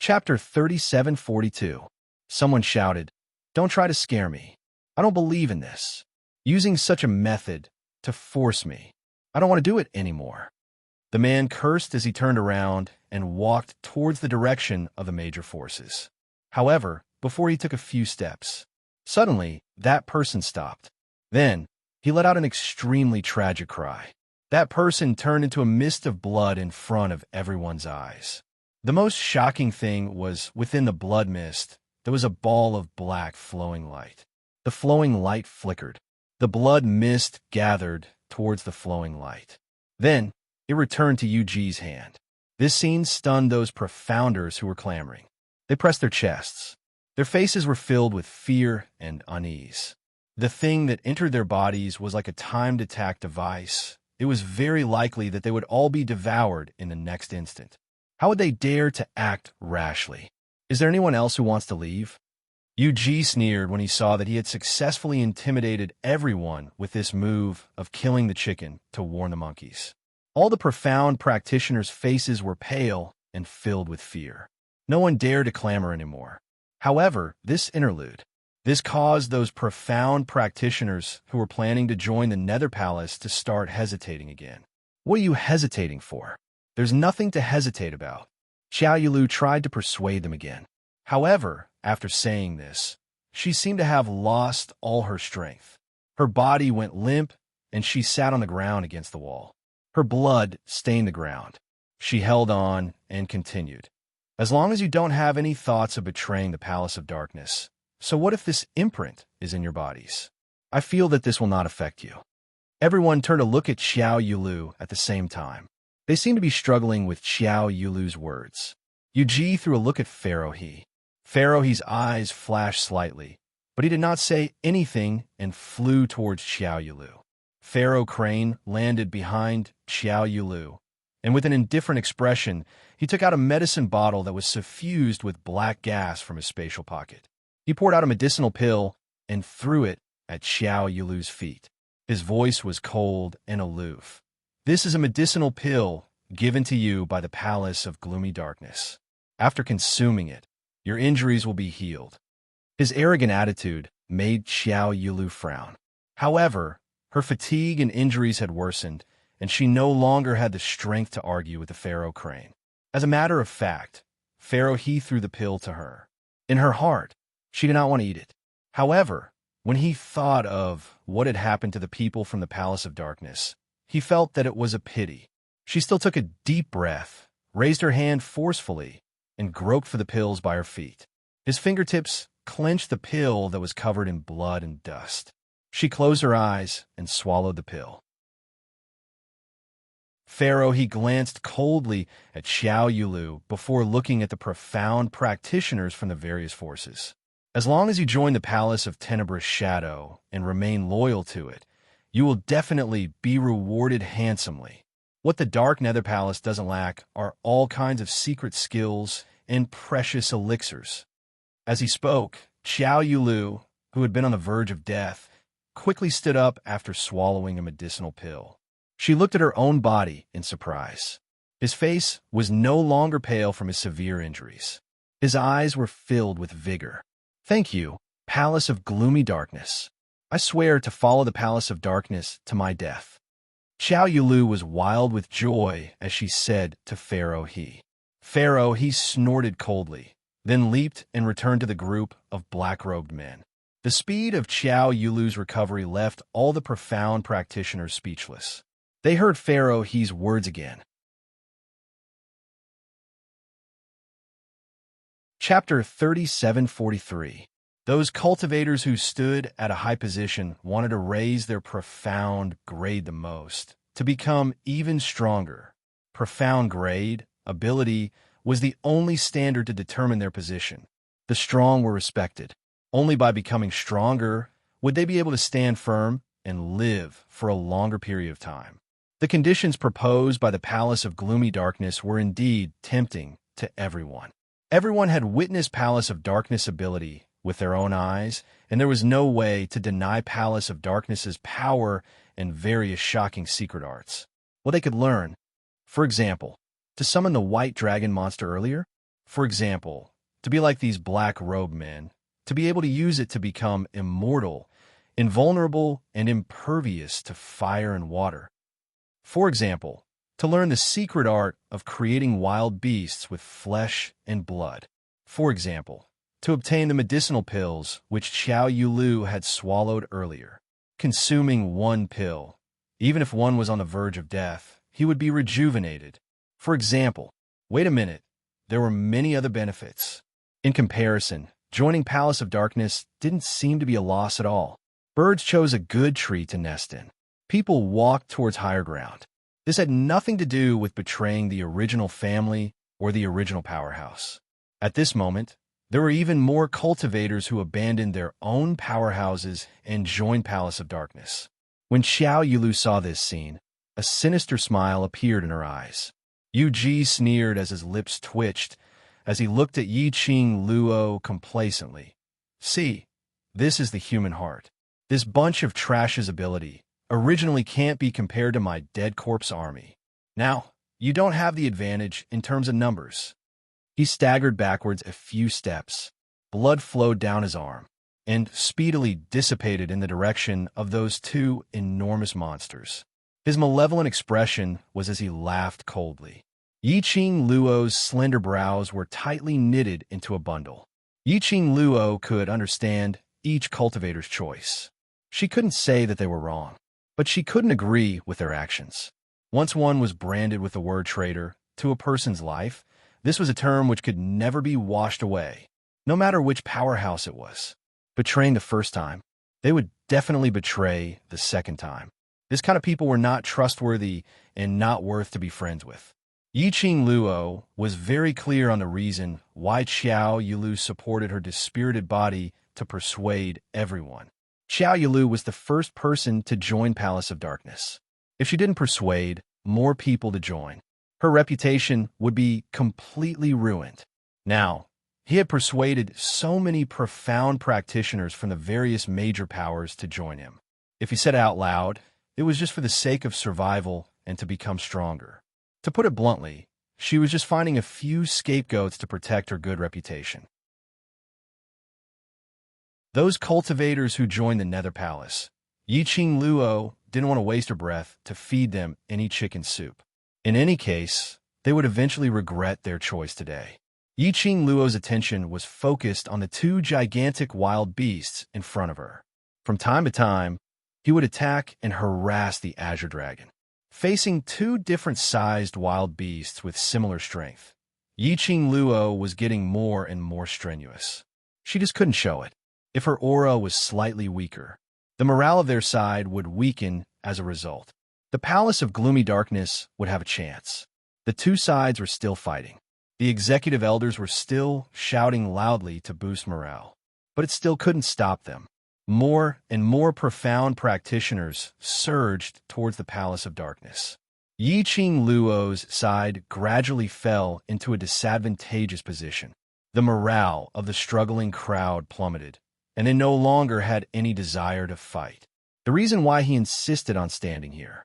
Chapter 3742. Someone shouted, "Don't try to scare me. I don't believe in this. Using such a method to force me. I don't want to do it anymore." The man cursed as he turned around and walked towards the direction of the major forces. However, before he took a few steps, suddenly that person stopped. Then, he let out an extremely tragic cry. That person turned into a mist of blood in front of everyone's eyes. The most shocking thing was within the blood mist, there was a ball of black flowing light. The flowing light flickered. The blood mist gathered towards the flowing light. Then, it returned to Yuji's hand. This scene stunned those profounders who were clamoring. They pressed their chests. Their faces were filled with fear and unease. The thing that entered their bodies was like a timed attack device. It was very likely that they would all be devoured in the next instant. How would they dare to act rashly? Is there anyone else who wants to leave? Yuji sneered when he saw that he had successfully intimidated everyone with this move of killing the chicken to warn the monkeys. All the profound practitioners' faces were pale and filled with fear. No one dared to clamor anymore. However, this caused those profound practitioners who were planning to join the Nether Palace to start hesitating again. What are you hesitating for? There's nothing to hesitate about. Xiao Yulu tried to persuade them again. However, after saying this, she seemed to have lost all her strength. Her body went limp, and she sat on the ground against the wall. Her blood stained the ground. She held on and continued. As long as you don't have any thoughts of betraying the Palace of Darkness, so what if this imprint is in your bodies? I feel that this will not affect you. Everyone turned to look at Xiao Yulu at the same time. They seemed to be struggling with Xiao Yulu's words. Yuji threw a look at Pharaoh He. Pharaoh He's eyes flashed slightly, but he did not say anything and flew towards Xiao Yulu. Pharaoh Crane landed behind Xiao Yulu, and with an indifferent expression, he took out a medicine bottle that was suffused with black gas from his spatial pocket. He poured out a medicinal pill and threw it at Xiao Yulu's feet. His voice was cold and aloof. "This is a medicinal pill given to you by the Palace of Gloomy Darkness. After consuming it, your injuries will be healed." His arrogant attitude made Xiao Yulu frown. However, her fatigue and injuries had worsened, and she no longer had the strength to argue with the Pharaoh Crane. As a matter of fact, Pharaoh He threw the pill to her. In her heart, she did not want to eat it. However, when he thought of what had happened to the people from the Palace of Darkness, he felt that it was a pity. She still took a deep breath, raised her hand forcefully, and groped for the pills by her feet. His fingertips clenched the pill that was covered in blood and dust. She closed her eyes and swallowed the pill. Pharaoh He glanced coldly at Xiao Yulu before looking at the profound practitioners from the various forces. As long as you join the Palace of Tenebrous Shadow and remain loyal to it, you will definitely be rewarded handsomely. What the Dark Nether Palace doesn't lack are all kinds of secret skills and precious elixirs. As he spoke, Xiao Yulu, who had been on the verge of death, quickly stood up after swallowing a medicinal pill. She looked at her own body in surprise. His face was no longer pale from his severe injuries. His eyes were filled with vigor. "Thank you, Palace of Gloomy Darkness. I swear to follow the Palace of Darkness to my death." Xiao Yulu was wild with joy as she said to Pharaoh He. Pharaoh He snorted coldly, then leaped and returned to the group of black-robed men. The speed of Xiao Yulu's recovery left all the profound practitioners speechless. They heard Pharaoh He's words again. Chapter 3743. Those cultivators who stood at a high position wanted to raise their profound grade the most, to become even stronger. Profound grade, ability, was the only standard to determine their position. The strong were respected. Only by becoming stronger would they be able to stand firm and live for a longer period of time. The conditions proposed by the Palace of Gloomy Darkness were indeed tempting to everyone. Everyone had witnessed Palace of Darkness ability with their own eyes, and there was no way to deny Palace of Darkness's power and various shocking secret arts. Well, they could learn. For example, to summon the white dragon monster earlier, For example, to be like these black-robed men, to be able to use it to become immortal, invulnerable, and impervious to fire and water. For example, to learn the secret art of creating wild beasts with flesh and blood. For example, to obtain the medicinal pills which Xiao Yulu had swallowed earlier. Consuming one pill, even if one was on the verge of death, he would be rejuvenated. For example, wait a minute, there were many other benefits. In comparison, joining Palace of Darkness didn't seem to be a loss at all. Birds chose a good tree to nest in. People walked towards higher ground. This had nothing to do with betraying the original family or the original powerhouse. At this moment, there were even more cultivators who abandoned their own powerhouses and joined Palace of Darkness. When Xiao Yulu saw this scene, a sinister smile appeared in her eyes. Yu Ji sneered as his lips twitched as he looked at Yi Qing Luo complacently. See, this is the human heart. This bunch of trash's ability originally can't be compared to my dead corpse army. Now, you don't have the advantage in terms of numbers. He staggered backwards a few steps. Blood flowed down his arm and speedily dissipated in the direction of those two enormous monsters. His malevolent expression was as he laughed coldly. Yi Qing Luo's slender brows were tightly knitted into a bundle. Yi Qing Luo could understand each cultivator's choice. She couldn't say that they were wrong, but she couldn't agree with their actions. Once one was branded with the word traitor to a person's life, this was a term which could never be washed away, no matter which powerhouse it was. Betraying the first time, they would definitely betray the second time. This kind of people were not trustworthy and not worth to be friends with. Yi Qing Luo was very clear on the reason why Xiao Yulu supported her dispirited body to persuade everyone. Xiao Yulu was the first person to join Palace of Darkness. If she didn't persuade more people to join, her reputation would be completely ruined. Now, he had persuaded so many profound practitioners from the various major powers to join him. If he said it out loud, it was just for the sake of survival and to become stronger. To put it bluntly, she was just finding a few scapegoats to protect her good reputation. Those cultivators who joined the Nether Palace, Yi Qing Luo didn't want to waste her breath to feed them any chicken soup. In any case, they would eventually regret their choice today. Yi Qing Luo's attention was focused on the two gigantic wild beasts in front of her. From time to time, he would attack and harass the Azure Dragon. Facing two different-sized wild beasts with similar strength, Yi Qing Luo was getting more and more strenuous. She just couldn't show it. If her aura was slightly weaker, the morale of their side would weaken as a result. The Palace of Gloomy Darkness would have a chance. The two sides were still fighting. The executive elders were still shouting loudly to boost morale, but it still couldn't stop them. More and more profound practitioners surged towards the Palace of Darkness. Yi Qing Luo's side gradually fell into a disadvantageous position. The morale of the struggling crowd plummeted, and they no longer had any desire to fight. The reason why he insisted on standing here.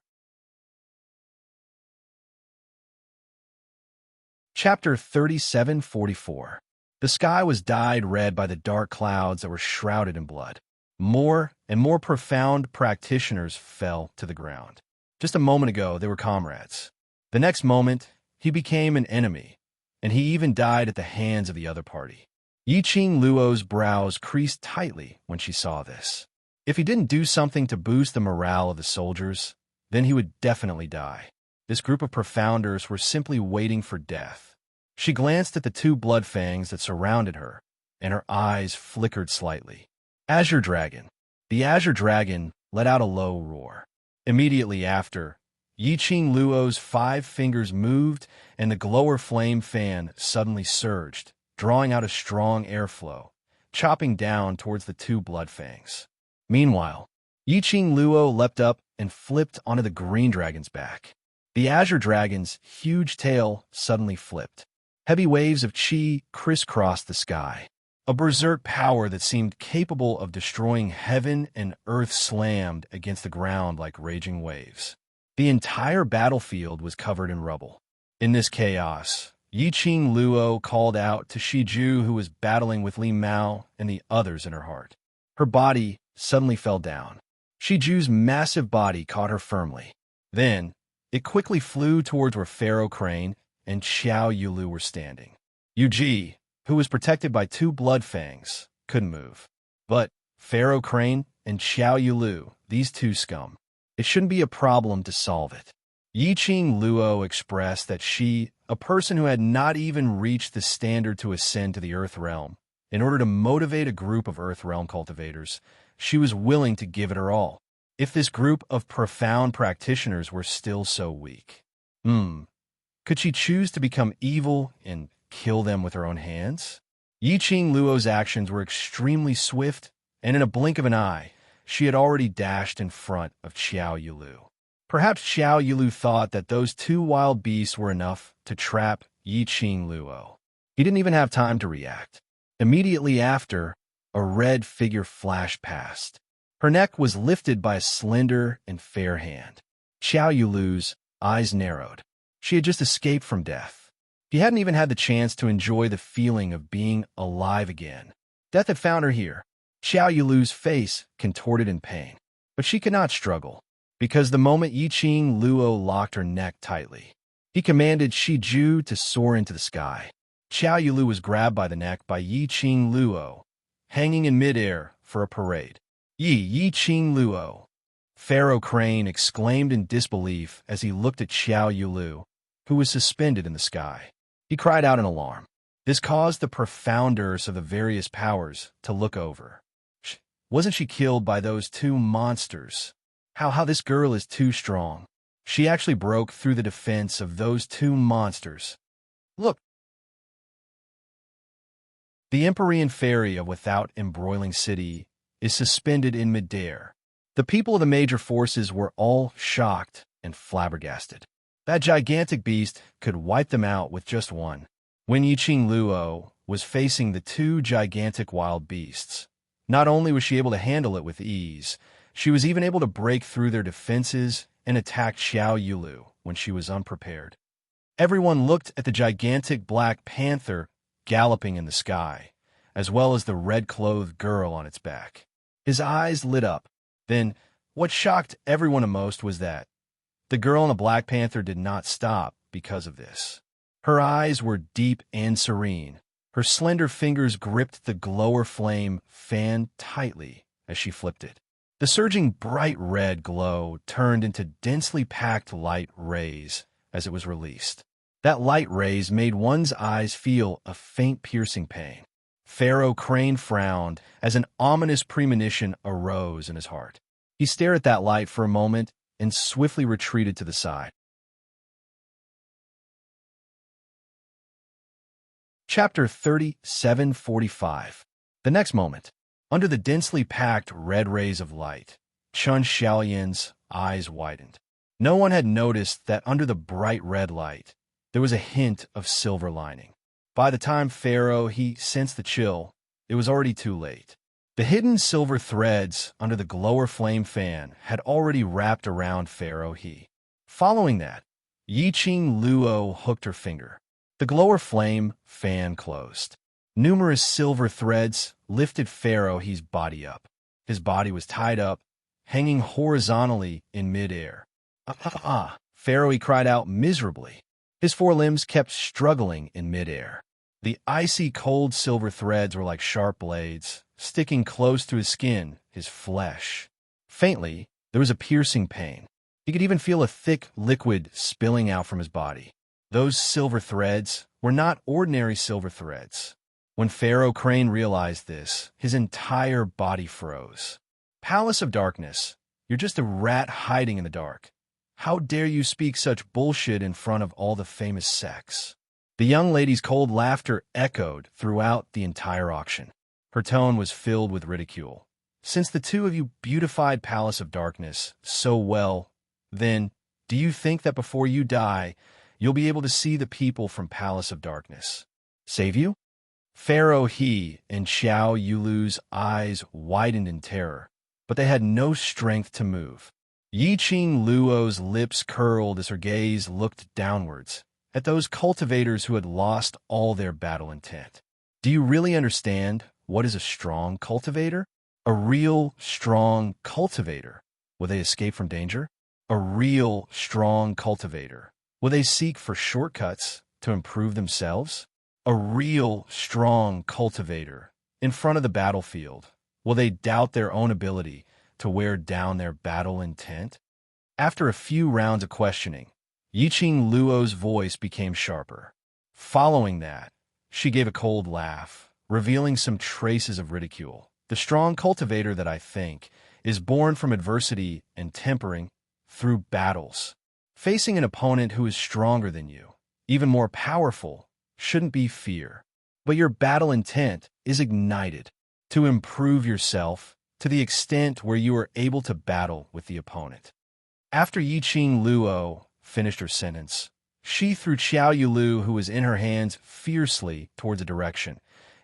Chapter 3744. The sky was dyed red by the dark clouds that were shrouded in blood. More and more profound practitioners fell to the ground. Just a moment ago, they were comrades. The next moment, he became an enemy, and he even died at the hands of the other party. Yi Qing Luo's brows creased tightly when she saw this. If he didn't do something to boost the morale of the soldiers, then he would definitely die. This group of profounders were simply waiting for death. She glanced at the two blood fangs that surrounded her, and her eyes flickered slightly. Azure Dragon. The Azure Dragon let out a low roar. Immediately after, Yi Qing Luo's 5 fingers moved, and the glower flame fan suddenly surged, drawing out a strong airflow, chopping down towards the two blood fangs. Meanwhile, Yi Qing Luo leapt up and flipped onto the green dragon's back. The Azure Dragon's huge tail suddenly flipped. Heavy waves of chi crisscrossed the sky. A berserk power that seemed capable of destroying heaven and earth slammed against the ground like raging waves. The entire battlefield was covered in rubble. In this chaos, Yiqing Luo called out to Shiju, who was battling with Li Mao and the others in her heart. Her body suddenly fell down. Shiju's massive body caught her firmly. Then, it quickly flew towards where Pharaoh Crane and Xiao Yulu were standing. Yuji, who was protected by two blood fangs, couldn't move. But Pharaoh Crane and Xiao Yulu, these two scum, it shouldn't be a problem to solve it. Yiqing Luo expressed that she, a person who had not even reached the standard to ascend to the Earth Realm, in order to motivate a group of Earth Realm cultivators, she was willing to give it her all, if this group of profound practitioners were still so weak. Could she choose to become evil and kill them with her own hands? Yiqing Luo's actions were extremely swift, and in a blink of an eye, she had already dashed in front of Xiao Yulu. Perhaps Xiao Yulu thought that those two wild beasts were enough to trap Yiqing Luo. He didn't even have time to react. Immediately after, a red figure flashed past. Her neck was lifted by a slender and fair hand. Xiao Yulu's eyes narrowed. She had just escaped from death. She hadn't even had the chance to enjoy the feeling of being alive again. Death had found her here. Xiao Yulu's face contorted in pain. But she could not struggle, because the moment Yiqing Luo locked her neck tightly, he commanded Shiju to soar into the sky. Xiao Yulu was grabbed by the neck by Yiqing Luo, hanging in midair for a parade. Yiqing Luo! Pharaoh Crane exclaimed in disbelief as he looked at Xiao Yulu, who was suspended in the sky. He cried out in alarm. This caused the profounders of the various powers to look over. Wasn't she killed by those two monsters? How this girl is too strong. She actually broke through the defense of those two monsters. Look! The Empyrean ferry of Without Embroiling City is suspended in midair. The people of the major forces were all shocked and flabbergasted. That gigantic beast could wipe them out with just one. When Yiqing Luo was facing the two gigantic wild beasts, not only was she able to handle it with ease, she was even able to break through their defenses and attack Xiao Yulu when she was unprepared. Everyone looked at the gigantic black panther galloping in the sky, as well as the red-clothed girl on its back. His eyes lit up. Then, what shocked everyone the most was that the girl in the Black Panther did not stop because of this. Her eyes were deep and serene. Her slender fingers gripped the glower flame fan tightly as she flipped it. The surging bright red glow turned into densely packed light rays as it was released. That light rays made one's eyes feel a faint piercing pain. Pharaoh Crane frowned as an ominous premonition arose in his heart. He stared at that light for a moment and swiftly retreated to the side. Chapter 37:45. The next moment, under the densely packed red rays of light, Chun Xiaoyan's eyes widened. No one had noticed that under the bright red light, there was a hint of silver lining. By the time Pharaoh he sensed the chill, it was already too late. The hidden silver threads under the glower flame fan had already wrapped around Pharaoh he. Following that, Yiqing Luo hooked her finger. The glower flame fan closed. Numerous silver threads lifted Pharaoh he's body up. His body was tied up, hanging horizontally in midair. Pharaoh he cried out miserably. His forelimbs kept struggling in midair. The icy cold silver threads were like sharp blades, sticking close to his skin, his flesh. Faintly, there was a piercing pain. He could even feel a thick liquid spilling out from his body. Those silver threads were not ordinary silver threads. When Pharaoh Crane realized this, his entire body froze. Palace of Darkness, you're just a rat hiding in the dark. How dare you speak such bullshit in front of all the famous sects? The young lady's cold laughter echoed throughout the entire auction. Her tone was filled with ridicule. Since the two of you beautified Palace of Darkness so well, then, do you think that before you die, you'll be able to see the people from Palace of Darkness save you? Pharaoh he and Xiao Yulu's eyes widened in terror, but they had no strength to move. Yiqing Luo's lips curled as her gaze looked downwards, at those cultivators who had lost all their battle intent. Do you really understand what is a strong cultivator? A real strong cultivator. Will they escape from danger? A real strong cultivator. Will they seek for shortcuts to improve themselves? A real strong cultivator. In front of the battlefield, will they doubt their own ability to wear down their battle intent? After a few rounds of questioning, Yiqing Luo's voice became sharper. Following that, she gave a cold laugh, revealing some traces of ridicule. The strong cultivator that I think is born from adversity and tempering through battles. Facing an opponent who is stronger than you, even more powerful, shouldn't be fear. But your battle intent is ignited to improve yourself to the extent where you are able to battle with the opponent. After Yiqing Luo finished her sentence, she threw Xiao Yulu, who was in her hands, fiercely towards a direction.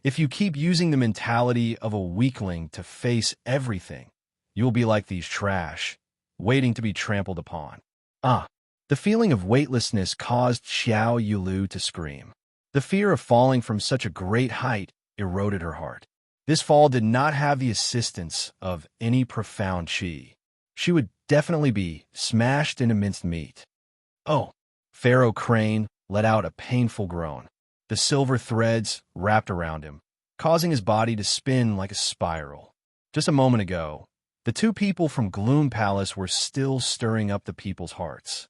If you keep using the mentality of a weakling to face everything, you will be like these trash, waiting to be trampled upon. The feeling of weightlessness caused Xiao Yulu to scream. The fear of falling from such a great height eroded her heart. This fall did not have the assistance of any profound chi. She would definitely be smashed into minced meat. Oh! Pharaoh Crane let out a painful groan. The silver threads wrapped around him, causing his body to spin like a spiral. Just a moment ago, the two people from Gloom Palace were still stirring up the people's hearts.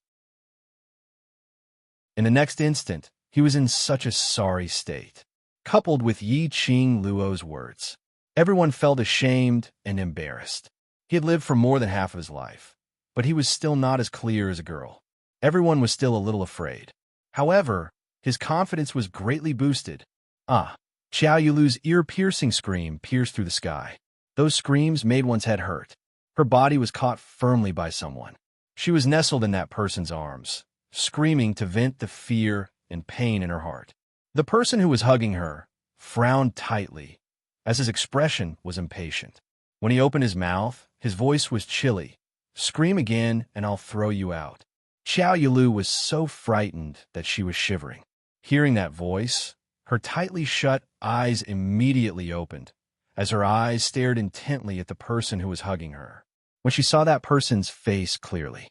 In the next instant, he was in such a sorry state. Coupled with Yiqing Luo's words, everyone felt ashamed and embarrassed. He had lived for more than half of his life, but he was still not as clear as a girl. Everyone was still a little afraid. However, his confidence was greatly boosted. Xiao Yulu's ear-piercing scream pierced through the sky. Those screams made one's head hurt. Her body was caught firmly by someone. She was nestled in that person's arms, screaming to vent the fear and pain in her heart. The person who was hugging her frowned tightly, as his expression was impatient. When he opened his mouth, his voice was chilly. "Scream again, and I'll throw you out." Xiao Yulu was so frightened that she was shivering. Hearing that voice, her tightly shut eyes immediately opened, as her eyes stared intently at the person who was hugging her. When she saw that person's face clearly,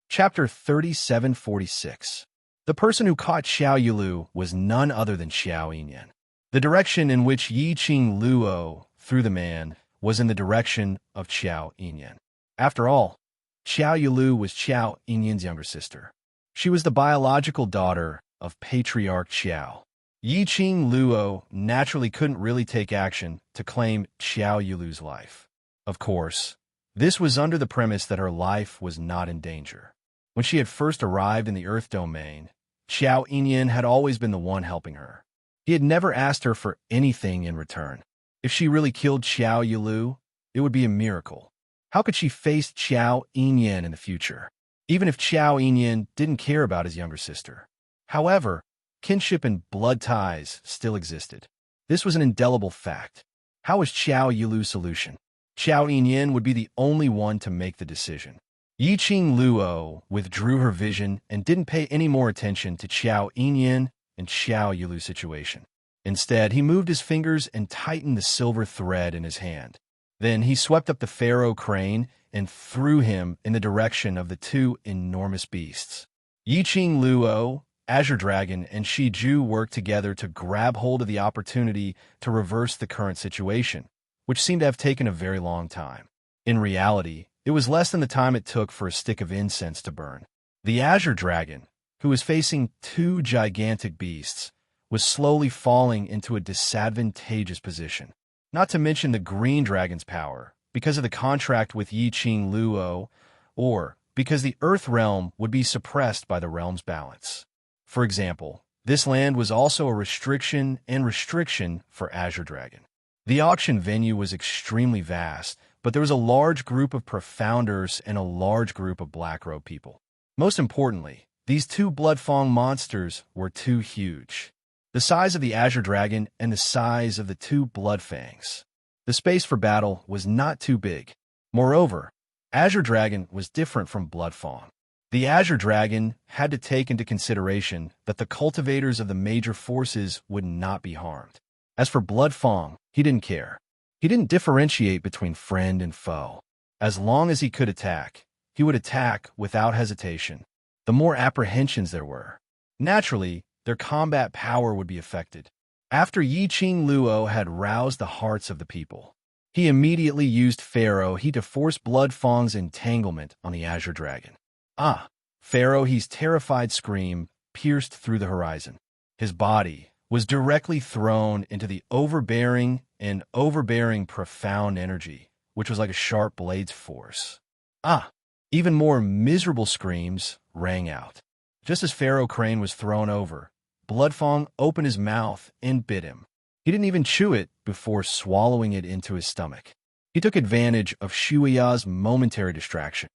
Chapter 3746. The person who caught Xiao Yulu was none other than Xiao Yinyan. The direction in which Yiqing Luo threw the man was in the direction of Xiao Yinyan. After all, Xiao Yulu was Xiao Yinyan's younger sister. She was the biological daughter of Patriarch Xiao. Yiqing Luo naturally couldn't really take action to claim Xiao Yulu's life. Of course, this was under the premise that her life was not in danger. When she had first arrived in the Earth domain, Xiao Yinyan had always been the one helping her. He had never asked her for anything in return. If she really killed Xiao Yulu, it would be a miracle. How could she face Xiao Yinyan in the future, even if Xiao Yinyan didn't care about his younger sister? However, kinship and blood ties still existed. This was an indelible fact. How was Xiao Yulu's solution? Xiao Yinyan would be the only one to make the decision. Yiqing Luo withdrew her vision and didn't pay any more attention to Xiao Yinyan and Xiao Yulu's situation. Instead, he moved his fingers and tightened the silver thread in his hand. Then he swept up the Pharaoh Crane and threw him in the direction of the two enormous beasts. Yiqing Luo, Azure Dragon, and Shi Ju worked together to grab hold of the opportunity to reverse the current situation, which seemed to have taken a very long time. In reality, it was less than the time it took for a stick of incense to burn. The Azure Dragon, who was facing two gigantic beasts, was slowly falling into a disadvantageous position. Not to mention the Green Dragon's power, because of the contract with Yiqing Luo, or because the Earth realm would be suppressed by the realm's balance. For example, this land was also a restriction for Azure Dragon. The auction venue was extremely vast, but there was a large group of Profounders and a large group of Black Robe people. Most importantly, these two Bloodfang monsters were too huge. The size of the Azure Dragon and the size of the two Bloodfangs. The space for battle was not too big. Moreover, Azure Dragon was different from Blood Fawn. The Azure Dragon had to take into consideration that the cultivators of the major forces would not be harmed. As for Blood Fawn, he didn't care. He didn't differentiate between friend and foe. As long as he could attack, he would attack without hesitation. The more apprehensions there were, naturally, their combat power would be affected. After Yi Qing Luo had roused the hearts of the people, he immediately used Pharaoh He to force Blood Fawn's entanglement on the Azure Dragon. Ah! Pharaoh He's terrified scream pierced through the horizon. His body was directly thrown into the overbearing profound energy, which was like a sharp blade's force. Ah! Even more miserable screams rang out. Just as Pharaoh Crane was thrown over, Blood Fawn opened his mouth and bit him. He didn't even chew it before swallowing it into his stomach. He took advantage of Shuya's momentary distraction.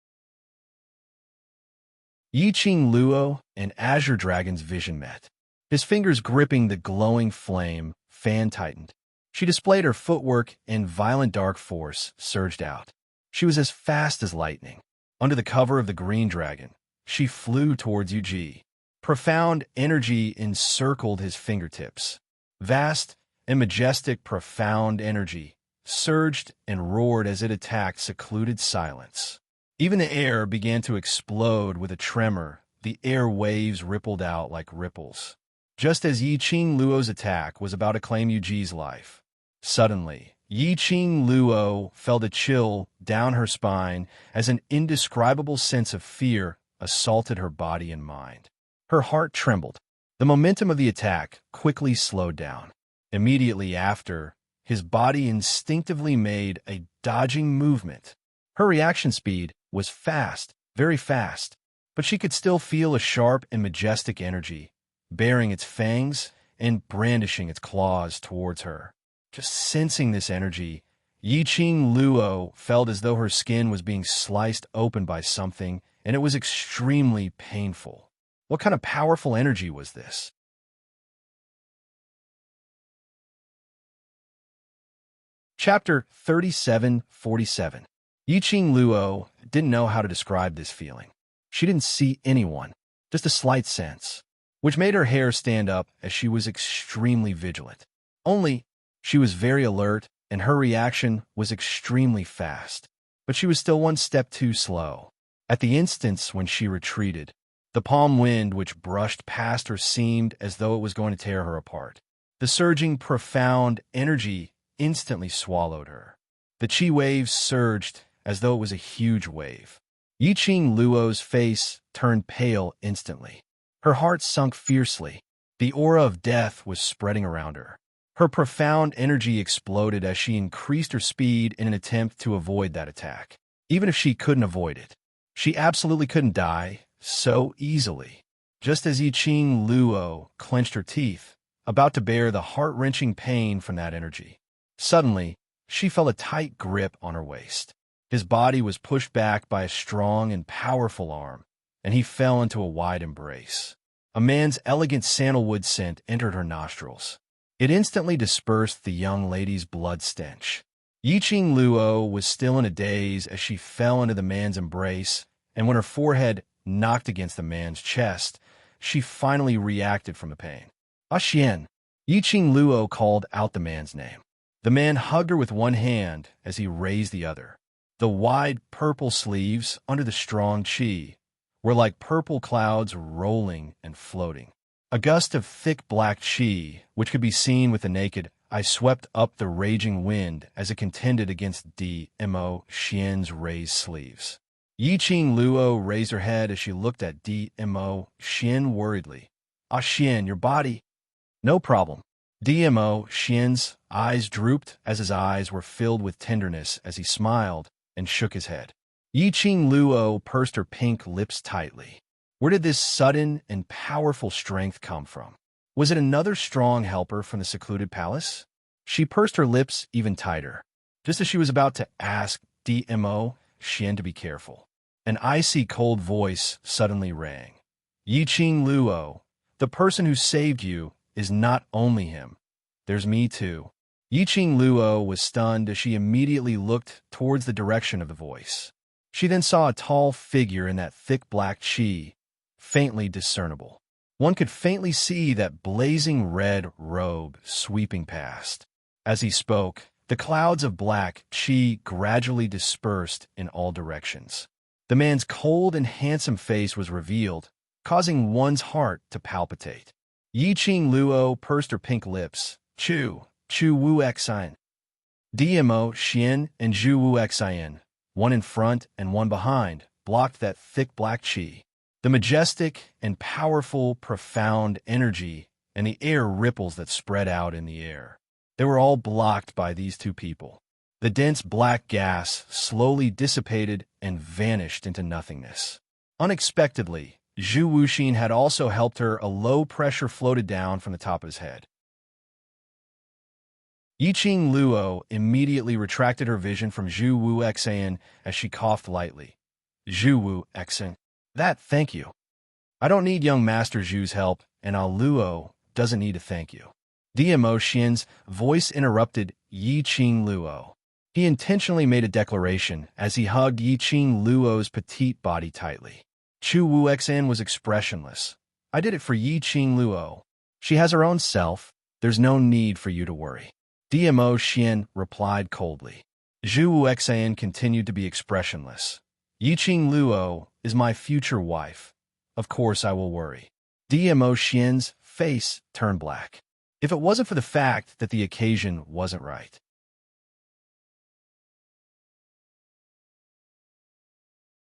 Yi Qing Luo and Azure Dragon's vision met. His fingers gripping the glowing flame, fan tightened. She displayed her footwork and violent dark force surged out. She was as fast as lightning. Under the cover of the green dragon, she flew towards Yuji. Profound energy encircled his fingertips. Vast and majestic profound energy surged and roared as it attacked secluded silence. Even the air began to explode with a tremor. The air waves rippled out like ripples. Just as Yi Qing Luo's attack was about to claim Yuji's life, suddenly, Yi Qing Luo felt a chill down her spine as an indescribable sense of fear assaulted her body and mind. Her heart trembled. The momentum of the attack quickly slowed down. Immediately after, his body instinctively made a dodging movement. Her reaction speed was fast, very fast, but she could still feel a sharp and majestic energy, baring its fangs and brandishing its claws towards her. Just sensing this energy, Yi Qing Luo felt as though her skin was being sliced open by something, and it was extremely painful. What kind of powerful energy was this? Chapter 3747. Yi Qing Luo didn't know how to describe this feeling. She didn't see anyone, just a slight sense, which made her hair stand up as she was extremely vigilant. Only, she was very alert, and her reaction was extremely fast, but she was still one step too slow. At the instance when she retreated, the palm wind which brushed past her seemed as though it was going to tear her apart. The surging, profound energy instantly swallowed her. The chi wave surged as though it was a huge wave. Yi Qing Luo's face turned pale instantly. Her heart sunk fiercely. The aura of death was spreading around her. Her profound energy exploded as she increased her speed in an attempt to avoid that attack. Even if she couldn't avoid it, she absolutely couldn't die so easily. Just as Yi Qing Luo clenched her teeth, about to bear the heart-wrenching pain from that energy, suddenly, she felt a tight grip on her waist. His body was pushed back by a strong and powerful arm, and he fell into a wide embrace. A man's elegant sandalwood scent entered her nostrils. It instantly dispersed the young lady's blood stench. Yi Qing Luo was still in a daze as she fell into the man's embrace, and when her forehead knocked against the man's chest, she finally reacted from the pain. Ah Xian! Yi Qing Luo called out the man's name. The man hugged her with one hand as he raised the other. The wide purple sleeves under the strong chi were like purple clouds rolling and floating. A gust of thick black chi, which could be seen with the naked eye, swept up the raging wind as it contended against Mo Xian's raised sleeves. Yi Qing Luo raised her head as she looked at Mo Xian worriedly. Ah Xian, your body... No problem. Mo Xian's eyes drooped as his eyes were filled with tenderness as he smiled and shook his head. Yi Qing Luo pursed her pink lips tightly. Where did this sudden and powerful strength come from? Was it another strong helper from the secluded palace? She pursed her lips even tighter, just as she was about to ask Mo Xian to be careful. An icy cold voice suddenly rang. Yi Qing Luo, the person who saved you is not only him. There's me too. Yi Qing Luo was stunned as she immediately looked towards the direction of the voice. She then saw a tall figure in that thick black chi, faintly discernible. One could faintly see that blazing red robe sweeping past. As he spoke, the clouds of black chi gradually dispersed in all directions. The man's cold and handsome face was revealed, causing one's heart to palpitate. Yi Qing Luo pursed her pink lips. Chu Wu Xin. Dmo Xian and Zhu Wu Xin, one in front and one behind, blocked that thick black chi. The majestic and powerful, profound energy and the air ripples that spread out in the air. They were all blocked by these two people. The dense black gas slowly dissipated and vanished into nothingness. Unexpectedly, Zhu Wuxin had also helped her. A low pressure floated down from the top of his head. Yiqing Luo immediately retracted her vision from Zhu Wu Xian as she coughed lightly. Zhu Wu Xian. Thank you. I don't need young Master Zhu's help, and Luo doesn't need to thank you. Dmo Xian's voice interrupted Yiqing Luo. He intentionally made a declaration as he hugged Yiqing Luo's petite body tightly. Chu Wu Xian was expressionless. I did it for Yiqing Luo. She has her own self. There's no need for you to worry. Dmo Xian replied coldly. Zhu Wu Xian continued to be expressionless. Yiqing Luo is my future wife. Of course I will worry. Dmo Xian's face turned black. If it wasn't for the fact that the occasion wasn't right.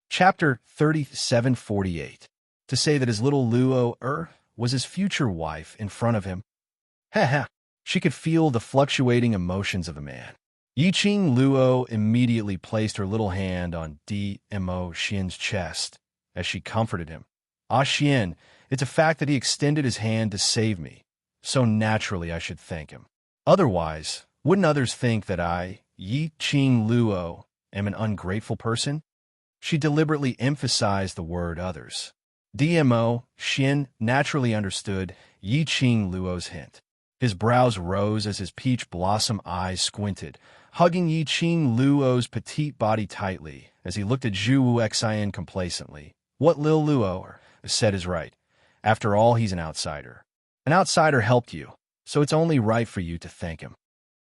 Chapter 3748. To say that his little Luo was his future wife in front of him. She could feel the fluctuating emotions of the man. Yiqing Luo immediately placed her little hand on Dmo Xian's chest as she comforted him. Xian, it's a fact that he extended his hand to save me, so naturally I should thank him. Otherwise, wouldn't others think that I, Yiqing Luo, am an ungrateful person? She deliberately emphasized the word others. Dmo Xian naturally understood Yiqing Luo's hint. His brows rose as his peach blossom eyes squinted, hugging Yiqing Luo's petite body tightly as he looked at Zhu Wu Xian complacently. What Lil Luo said is right. After all, he's an outsider. An outsider helped you, so it's only right for you to thank him.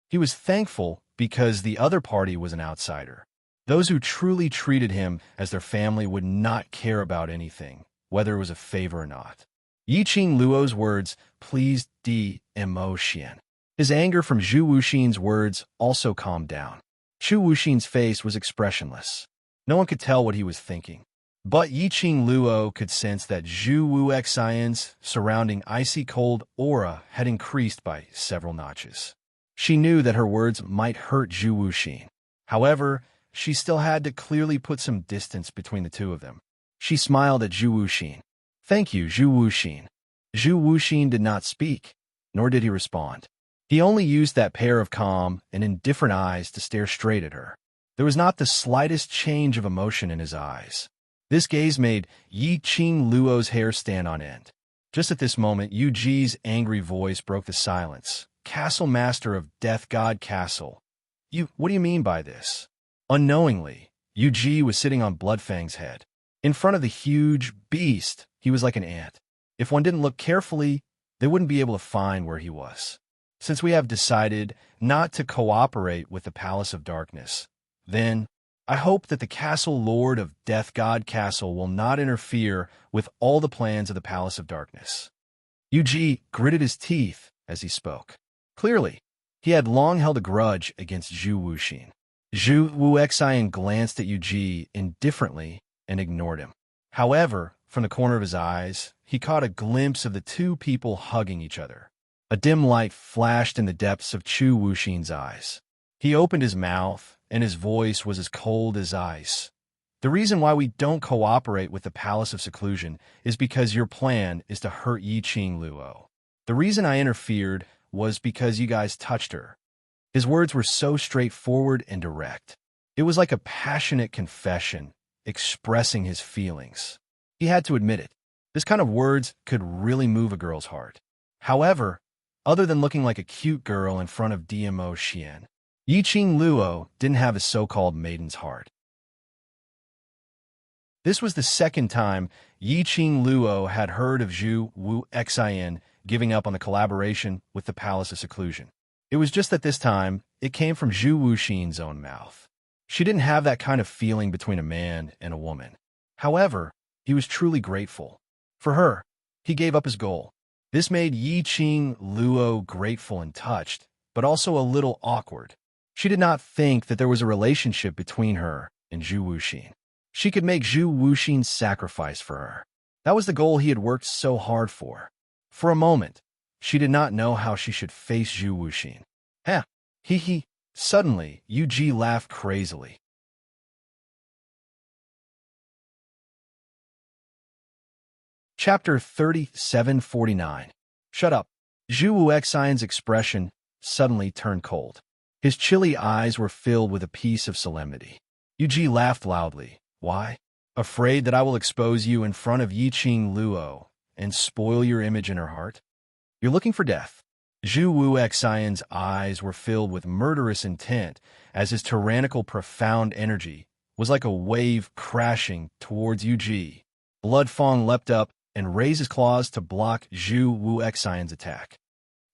He was thankful because the other party was an outsider. Those who truly treated him as their family would not care about anything, whether it was a favor or not. Yiqing Luo's words pleased Dmo Xian. His anger from Zhu Wuxin's words also calmed down. Zhu Wuxin's face was expressionless. No one could tell what he was thinking. But Yiqing Luo could sense that Zhu Wu Xian's surrounding icy cold aura had increased by several notches. She knew that her words might hurt Zhu Wuxin. However, she still had to clearly put some distance between the two of them. She smiled at Zhu Wuxin. Thank you, Zhu Wuxin. Zhu Wuxin did not speak, nor did he respond. He only used that pair of calm and indifferent eyes to stare straight at her. There was not the slightest change of emotion in his eyes. This gaze made Yiqing Luo's hair stand on end. Just at this moment, Yu Ji's angry voice broke the silence. Castle Master of Death God Castle. What do you mean by this? Unknowingly, Yu Ji was sitting on Bloodfang's head. In front of the huge beast, he was like an ant. If one didn't look carefully, they wouldn't be able to find where he was. Since we have decided not to cooperate with the Palace of Darkness, then I hope that the Castle Lord of Death God Castle will not interfere with all the plans of the Palace of Darkness. Yu Ji gritted his teeth as he spoke. Clearly, he had long held a grudge against Zhu Wuxin. Zhu Wu Xian glanced at Yu Ji indifferently and ignored him. However, from the corner of his eyes, he caught a glimpse of the two people hugging each other. A dim light flashed in the depths of Chu Wuxin's eyes. He opened his mouth, and his voice was as cold as ice. The reason why we don't cooperate with the Palace of Seclusion is because your plan is to hurt Yiqing Luo. The reason I interfered was because you guys touched her. His words were so straightforward and direct. It was like a passionate confession, expressing his feelings. He had to admit it. This kind of words could really move a girl's heart. However, other than looking like a cute girl in front of Dmo Xian, Yiqing Luo didn't have a so-called maiden's heart. This was the second time Yiqing Luo had heard of Zhu Wu Xin giving up on the collaboration with the Palace of Seclusion. It was just that this time, it came from Zhu Wuxin's own mouth. She didn't have that kind of feeling between a man and a woman. However, he was truly grateful. For her, he gave up his goal. This made Yiqing Luo grateful and touched, but also a little awkward. She did not think that there was a relationship between her and Zhu Wuxin. She could make Zhu Wuxin sacrifice for her. That was the goal he had worked so hard for. For a moment, she did not know how she should face Zhu Wuxin. Heh, he. Suddenly, Yu Ji laughed crazily. Chapter 3749. Shut up. Zhu Wuxian's expression suddenly turned cold. His chilly eyes were filled with a piece of solemnity. Yu Ji laughed loudly. Why? Afraid that I will expose you in front of Yiqing Luo and spoil your image in her heart? You're looking for death. Zhu Wuxian's eyes were filled with murderous intent as his tyrannical profound energy was like a wave crashing towards Yu Ji. Bloodfang leapt up and raised his claws to block Zhu Wuxian's attack.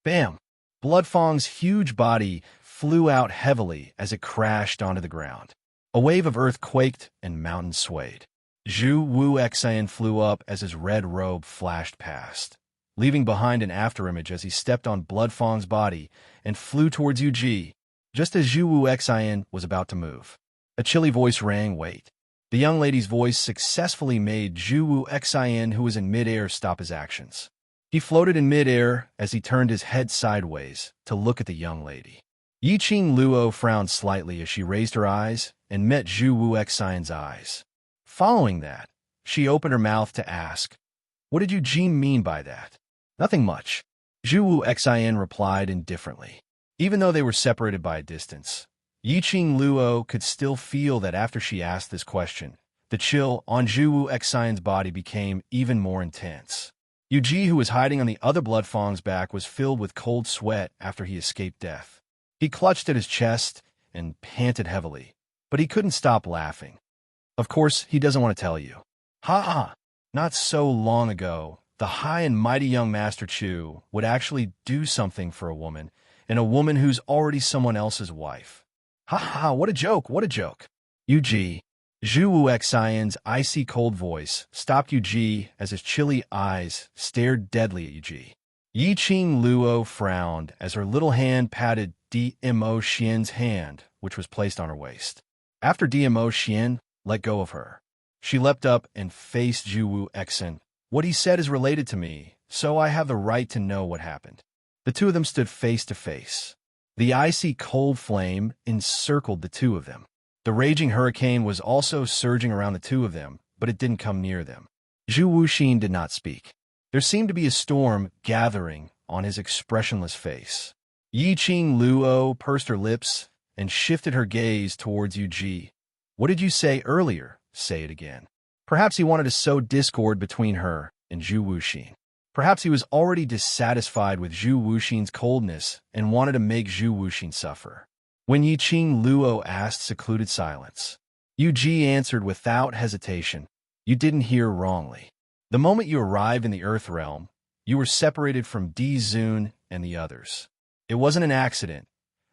Bam! Bloodfang's huge body flew out heavily as it crashed onto the ground. A wave of earth quaked and mountains swayed. Zhu Wuxian flew up as his red robe flashed past, leaving behind an afterimage as he stepped on Bloodfang's body and flew towards Yu Ji. Just as Zhu Wuxian was about to move, a chilly voice rang, "Wait." The young lady's voice successfully made Zhu Wuxian, who was in midair, stop his actions. He floated in midair as he turned his head sideways to look at the young lady. Yiqing Luo frowned slightly as she raised her eyes and met Zhu Wuxian's eyes. Following that, she opened her mouth to ask, "What did Yu Ji mean by that?" "Nothing much," Zhu Wuxian replied indifferently. Even though they were separated by a distance, Yiqing Luo could still feel that after she asked this question, the chill on Zhu Wuxian's body became even more intense. Yu Ji, who was hiding on the other Bloodfang's back, was filled with cold sweat after he escaped death. He clutched at his chest and panted heavily, but he couldn't stop laughing. Of course, he doesn't want to tell you. Ha! Not so long ago, the high and mighty young Master Chu would actually do something for a woman, and a woman who's already someone else's wife. Ha! What a joke, what a joke. Yu Ji. Zhu Wuxian's icy cold voice stopped Yu Ji as his chilly eyes stared deadly at Yu Ji. Yiqing Luo frowned as her little hand patted Dmo Xian's hand, which was placed on her waist. After Dmo Xian let go of her, she leapt up and faced Zhu Wuxian. "What he said is related to me, so I have the right to know what happened." The two of them stood face to face. The icy cold flame encircled the two of them. The raging hurricane was also surging around the two of them, but it didn't come near them. Zhu Wuxin did not speak. There seemed to be a storm gathering on his expressionless face. Yiqing Luo pursed her lips and shifted her gaze towards Yu Ji. "What did you say earlier? Say it again." Perhaps he wanted to sow discord between her and Zhu Wuxin. Perhaps he was already dissatisfied with Zhu Wuxin's coldness and wanted to make Zhu Wuxin suffer. When Yiqing Luo asked, secluded silence. Yu Ji answered without hesitation, "You didn't hear wrongly. The moment you arrived in the Earth Realm, you were separated from Di Zun and the others. It wasn't an accident,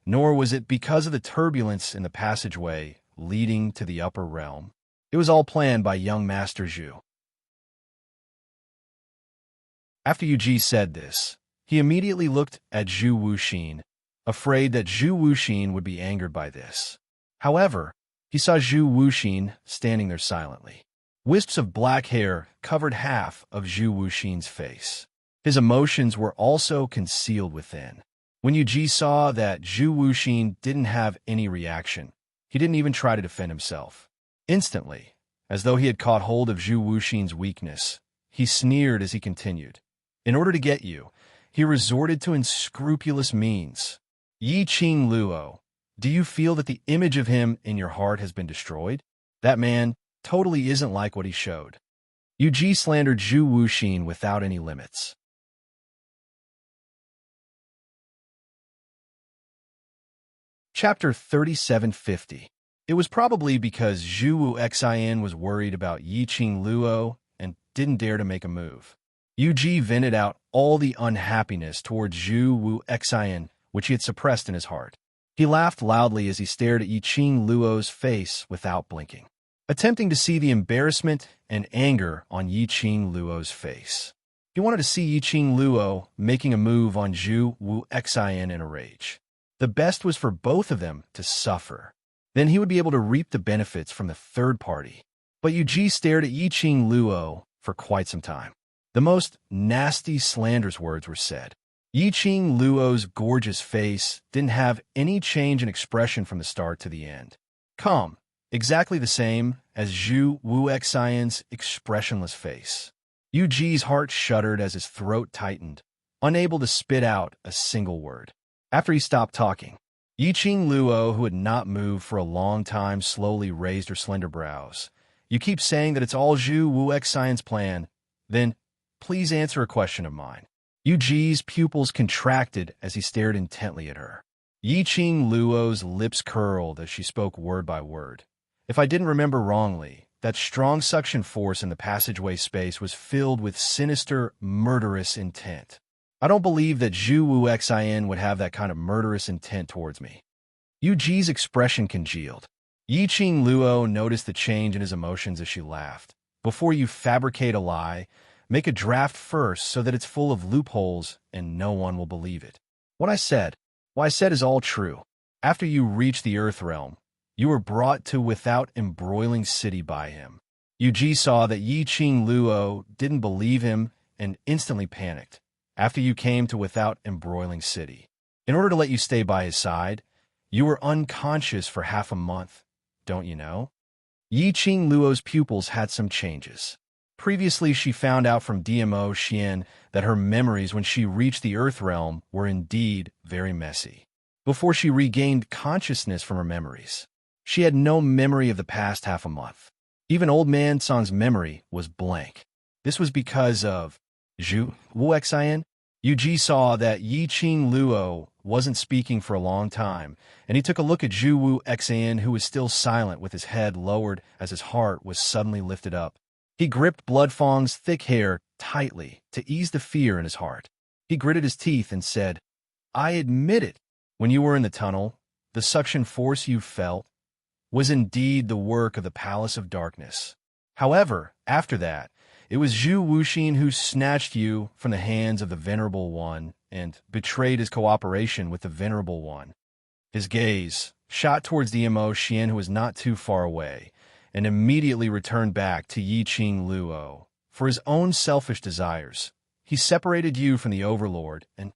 nor was it because of the turbulence in the passageway leading to the upper realm. It was all planned by young Master Zhu." After Yu Ji said this, he immediately looked at Zhu Wuxin, afraid that Zhu Wuxin would be angered by this. However, he saw Zhu Wuxin standing there silently. Wisps of black hair covered half of Zhu Wuxin's face. His emotions were also concealed within. When Yu Ji saw that Zhu Wuxin didn't have any reaction, he didn't even try to defend himself. Instantly, as though he had caught hold of Zhu Wuxin's weakness, he sneered as he continued. "In order to get you, he resorted to unscrupulous means. Yiqing Luo, do you feel that the image of him in your heart has been destroyed? That man totally isn't like what he showed." Yu Ji slandered Zhu Wuxin without any limits. Chapter 3750. It was probably because Zhu Wu Xin was worried about Yi Qing Luo and didn't dare to make a move. Yu Ji vented out all the unhappiness towards Zhu Wu Xin, which he had suppressed in his heart. He laughed loudly as he stared at Yi Qing Luo's face without blinking, attempting to see the embarrassment and anger on Yi Qing Luo's face. He wanted to see Yi Qing Luo making a move on Zhu Wu Xin in a rage. The best was for both of them to suffer. Then he would be able to reap the benefits from the third party. But Yu Ji stared at Yi Qing Luo for quite some time. The most nasty, slanderous words were said. Yi Qing Luo's gorgeous face didn't have any change in expression from the start to the end. Calm, exactly the same as Zhu Wu Xion's expressionless face. Yu Ji's heart shuddered as his throat tightened, unable to spit out a single word. After he stopped talking, Yi Qing Luo, who had not moved for a long time, slowly raised her slender brows. You keep saying that it's all Zhu Wu Xion's plan. Then, please answer a question of mine. Yu Ji's pupils contracted as he stared intently at her. Yi Qing Luo's lips curled as she spoke word by word. If I didn't remember wrongly, that strong suction force in the passageway space was filled with sinister, murderous intent. I don't believe that Zhu Wu Xin would have that kind of murderous intent towards me. Yu Ji's expression congealed. Yi Qing Luo noticed the change in his emotions as she laughed. Before you fabricate a lie, make a draft first so that it's full of loopholes and no one will believe it. What I said is all true. After you reached the Earth Realm, you were brought to without embroiling city by him. Yu Ji saw that Yi Qing Luo didn't believe him and instantly panicked. After you came to without embroiling city, in order to let you stay by his side, you were unconscious for half a month, don't you know? Yi Qing Luo's pupils had some changes. Previously, she found out from DMO Xian that her memories when she reached the Earth Realm were indeed very messy. Before she regained consciousness from her memories, she had no memory of the past half a month. Even Old Man Song's memory was blank. This was because of Zhu Wu Xin. Yu Ji saw that Yi Qing Luo wasn't speaking for a long time, and he took a look at Zhu Wu Xin, who was still silent with his head lowered as his heart was suddenly lifted up. He gripped Bloodfang's thick hair tightly to ease the fear in his heart. He gritted his teeth and said, I admit it. When you were in the tunnel, the suction force you felt was indeed the work of the Palace of Darkness. However, after that, it was Zhu Wuxin who snatched you from the hands of the Venerable One and betrayed his cooperation with the Venerable One. His gaze shot towards the Mo Xian, who was not too far away, and immediately returned back to Yi Qing Luo. For his own selfish desires, he separated you from the Overlord and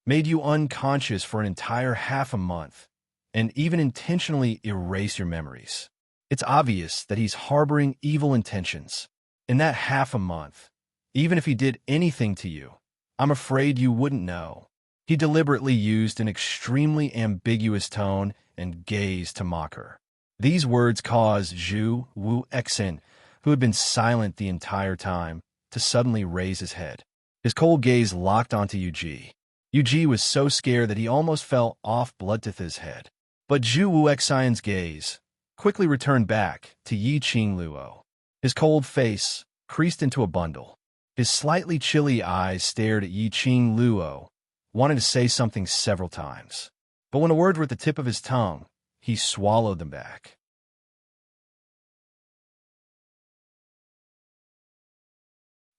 made you unconscious for an entire half a month, and even intentionally erase your memories. It's obvious that he's harboring evil intentions. In that half a month, even if he did anything to you, I'm afraid you wouldn't know. He deliberately used an extremely ambiguous tone and gaze to mock her. These words caused Zhu Wu Xin, who had been silent the entire time, to suddenly raise his head. His cold gaze locked onto Yu Ji. Yu Ji was so scared that he almost fell off Bloodtith's head. But Zhu Wu Xion's gaze quickly returned back to Yi Qing Luo. His cold face creased into a bundle. His slightly chilly eyes stared at Yi Qing Luo, wanting to say something several times. But when the words were at the tip of his tongue, he swallowed them back.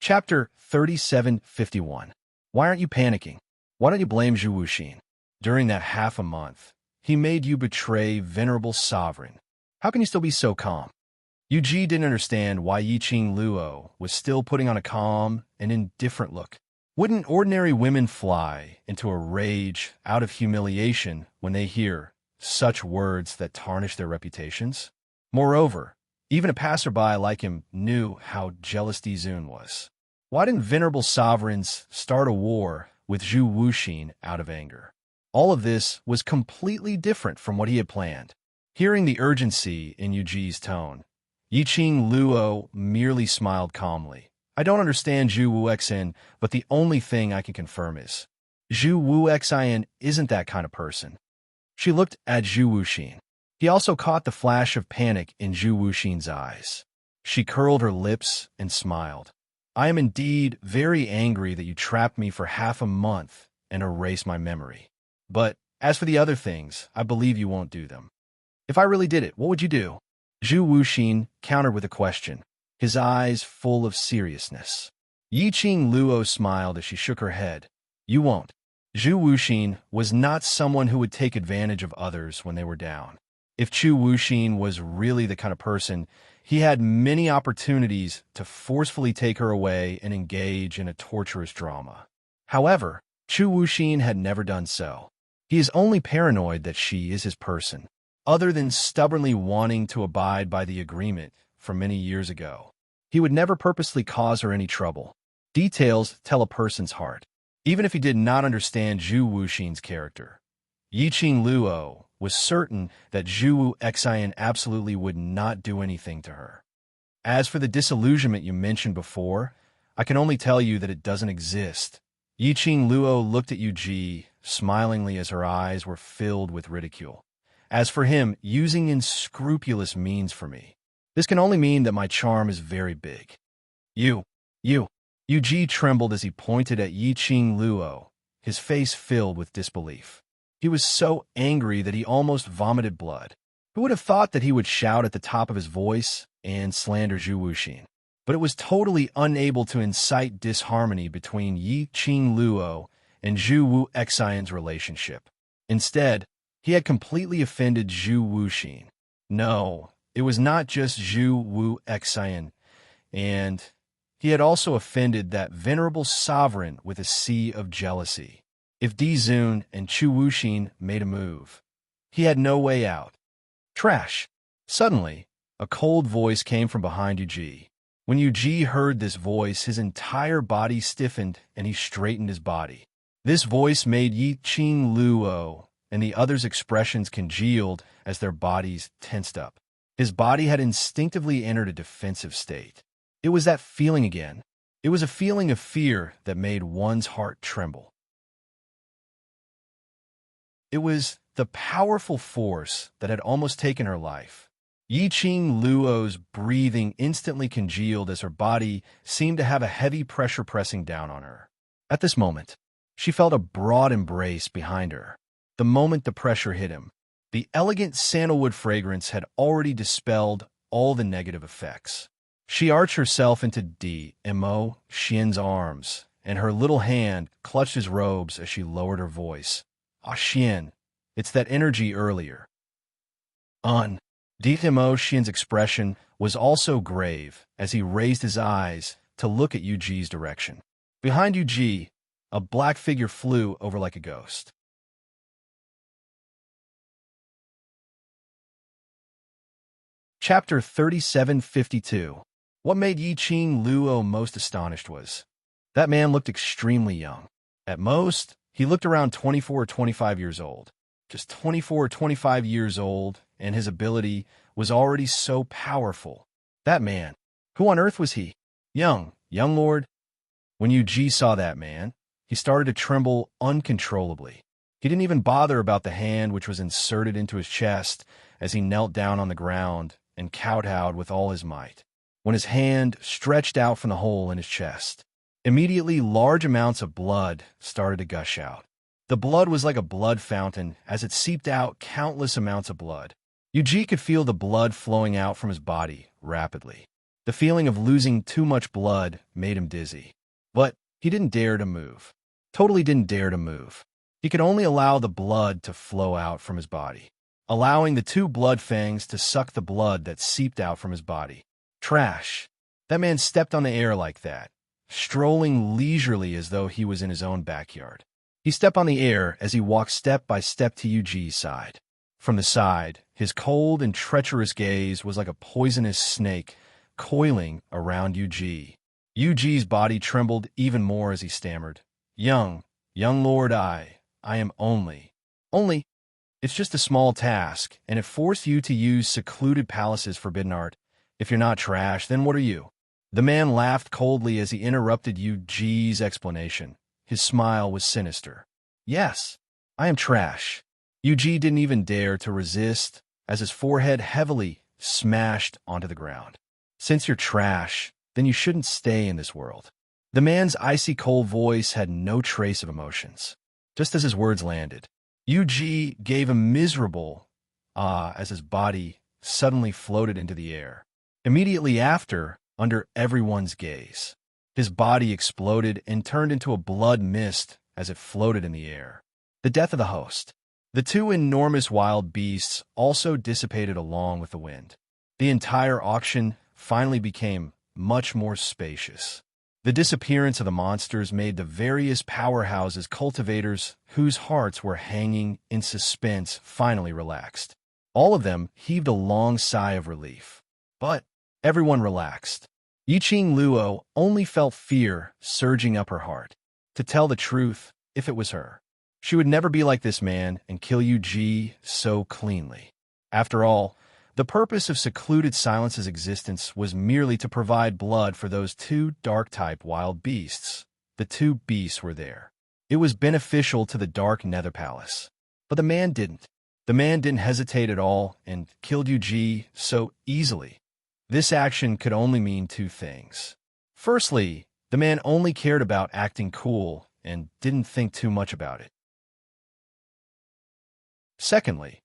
Chapter 3751. Why aren't you panicking? Why don't you blame Zhu Wuxin? During that half a month, he made you betray Venerable Sovereign. How can you still be so calm? Yu Ji didn't understand why Yi Qing Luo was still putting on a calm and indifferent look. Wouldn't ordinary women fly into a rage out of humiliation when they hear such words that tarnish their reputations? Moreover, even a passerby like him knew how jealous Dizun was. Why didn't Venerable Sovereigns start a war with Zhu Wuxin out of anger? All of this was completely different from what he had planned. Hearing the urgency in Yu Ji's tone, Yi Qing Luo merely smiled calmly. I don't understand Zhu Wu Xin, but the only thing I can confirm is Zhu Wu Xin isn't that kind of person. She looked at Zhu Wuxin. He also caught the flash of panic in Zhu Wuxin's eyes. She curled her lips and smiled. I am indeed very angry that you trapped me for half a month and erased my memory. But as for the other things, I believe you won't do them. If I really did it, what would you do? Zhu Wuxin countered with a question, his eyes full of seriousness. Yiqing Luo smiled as she shook her head. You won't. Zhu Wuxin was not someone who would take advantage of others when they were down. If Zhu Wuxin was really the kind of person, he had many opportunities to forcefully take her away and engage in a torturous drama. However, Zhu Wuxin had never done so. He is only paranoid that she is his person, other than stubbornly wanting to abide by the agreement from many years ago. He would never purposely cause her any trouble. Details tell a person's heart. Even if he did not understand Zhu Wuxin's character, Yiqing Luo was certain that Zhu Wuxian absolutely would not do anything to her. As for the disillusionment you mentioned before, I can only tell you that it doesn't exist. Yiqing Luo looked at Yu Ji smilingly as her eyes were filled with ridicule. As for him, using unscrupulous means for me, this can only mean that my charm is very big. You. Yu Ji trembled as he pointed at Yiqing Luo, his face filled with disbelief. He was so angry that he almost vomited blood. Who would have thought that he would shout at the top of his voice and slander Zhu Wuxin? But it was totally unable to incite disharmony between Yiqing Luo and Zhu Wuxian's relationship. Instead, he had completely offended Zhu Wuxin. No, it was not just Zhu Wuxian, and he had also offended that venerable sovereign with a sea of jealousy. If Di Zun and Zhu Wuxin made a move, he had no way out. Trash! Suddenly, a cold voice came from behind Yu Ji. When Yu Ji heard this voice, his entire body stiffened and he straightened his body. This voice made Yiqing Luo and the others' expressions congealed as their bodies tensed up. His body had instinctively entered a defensive state. It was that feeling again. It was a feeling of fear that made one's heart tremble. It was the powerful force that had almost taken her life. Yiqing Luo's breathing instantly congealed as her body seemed to have a heavy pressure pressing down on her. At this moment, she felt a broad embrace behind her. The moment the pressure hit him, the elegant sandalwood fragrance had already dispelled all the negative effects. She arched herself into Di Mo Xian's arms, and her little hand clutched his robes as she lowered her voice. Ah, Xian, it's that energy earlier. Di Mo Xian's expression was also grave as he raised his eyes to look at Yu Ji's direction. Behind Yu Ji, a black figure flew over like a ghost. Chapter 3752. What made Yiqing Luo most astonished was that man looked extremely young. At most, he looked around 24 or 25 years old. Just 24 or 25 years old, and his ability was already so powerful. That man, who on earth was he? Young lord? When Yu Ji saw that man, he started to tremble uncontrollably. He didn't even bother about the hand which was inserted into his chest as he knelt down on the ground and kowtowed with all his might. When his hand stretched out from the hole in his chest, immediately large amounts of blood started to gush out. The blood was like a blood fountain as it seeped out countless amounts of blood. Yu Ji could feel the blood flowing out from his body rapidly. The feeling of losing too much blood made him dizzy. But he didn't dare to move. Totally didn't dare to move. He could only allow the blood to flow out from his body, allowing the two blood fangs to suck the blood that seeped out from his body. Trash. That man stepped on the air like that, strolling leisurely as though he was in his own backyard. He stepped on the air as he walked step by step to Yu Ji's side. From the side, his cold and treacherous gaze was like a poisonous snake coiling around Yu Ji. Yu Ji's body trembled even more as he stammered. Young lord, I am only. It's just a small task, and it forced you to use secluded palaces forbidden art. If you're not trash, then what are you? The man laughed coldly as he interrupted Yu Ji's explanation. His smile was sinister. Yes, I am trash. Yuji didn't even dare to resist as his forehead heavily smashed onto the ground. Since you're trash, then you shouldn't stay in this world. The man's icy cold voice had no trace of emotions. Just as his words landed, Yuji gave a miserable ah as his body suddenly floated into the air. Immediately after, under everyone's gaze, his body exploded and turned into a blood mist as it floated in the air. The death of the host. The two enormous wild beasts also dissipated along with the wind. The entire auction finally became much more spacious. The disappearance of the monsters made the various powerhouses cultivators whose hearts were hanging in suspense finally relaxed. All of them heaved a long sigh of relief. But everyone relaxed. Yiqing Luo only felt fear surging up her heart. To tell the truth, if it was her, she would never be like this man and kill Yuji so cleanly. After all, the purpose of secluded Silence's existence was merely to provide blood for those two dark-type wild beasts. The two beasts were there. It was beneficial to the Dark Nether Palace. But the man didn't. The man didn't hesitate at all and killed Yuji so easily. This action could only mean two things. Firstly, the man only cared about acting cool and didn't think too much about it. Secondly,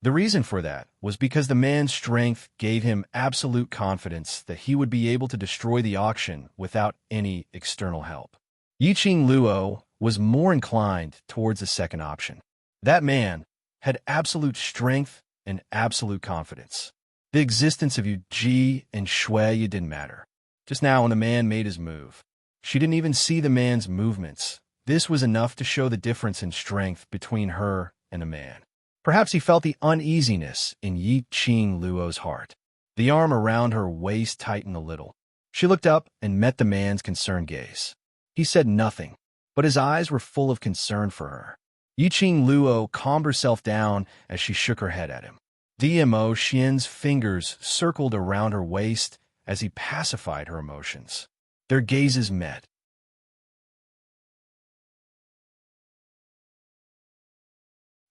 the reason for that was because the man's strength gave him absolute confidence that he would be able to destroy the auction without any external help. Yiqing Luo was more inclined towards the second option. That man had absolute strength and absolute confidence. The existence of Yuji and Shui didn't matter. Just now when the man made his move, she didn't even see the man's movements. This was enough to show the difference in strength between her and the man. Perhaps he felt the uneasiness in Yiqing Luo's heart. The arm around her waist tightened a little. She looked up and met the man's concerned gaze. He said nothing, but his eyes were full of concern for her. Yiqing Luo calmed herself down as she shook her head at him. Dmo Xian's fingers circled around her waist as he pacified her emotions. Their gazes met.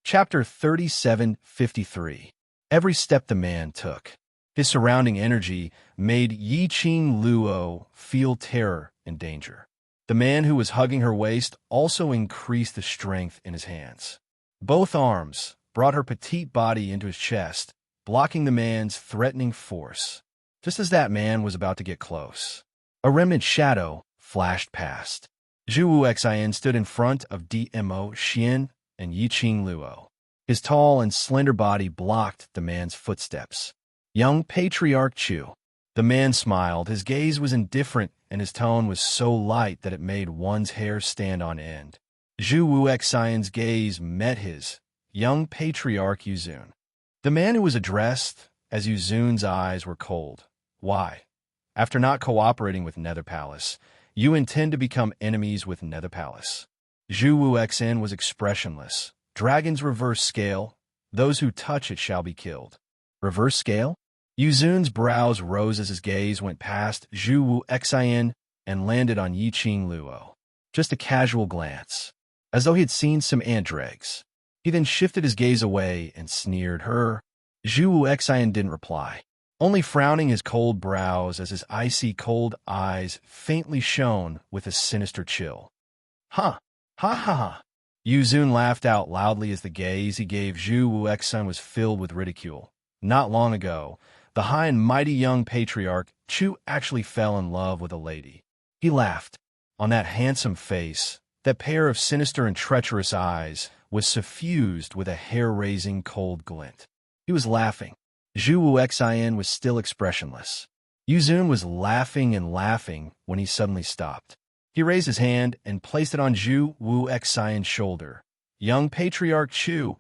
Chapter 3753. Every step the man took. His surrounding energy made Yiqing Luo feel terror and danger. The man who was hugging her waist also increased the strength in his hands. Both arms brought her petite body into his chest, blocking the man's threatening force. Just as that man was about to get close, a remnant shadow flashed past. Zhu Wuxian stood in front of Dmo Xian and Yiqing Luo. His tall and slender body blocked the man's footsteps. Young Patriarch Chu. The man smiled. His gaze was indifferent, and his tone was so light that it made one's hair stand on end. Zhu Wuxian's gaze met his. Young Patriarch Yuzun. The man who was addressed as Yuzun's eyes were cold. Why? After not cooperating with Nether Palace, you intend to become enemies with Nether Palace. Zhu Wuxian was expressionless. Dragon's reverse scale. Those who touch it shall be killed. Reverse scale? Yuzun's brows rose as his gaze went past Zhu Wuxian and landed on Yiqing Luo. Just a casual glance, as though he had seen some ant dregs. He then shifted his gaze away and sneered her. Zhu Wuxian didn't reply, only frowning his cold brows as his icy cold eyes faintly shone with a sinister chill. Ha! Ha ha ha! Yuzun laughed out loudly as the gaze he gave Zhu Wuxian was filled with ridicule. Not long ago, the high and mighty young patriarch Chu actually fell in love with a lady. He laughed. On that handsome face, that pair of sinister and treacherous eyes was suffused with a hair-raising cold glint. He was laughing. Zhu Wuxian was still expressionless. Yuzun was laughing and laughing when he suddenly stopped. He raised his hand and placed it on Zhu Wuxian's shoulder. Young Patriarch Chu,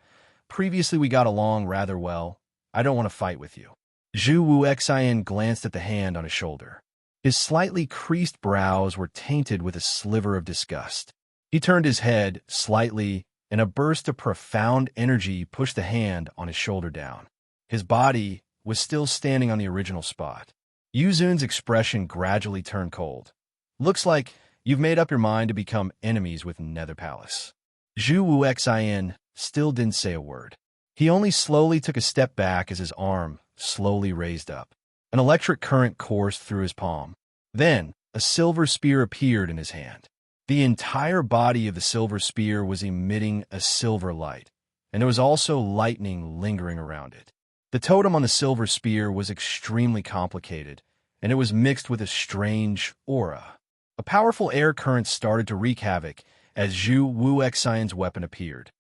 previously we got along rather well. I don't want to fight with you. Zhu Wuxian glanced at the hand on his shoulder. His slightly creased brows were tainted with a sliver of disgust. He turned his head slightly, and a burst of profound energy pushed the hand on his shoulder down. His body was still standing on the original spot. Yuzun's expression gradually turned cold. Looks like you've made up your mind to become enemies with Nether Palace. Zhu Wuxian still didn't say a word. He only slowly took a step back as his arm slowly raised up. An electric current coursed through his palm. Then, a silver spear appeared in his hand. The entire body of the silver spear was emitting a silver light, and there was also lightning lingering around it. The totem on the silver spear was extremely complicated, and it was mixed with a strange aura. A powerful air current started to wreak havoc as Zhu Wuxian's weapon appeared.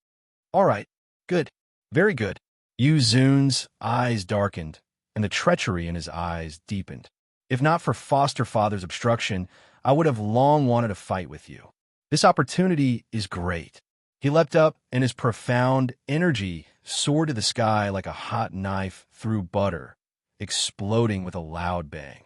All right, good, very good. Yu Zun's eyes darkened, and the treachery in his eyes deepened. If not for foster father's obstruction, I would have long wanted to fight with you. This opportunity is great. He leapt up, and his profound energy soared to the sky like a hot knife through butter, exploding with a loud bang.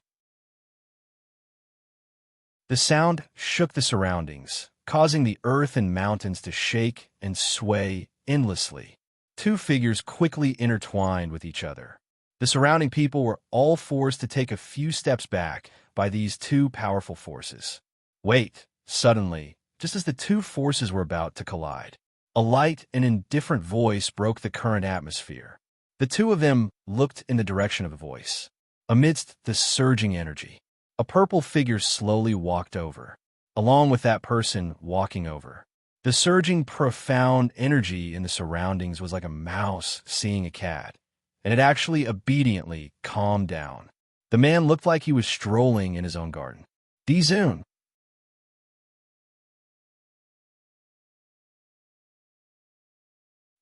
The sound shook the surroundings, causing the earth and mountains to shake and sway endlessly. Two figures quickly intertwined with each other. The surrounding people were all forced to take a few steps back by these two powerful forces. Wait, suddenly, just as the two forces were about to collide, a light and indifferent voice broke the current atmosphere. The two of them looked in the direction of the voice. Amidst the surging energy, a purple figure slowly walked over, along with that person walking over. The surging, profound energy in the surroundings was like a mouse seeing a cat, and it actually obediently calmed down. The man looked like he was strolling in his own garden. Dizun.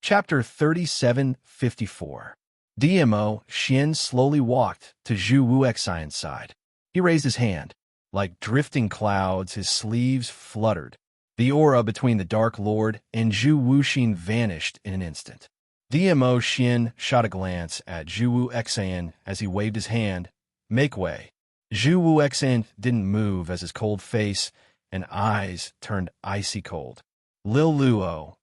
Chapter 3754. DMO Xian slowly walked to Zhu Wuxian's side. He raised his hand. Like drifting clouds, his sleeves fluttered. The aura between the Dark Lord and Zhu Wuxian vanished in an instant. DMO Xian shot a glance at Zhu Wuxian as he waved his hand. Make way. Zhu Wuxian didn't move as his cold face and eyes turned icy cold. Lil Luo.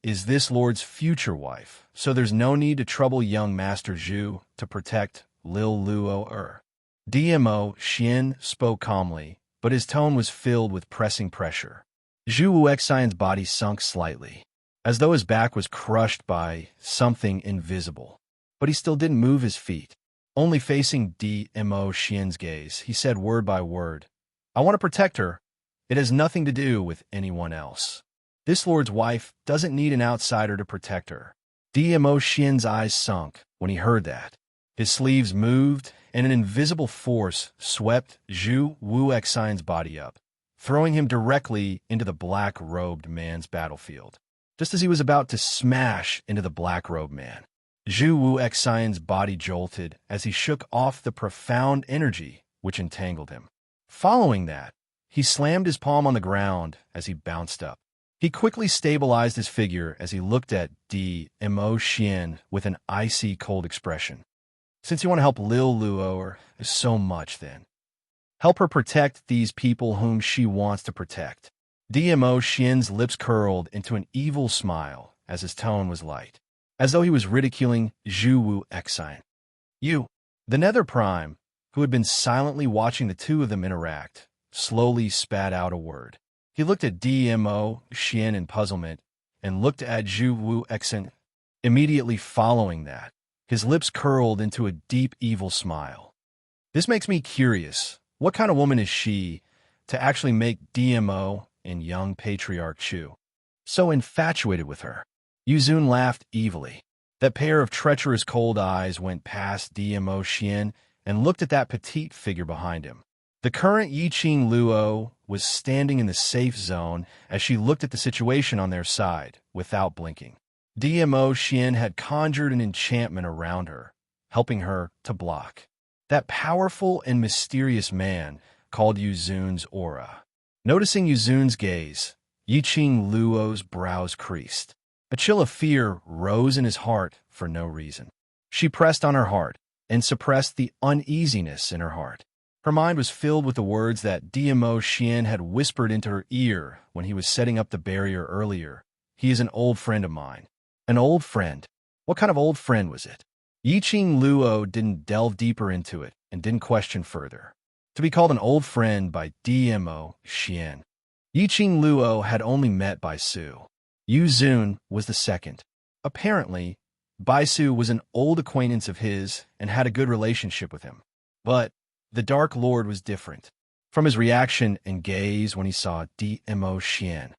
Is this Lord's future wife, so there's no need to trouble young Master Zhu to protect Lil Luo. DMO Xian spoke calmly, but his tone was filled with pressing pressure. Zhu Wuxian's body sunk slightly, as though his back was crushed by something invisible. But he still didn't move his feet. Only facing DMO Xian's gaze, he said word by word, I want to protect her. It has nothing to do with anyone else. This Lord's wife doesn't need an outsider to protect her. DMO Xian's eyes sunk when he heard that. His sleeves moved, and an invisible force swept Zhu Wuxian's body up, throwing him directly into the black-robed man's battlefield. Just as he was about to smash into the black-robed man, Zhu Wuxian's body jolted as he shook off the profound energy which entangled him. Following that, he slammed his palm on the ground as he bounced up. He quickly stabilized his figure as he looked at DMO Xian with an icy cold expression. Since you want to help Lil Luo so much, then help her protect these people whom she wants to protect. DMO Xian's lips curled into an evil smile as his tone was light, as though he was ridiculing Zhu Wuxian. You, the Nether Prime, who had been silently watching the two of them interact, slowly spat out a word. He looked at DMO Xian in puzzlement and looked at Zhu Wuxian. Immediately following that, his lips curled into a deep evil smile. This makes me curious. What kind of woman is she to actually make DMO and young Patriarch Chu so infatuated with her? Yu Zun laughed evilly. That pair of treacherous cold eyes went past DMO Xian and looked at that petite figure behind him. The current Yiqing Luo was standing in the safe zone as she looked at the situation on their side, without blinking. DMO Xian had conjured an enchantment around her, helping her to block. That powerful and mysterious man called Yu Zun's aura. Noticing Yu Zun's gaze, Yiqing Luo's brows creased. A chill of fear rose in his heart for no reason. She pressed on her heart and suppressed the uneasiness in her heart. Her mind was filled with the words that DMO Xian had whispered into her ear when he was setting up the barrier earlier. He is an old friend of mine. An old friend? What kind of old friend was it? Yiqing Luo didn't delve deeper into it and didn't question further. To be called an old friend by DMO Xian. Yiqing Luo had only met Bai Su. Yu Zun was the second. Apparently, Baisu was an old acquaintance of his and had a good relationship with him. But the Dark Lord was different. From his reaction and gaze when he saw Dmo Xian,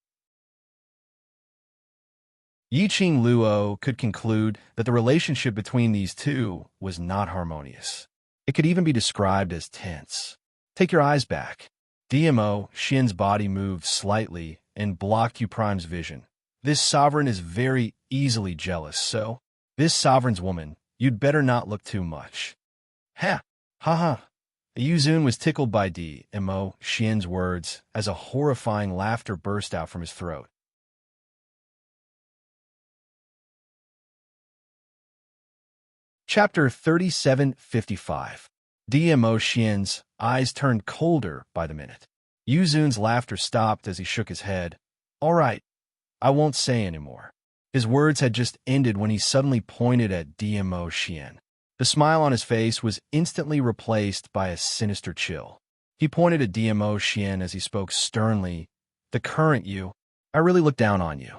Yiqing Luo could conclude that the relationship between these two was not harmonious. It could even be described as tense. Take your eyes back. Dmo Xian's body moved slightly and blocked Yu Prime's vision. This sovereign is very easily jealous, so this sovereign's woman, you'd better not look too much. Ha! Ha ha! Yu Zun was tickled by Dmo Xian's words as a horrifying laughter burst out from his throat. Chapter 3755. Dmo Xian's eyes turned colder by the minute. Yu Zun's laughter stopped as he shook his head. All right, I won't say anymore. His words had just ended when he suddenly pointed at Dmo Xian. The smile on his face was instantly replaced by a sinister chill. He pointed at Dmo Xian as he spoke sternly. The current you, I really look down on you.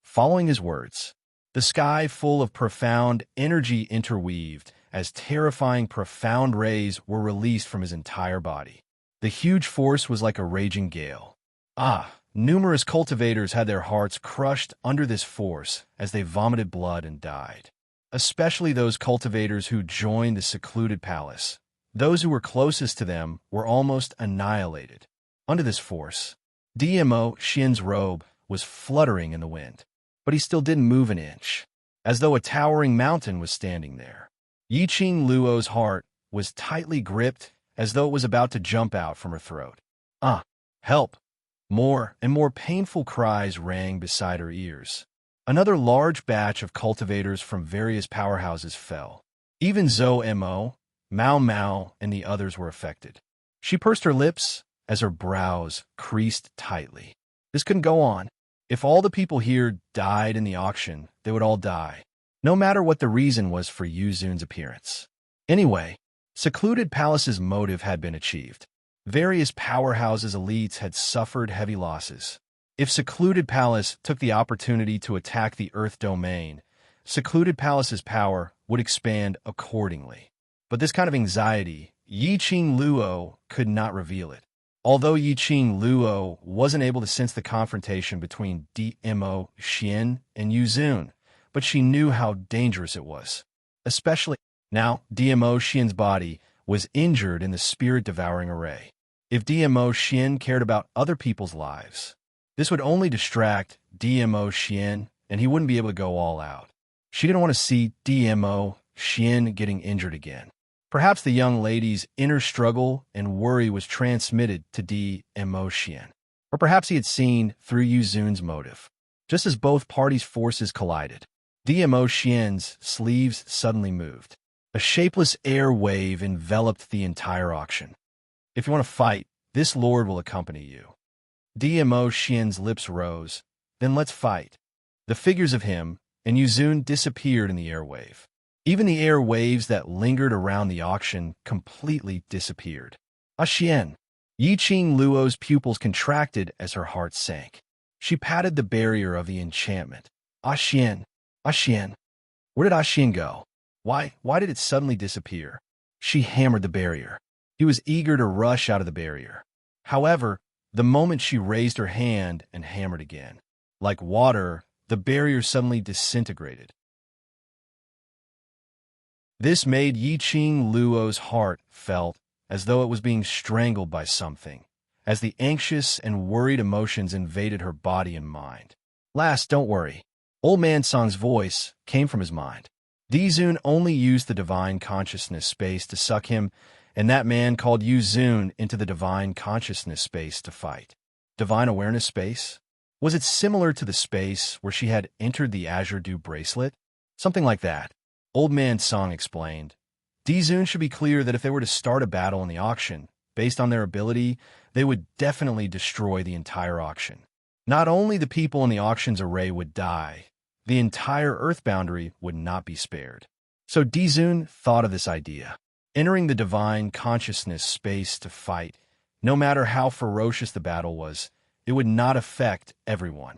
Following his words, the sky full of profound energy interweaved as terrifying profound rays were released from his entire body. The huge force was like a raging gale. Numerous cultivators had their hearts crushed under this force as they vomited blood and died. Especially those cultivators who joined the secluded palace. Those who were closest to them were almost annihilated. Under this force, Dmo Xian's robe was fluttering in the wind, but he still didn't move an inch, as though a towering mountain was standing there. Yiqing Luo's heart was tightly gripped as though it was about to jump out from her throat. Help! More and more painful cries rang beside her ears. Another large batch of cultivators from various powerhouses fell. Even Zhou Mo, Mao Mao, and the others were affected. She pursed her lips as her brows creased tightly. This couldn't go on. If all the people here died in the auction, they would all die, no matter what the reason was for Yu Zun's appearance. Anyway, Secluded Palace's motive had been achieved. Various powerhouses' elites had suffered heavy losses. If Secluded Palace took the opportunity to attack the Earth domain, Secluded Palace's power would expand accordingly. But this kind of anxiety, Yiqing Luo could not reveal it. Although Yiqing Luo wasn't able to sense the confrontation between Dmo Xian and Yu Zun, but she knew how dangerous it was. Especially now, Dmo Xian's body was injured in the spirit-devouring array. If Dmo Xian cared about other people's lives, this would only distract Dmo Xian, and he wouldn't be able to go all out. She didn't want to see Dmo Xian getting injured again. Perhaps the young lady's inner struggle and worry was transmitted to Dmo Xian. Or perhaps he had seen through Yu Zun's motive. Just as both parties' forces collided, Dmo Xian's sleeves suddenly moved. A shapeless air wave enveloped the entire auction. If you want to fight, this lord will accompany you. Dmo Xian's lips rose. Then let's fight. The figures of him and Yu Zun disappeared in the airwave. Even the air waves that lingered around the auction completely disappeared. Xian! Yiqing Luo's pupils contracted as her heart sank. She patted the barrier of the enchantment. Xian! Xian! Where did Xian go? Why did it suddenly disappear? She hammered the barrier. He was eager to rush out of the barrier. However, the moment she raised her hand and hammered again, like water, the barrier suddenly disintegrated. This made Yiqing Luo's heart felt as though it was being strangled by something, as the anxious and worried emotions invaded her body and mind. Last, don't worry. Old Man Song's voice came from his mind. Dizun only used the divine consciousness space to suck him, and that man called Yu Zun into the divine consciousness space to fight. Divine awareness space? Was it similar to the space where she had entered the Azure Dew bracelet? Something like that. Old Man Song explained. Dizun should be clear that if they were to start a battle in the auction, based on their ability, they would definitely destroy the entire auction. Not only the people in the auction's array would die, the entire Earth boundary would not be spared. So Dizun thought of this idea. Entering the divine consciousness space to fight, no matter how ferocious the battle was, it would not affect everyone.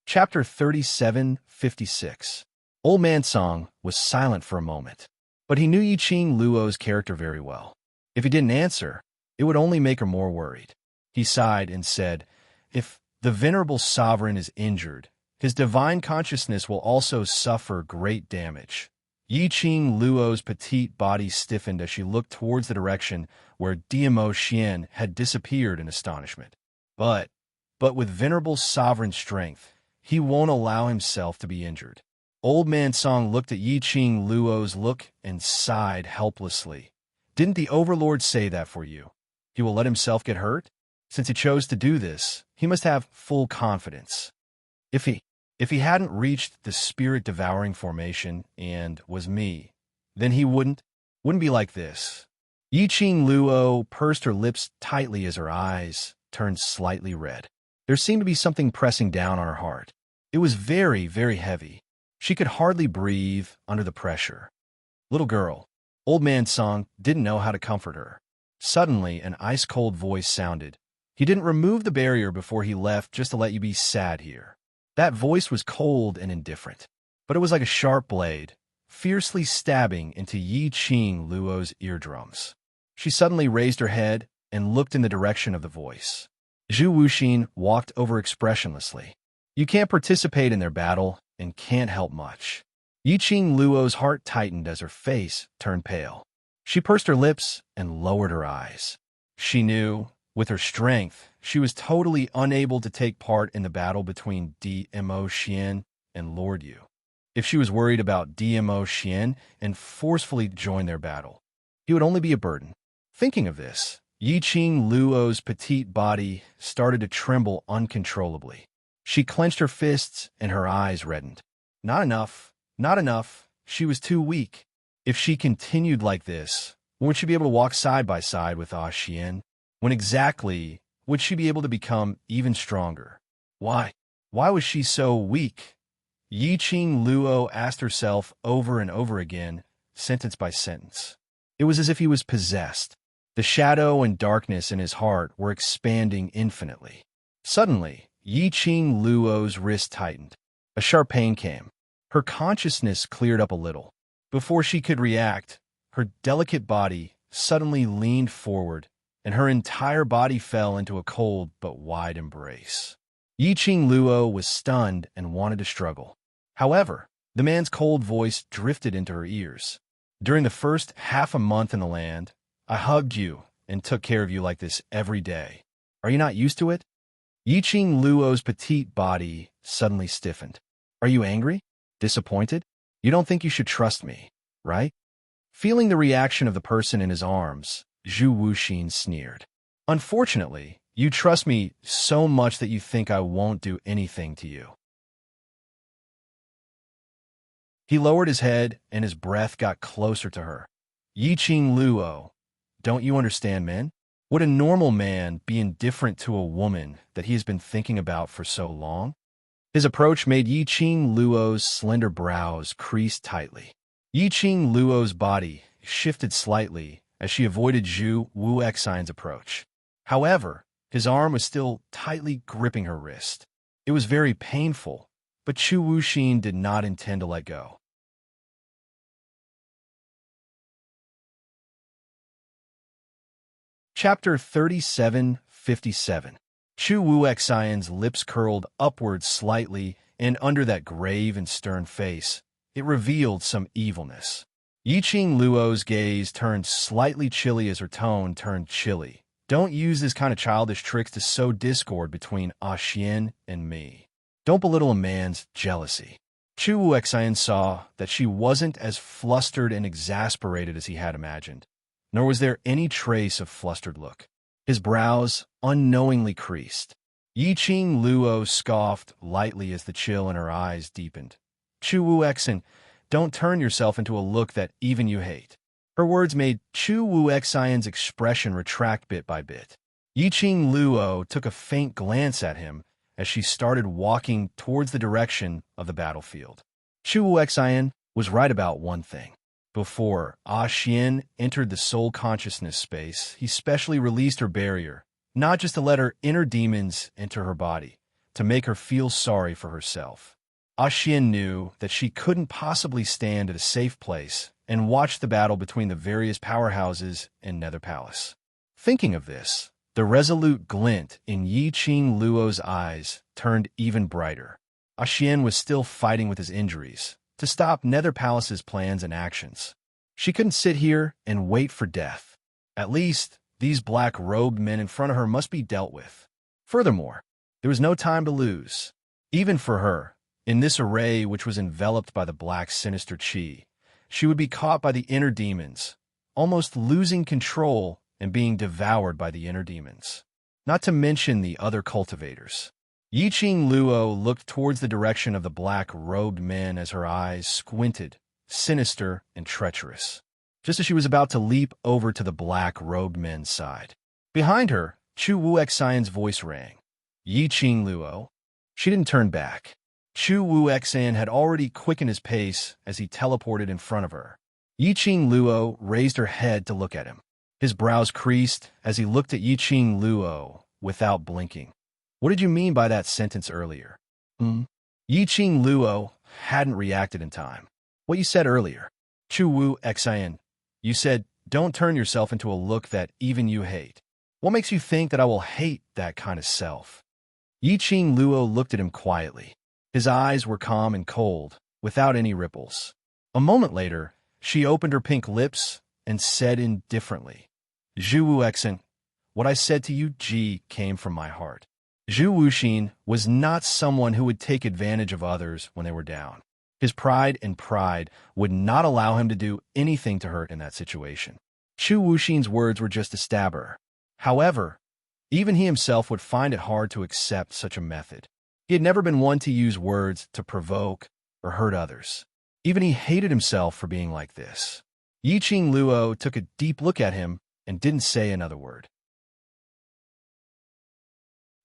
Chapter 37:56. Old Man Song was silent for a moment, but he knew Yiqing Luo's character very well. If he didn't answer, it would only make her more worried. He sighed and said, "If the venerable sovereign is injured, his divine consciousness will also suffer great damage." Yiqing Luo's petite body stiffened as she looked towards the direction where Diamo Xian had disappeared in astonishment. But with venerable sovereign strength, he won't allow himself to be injured. Old Man Song looked at Yiqing Luo's look and sighed helplessly. "Didn't the Overlord say that for you? He will let himself get hurt? Since he chose to do this, he must have full confidence. If he hadn't reached the spirit-devouring formation and was me, then he wouldn't be like this." Yiqing Luo pursed her lips tightly as her eyes turned slightly red. There seemed to be something pressing down on her heart. It was very, very heavy. She could hardly breathe under the pressure. "Little girl." Old Man Song didn't know how to comfort her. Suddenly, an ice-cold voice sounded. "He didn't remove the barrier before he left just to let you be sad here." That voice was cold and indifferent, but it was like a sharp blade, fiercely stabbing into Yiqing Luo's eardrums. She suddenly raised her head and looked in the direction of the voice. Zhu Wuxin walked over expressionlessly. You can't participate in their battle and can't help much. Yiqing Luo's heart tightened as her face turned pale. She pursed her lips and lowered her eyes. She knew, with her strength, she was totally unable to take part in the battle between Diamo Xian and Lord Yu. If she was worried about Diamo Xian and forcefully joined their battle, he would only be a burden. Thinking of this, Yiqing Luo's petite body started to tremble uncontrollably. She clenched her fists and her eyes reddened. Not enough, not enough. She was too weak. If she continued like this, when would she be able to walk side by side with Ah Xian? When exactly would she be able to become even stronger? Why was she so weak? Yiqing Luo asked herself over and over again, sentence by sentence. It was as if he was possessed. The shadow and darkness in his heart were expanding infinitely. Suddenly, Yiqing Luo's wrist tightened. A sharp pain came. Her consciousness cleared up a little. Before she could react, her delicate body suddenly leaned forward, and her entire body fell into a cold but wide embrace. Yiqing Luo was stunned and wanted to struggle. However, the man's cold voice drifted into her ears. "During the first half a month in the land, I hugged you and took care of you like this every day. Are you not used to it?" Yiqing Luo's petite body suddenly stiffened. "Are you angry? Disappointed? You don't think you should trust me, right?" Feeling the reaction of the person in his arms, Zhu Wuxin sneered. "Unfortunately, you trust me so much that you think I won't do anything to you." He lowered his head and his breath got closer to her. "Yiqing Luo, don't you understand, men? Would a normal man be indifferent to a woman that he has been thinking about for so long?" His approach made Yiqing Luo's slender brows crease tightly. Yiqing Luo's body shifted slightly as she avoided Zhu Wuxian's approach. However, his arm was still tightly gripping her wrist. It was very painful, but Zhu Wuxin did not intend to let go. Chapter 37:57. Zhu Wuxian's lips curled upwards slightly, and under that grave and stern face, it revealed some evilness. Yiqing Luo's gaze turned slightly chilly as her tone turned chilly. "Don't use this kind of childish tricks to sow discord between Ah Xian and me. Don't belittle a man's jealousy." Zhu Wuxian saw that she wasn't as flustered and exasperated as he had imagined, nor was there any trace of flustered look. His brows unknowingly creased. Yiqing Luo scoffed lightly as the chill in her eyes deepened. "Zhu Wuxian, don't turn yourself into a look that even you hate." Her words made Zhu Wuxian's expression retract bit by bit. Yiqing Luo took a faint glance at him as she started walking towards the direction of the battlefield. Zhu Wuxian was right about one thing. Before Ah Xian entered the soul consciousness space, he specially released her barrier, not just to let her inner demons enter her body, to make her feel sorry for herself. Xian knew that she couldn't possibly stand at a safe place and watch the battle between the various powerhouses in Nether Palace. Thinking of this, the resolute glint in Yiqing Luo's eyes turned even brighter. Xian was still fighting with his injuries to stop Nether Palace's plans and actions. She couldn't sit here and wait for death. At least, these black-robed men in front of her must be dealt with. Furthermore, there was no time to lose. Even for her, in this array which was enveloped by the black sinister chi, she would be caught by the inner demons, almost losing control and being devoured by the inner demons. Not to mention the other cultivators. Yiqing Luo looked towards the direction of the black-robed men as her eyes squinted, sinister and treacherous, just as she was about to leap over to the black-robed men's side. Behind her, Chu Wuxian's voice rang. Yiqing Luo. She didn't turn back. Chu Wuxian had already quickened his pace as he teleported in front of her. Yiqing Luo raised her head to look at him. His brows creased as he looked at Yiqing Luo without blinking. What did you mean by that sentence earlier? Yiqing Luo hadn't reacted in time. What you said earlier. Chu Wuxian. You said, don't turn yourself into a look that even you hate. What makes you think that I will hate that kind of self? Yiqing Luo looked at him quietly. His eyes were calm and cold, without any ripples. A moment later, she opened her pink lips and said indifferently, Zhu Wuxian, what I said to you, Ji, came from my heart. Zhu Wuxian was not someone who would take advantage of others when they were down. His pride would not allow him to do anything to her in that situation. Zhu Wuxian's words were just to stab her. However, even he himself would find it hard to accept such a method. He had never been one to use words to provoke or hurt others. Even he hated himself for being like this. Yiqing Luo took a deep look at him and didn't say another word.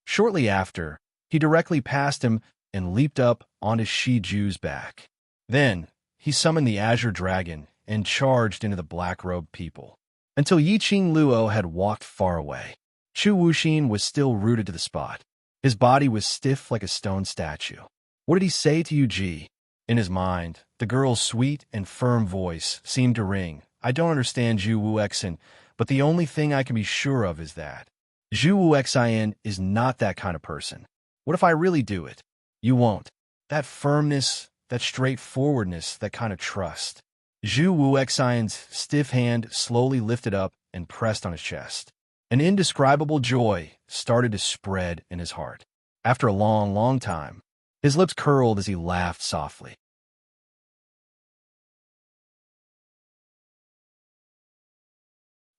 Shortly after, he directly passed him and leaped up onto Shi Ju's back. Then, he summoned the Azure Dragon and charged into the black-robed people. Until Yiqing Luo had walked far away, Chu Wuxian was still rooted to the spot. His body was stiff like a stone statue. What did he say to you, Ji? In his mind, the girl's sweet and firm voice seemed to ring. I don't understand Zhu Wuxian, but the only thing I can be sure of is that Zhu Wuxian is not that kind of person. What if I really do it? You won't. That firmness, that straightforwardness, that kind of trust. Zhu Wuxian's stiff hand slowly lifted up and pressed on his chest. An indescribable joy started to spread in his heart. After a long, long time, his lips curled as he laughed softly.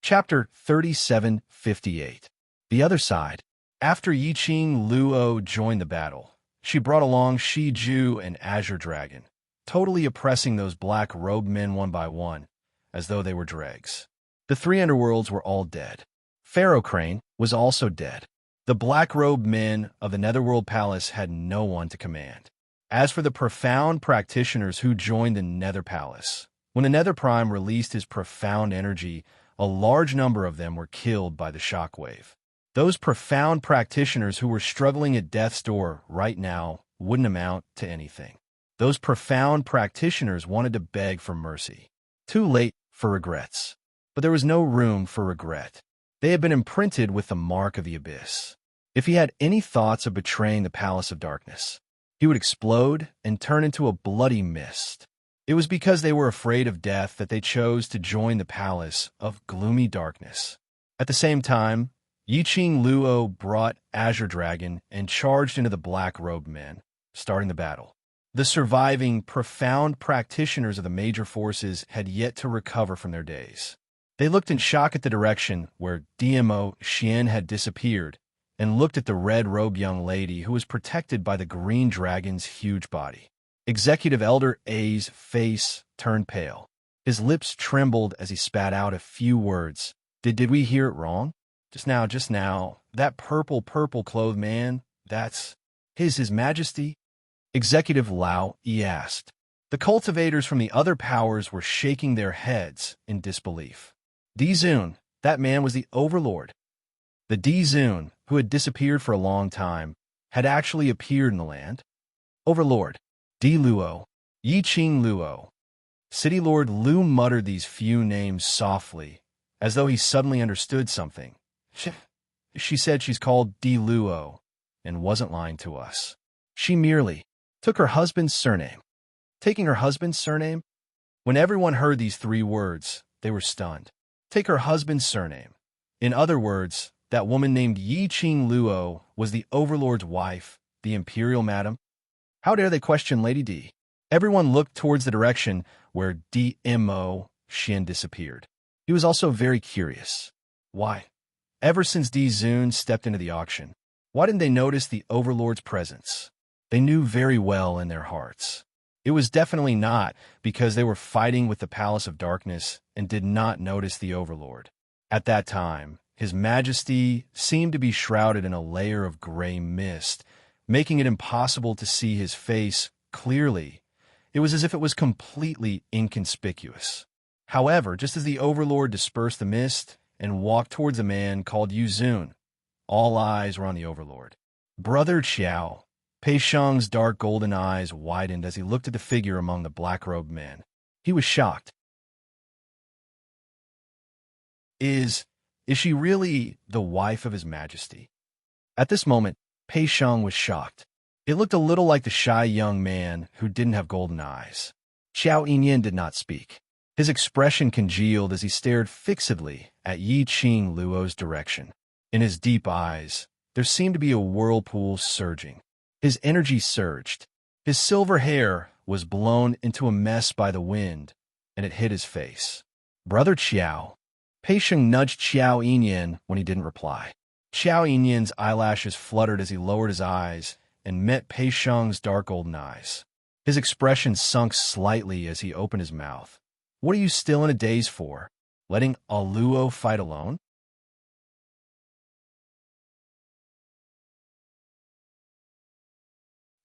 Chapter 3758. The Other Side. After Yiqing Luo joined the battle, she brought along Shi Ju and Azure Dragon, totally oppressing those black-robed men one by one, as though they were dregs. The three underworlds were all dead. Pharaoh Crane was also dead. The black-robed men of the Netherworld Palace had no one to command. As for the profound practitioners who joined the Nether Palace, when the Nether Prime released his profound energy, a large number of them were killed by the shockwave. Those profound practitioners who were struggling at death's door right now wouldn't amount to anything. Those profound practitioners wanted to beg for mercy. Too late for regrets. But there was no room for regret. They had been imprinted with the mark of the abyss. If he had any thoughts of betraying the Palace of Darkness, he would explode and turn into a bloody mist. It was because they were afraid of death that they chose to join the Palace of Gloomy Darkness. At the same time, Yiqing Luo brought Azure Dragon and charged into the black-robed men, starting the battle. The surviving, profound practitioners of the major forces had yet to recover from their daze. They looked in shock at the direction where DMO Xian had disappeared and looked at the red-robed young lady who was protected by the green dragon's huge body. Executive Elder A's face turned pale. His lips trembled as he spat out a few words. Did we hear it wrong? Just now, that purple-clothed man, that's His Majesty? Executive Lao E asked. The cultivators from the other powers were shaking their heads in disbelief. D-Zun, that man was the Overlord. The D-Zun, who had disappeared for a long time, had actually appeared in the land. Overlord, Di Luo, Yi Qing Luo. City Lord Lu muttered these few names softly, as though he suddenly understood something. She said she's called Di Luo, and wasn't lying to us. She merely took her husband's surname. Taking her husband's surname? When everyone heard these 3 words, they were stunned. Take her husband's surname. In other words, that woman named Yi Qing Luo was the Overlord's wife, the Imperial Madam. How dare they question Lady Di? Everyone looked towards the direction where Mo Xin disappeared. He was also very curious. Why? Ever since Di Zun stepped into the auction, why didn't they notice the Overlord's presence? They knew very well in their hearts. It was definitely not because they were fighting with the Palace of Darkness and did not notice the Overlord. At that time, His Majesty seemed to be shrouded in a layer of gray mist, making it impossible to see his face clearly. It was as if it was completely inconspicuous. However, just as the Overlord dispersed the mist and walked towards a man called Yu Zun, all eyes were on the Overlord. Brother Qiao. Pei Sheng's dark golden eyes widened as he looked at the figure among the black-robed men. He was shocked. Is she really the wife of His Majesty? At this moment, Pei Sheng was shocked. It looked a little like the shy young man who didn't have golden eyes. Xiao Yinyan did not speak. His expression congealed as he stared fixedly at Yi Qing Luo's direction. In his deep eyes, there seemed to be a whirlpool surging. His energy surged. His silver hair was blown into a mess by the wind, and it hit his face. Brother Qiao. Pei Sheng nudged Xiao Yinyan when he didn't reply. Xiao Yinyan's eyelashes fluttered as he lowered his eyes and met Pei Sheng's dark golden eyes. His expression sunk slightly as he opened his mouth. What are you still in a daze for? Letting a Luo fight alone?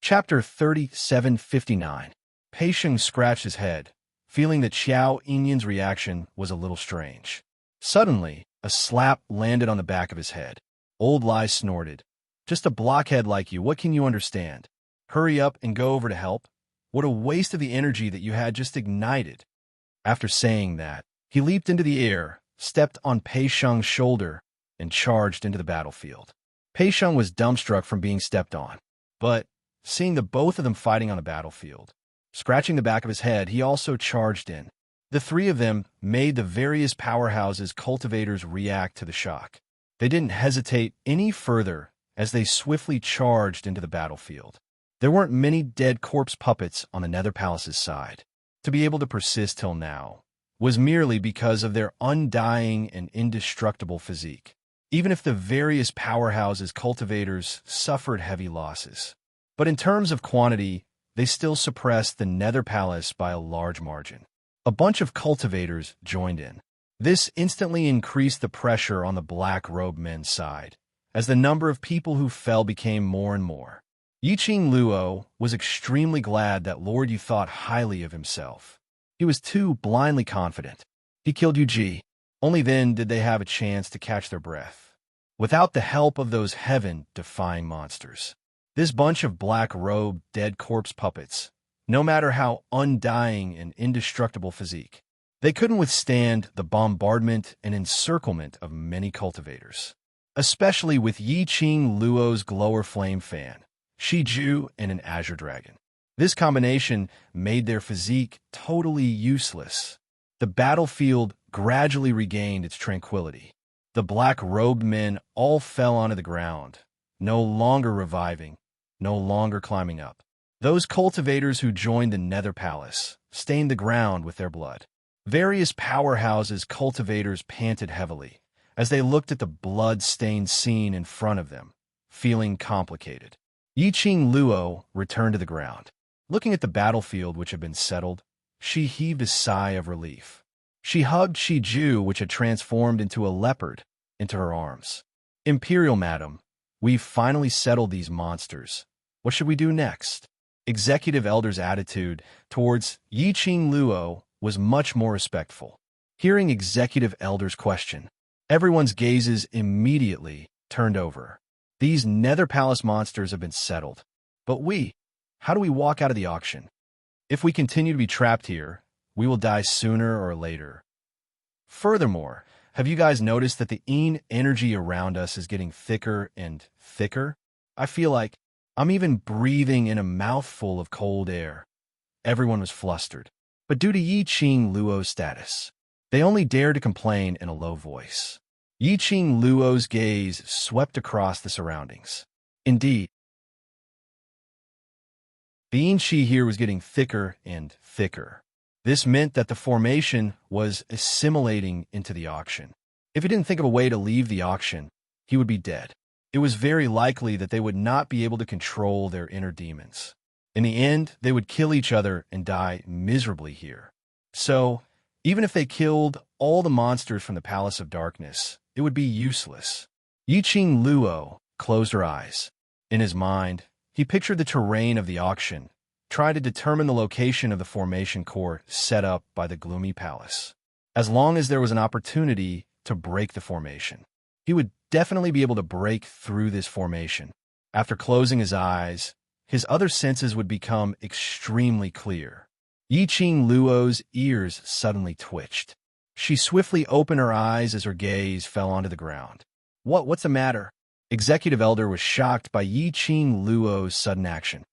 Chapter 3759. Pei Sheng scratched his head, feeling that Xiao Yinyan's reaction was a little strange. Suddenly, a slap landed on the back of his head. Old Lai snorted. Just a blockhead like you, what can you understand? Hurry up and go over to help? What a waste of the energy that you had just ignited. After saying that, he leaped into the air, stepped on Pei Sheng's shoulder, and charged into the battlefield. Pei Sheng was dumbstruck from being stepped on, but seeing the both of them fighting on the battlefield, scratching the back of his head, he also charged in. The 3 of them made the various powerhouses' cultivators react to the shock. They didn't hesitate any further as they swiftly charged into the battlefield. There weren't many dead corpse puppets on the Nether Palace's side. To be able to persist till now was merely because of their undying and indestructible physique, even if the various powerhouses' cultivators suffered heavy losses. But in terms of quantity, they still suppressed the Nether Palace by a large margin. A bunch of cultivators joined in. This instantly increased the pressure on the black-robed men's side, as the number of people who fell became more and more. Yi Qing Luo was extremely glad that Lord Yu thought highly of himself. He was too blindly confident. He killed Yu Ji. Only then did they have a chance to catch their breath. Without the help of those heaven-defying monsters. This bunch of black-robed, dead corpse puppets, no matter how undying and indestructible physique, they couldn't withstand the bombardment and encirclement of many cultivators, especially with Yi Qing Luo's glower flame fan, Shiju, and an azure dragon. This combination made their physique totally useless. The battlefield gradually regained its tranquility. The black-robed men all fell onto the ground, no longer reviving, no longer climbing up. Those cultivators who joined the Nether Palace stained the ground with their blood. Various powerhouses' cultivators panted heavily as they looked at the blood-stained scene in front of them, feeling complicated. Yi Qing Luo returned to the ground. Looking at the battlefield which had been settled, she heaved a sigh of relief. She hugged Shiju, which had transformed into a leopard, into her arms. Imperial Madam, we've finally settled these monsters. What should we do next? Executive Elder's attitude towards Yi Qing Luo was much more respectful. Hearing Executive Elder's question, everyone's gazes immediately turned over. These Nether Palace monsters have been settled. But how do we walk out of the auction? If we continue to be trapped here, we will die sooner or later. Furthermore, have you guys noticed that the energy around us is getting thicker and thicker? I feel like I'm even breathing in a mouthful of cold air. Everyone was flustered. But due to Yi Qing Luo's status, they only dared to complain in a low voice. Yi Qing Luo's gaze swept across the surroundings. Indeed, the Qi here was getting thicker and thicker. This meant that the formation was assimilating into the auction. If he didn't think of a way to leave the auction, he would be dead. It was very likely that they would not be able to control their inner demons. In the end, they would kill each other and die miserably here. So, even if they killed all the monsters from the Palace of Darkness, it would be useless. Yi Qing Luo closed her eyes. In his mind, he pictured the terrain of the auction, tried to determine the location of the formation core set up by the gloomy palace. As long as there was an opportunity to break the formation, he would definitely be able to break through this formation. After closing his eyes, his other senses would become extremely clear. Yi Qing Luo's ears suddenly twitched. She swiftly opened her eyes as her gaze fell onto the ground. What's the matter? Executive Elder was shocked by Yi Qing Luo's sudden action.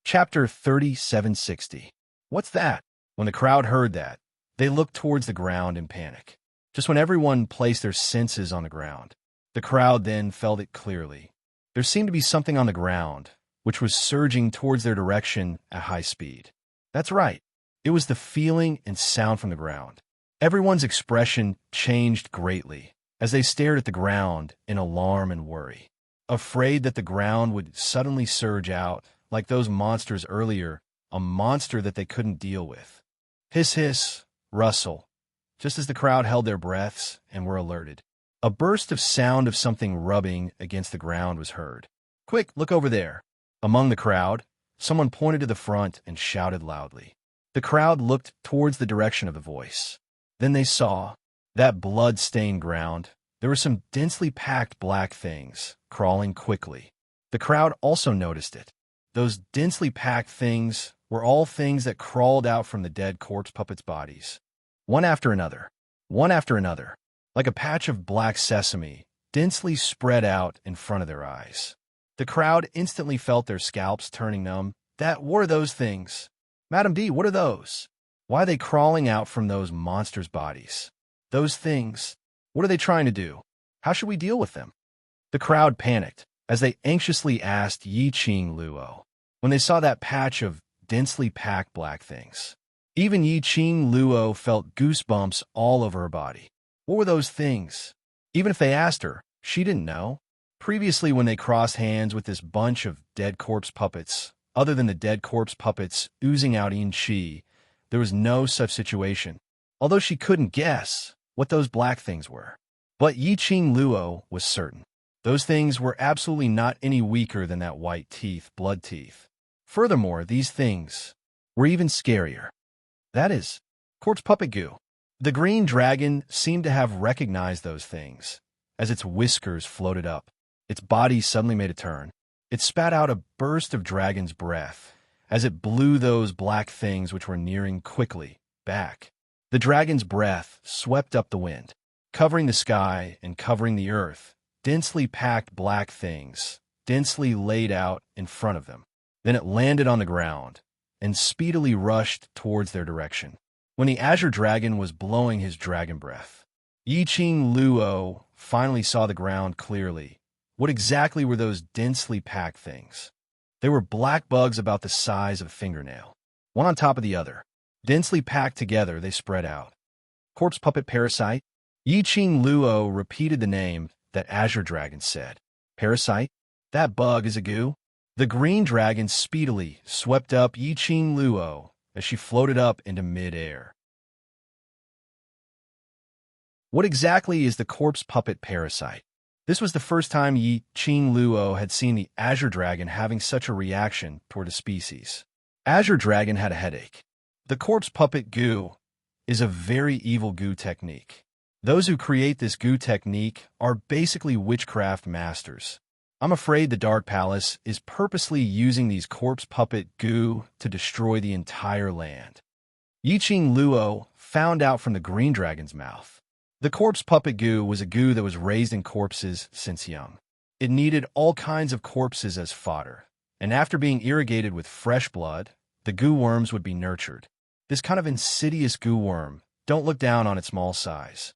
Chapter 3760. What's that? When the crowd heard that, they looked towards the ground in panic. Just when everyone placed their senses on the ground, the crowd then felt it clearly. There seemed to be something on the ground, which was surging towards their direction at high speed. That's right. It was the feeling and sound from the ground. Everyone's expression changed greatly as they stared at the ground in alarm and worry, afraid that the ground would suddenly surge out like those monsters earlier, a monster that they couldn't deal with. Hiss, hiss, rustle. Just as the crowd held their breaths and were alerted, a burst of sound of something rubbing against the ground was heard. Quick, look over there. Among the crowd, someone pointed to the front and shouted loudly. The crowd looked towards the direction of the voice. Then they saw that blood-stained ground. There were some densely packed black things crawling quickly. The crowd also noticed it. Those densely packed things were all things that crawled out from the dead corpse puppets' bodies. One after another, like a patch of black sesame, densely spread out in front of their eyes. The crowd instantly felt their scalps turning numb. What are those things? Madam D, what are those? Why are they crawling out from those monsters' bodies? Those things, what are they trying to do? How should we deal with them? The crowd panicked as they anxiously asked Yi Qing Luo when they saw that patch of densely packed black things. Even Yi Qing Luo felt goosebumps all over her body. What were those things? Even if they asked her, she didn't know. Previously, when they crossed hands with this bunch of dead corpse puppets, other than the dead corpse puppets oozing out qi, there was no such situation, although she couldn't guess what those black things were. But Yi Qing Luo was certain. Those things were absolutely not any weaker than that white teeth, blood teeth. Furthermore, these things were even scarier. That is, corpse puppet goo. The green dragon seemed to have recognized those things. As its whiskers floated up, its body suddenly made a turn. It spat out a burst of dragon's breath as it blew those black things which were nearing quickly back. The dragon's breath swept up the wind, covering the sky and covering the earth. Densely packed black things, densely laid out in front of them. Then it landed on the ground and speedily rushed towards their direction. When the azure dragon was blowing his dragon breath, Yi Qing Luo finally saw the ground clearly. What exactly were those densely packed things? They were black bugs about the size of a fingernail, one on top of the other. Densely packed together, they spread out. Corpse puppet parasite? Yi Qing Luo repeated the name that azure dragon said. Parasite? That bug is a goo? The green dragon speedily swept up Yi Qing Luo as she floated up into mid-air. What exactly is the corpse puppet parasite? This was the first time Yi Qing Luo had seen the azure dragon having such a reaction toward a species. Azure dragon had a headache. The corpse puppet goo. is a very evil goo technique. Those who create this goo technique are basically witchcraft masters. I'm afraid the Dark Palace is purposely using these corpse puppet goo to destroy the entire land. Yiqing Luo found out from the green dragon's mouth. The corpse puppet goo was a goo that was raised in corpses since young. It needed all kinds of corpses as fodder, and after being irrigated with fresh blood, the goo worms would be nurtured. This kind of insidious goo worm, don't look down on its small size.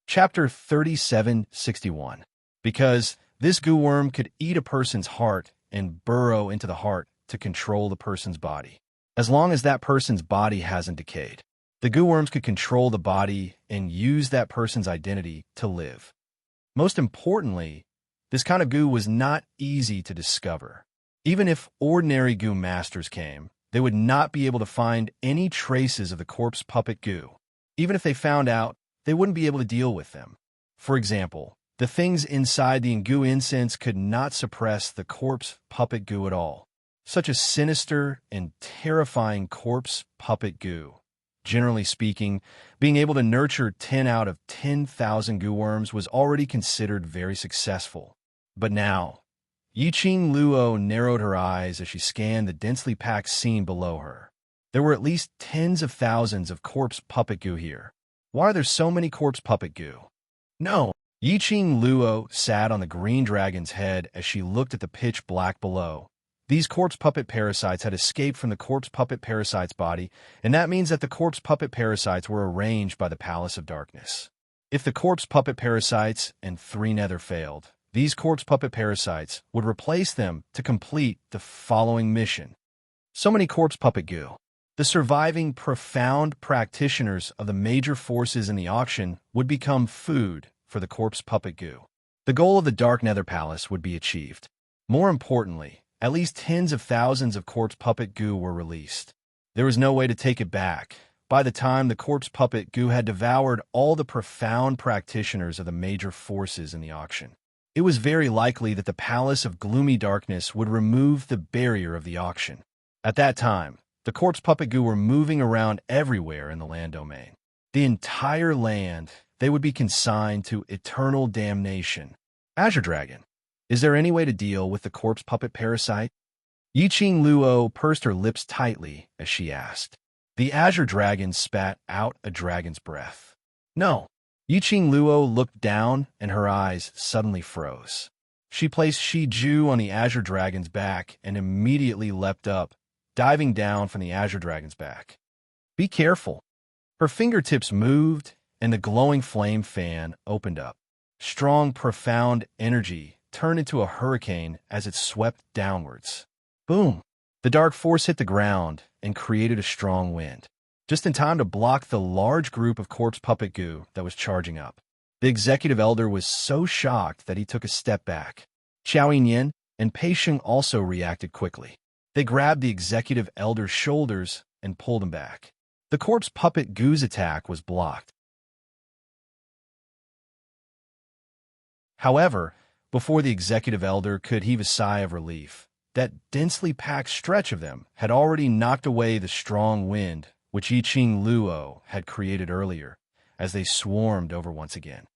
Chapter 3761. Because this goo worm could eat a person's heart and burrow into the heart to control the person's body. As long as that person's body hasn't decayed, the goo worms could control the body and use that person's identity to live. Most importantly, this kind of goo was not easy to discover. Even if ordinary goo masters came, they would not be able to find any traces of the corpse puppet goo. Even if they found out, they wouldn't be able to deal with them. For example, the things inside the goo incense could not suppress the corpse puppet goo at all. Such a sinister and terrifying corpse puppet goo. Generally speaking, being able to nurture 10 out of 10,000 goo worms was already considered very successful. But now, Yiqing Luo narrowed her eyes as she scanned the densely packed scene below her. There were at least tens of thousands of corpse puppet goo here. Why are there so many corpse puppet goo? No! Yiqing Luo sat on the green dragon's head as she looked at the pitch black below. These corpse puppet parasites had escaped from the corpse puppet parasite's body, and that means that the corpse puppet parasites were arranged by the Palace of Darkness. If the corpse puppet parasites and 3 nether failed, these corpse puppet parasites would replace them to complete the following mission. So many corpse puppet goo. The surviving profound practitioners of the major forces in the auction would become food for the corpse puppet goo. The goal of the Dark Nether Palace would be achieved. More importantly, at least tens of thousands of corpse puppet goo were released. There was no way to take it back. By the time the corpse puppet goo had devoured all the profound practitioners of the major forces in the auction, it was very likely that the Palace of Gloomy Darkness would remove the barrier of the auction. At that time, the corpse puppet goo were moving around everywhere in the land domain. The entire land, they would be consigned to eternal damnation. Azure Dragon, is there any way to deal with the corpse puppet parasite? Yiqing Luo pursed her lips tightly as she asked. The Azure Dragon spat out a dragon's breath. No. Yiqing Luo looked down and her eyes suddenly froze. She placed Shiju on the Azure Dragon's back and immediately leapt up, diving down from the Azure Dragon's back. Be careful. Her fingertips moved and the glowing flame fan opened up. Strong, profound energy turned into a hurricane as it swept downwards. Boom! The dark force hit the ground and created a strong wind, just in time to block the large group of corpse puppet goo that was charging up. The executive elder was so shocked that he took a step back. Xiao Yin and Pei Sheng also reacted quickly. They grabbed the executive elder's shoulders and pulled him back. The corpse puppet goo's attack was blocked. However, before the executive elder could heave a sigh of relief, that densely packed stretch of them had already knocked away the strong wind which Yiqing Luo had created earlier, as they swarmed over once again.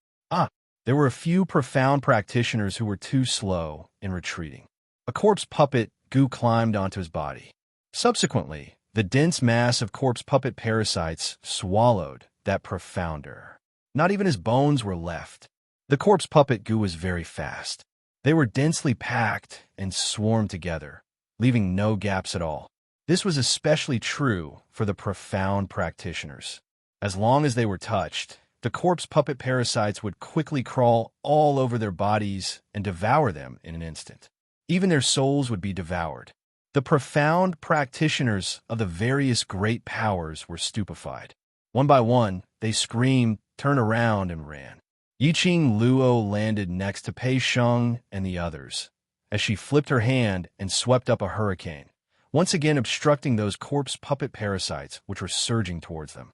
There were a few profound practitioners who were too slow in retreating. A corpse puppet goo climbed onto his body. Subsequently, the dense mass of corpse puppet parasites swallowed that profounder. Not even his bones were left. The corpse puppet goo was very fast. They were densely packed and swarmed together, leaving no gaps at all. This was especially true for the profound practitioners. As long as they were touched, the corpse puppet parasites would quickly crawl all over their bodies and devour them in an instant. Even their souls would be devoured. The profound practitioners of the various great powers were stupefied. One by one, they screamed, turned around, and ran. Yiqing Luo landed next to Pei Sheng and the others, as she flipped her hand and swept up a hurricane, once again obstructing those corpse puppet parasites which were surging towards them.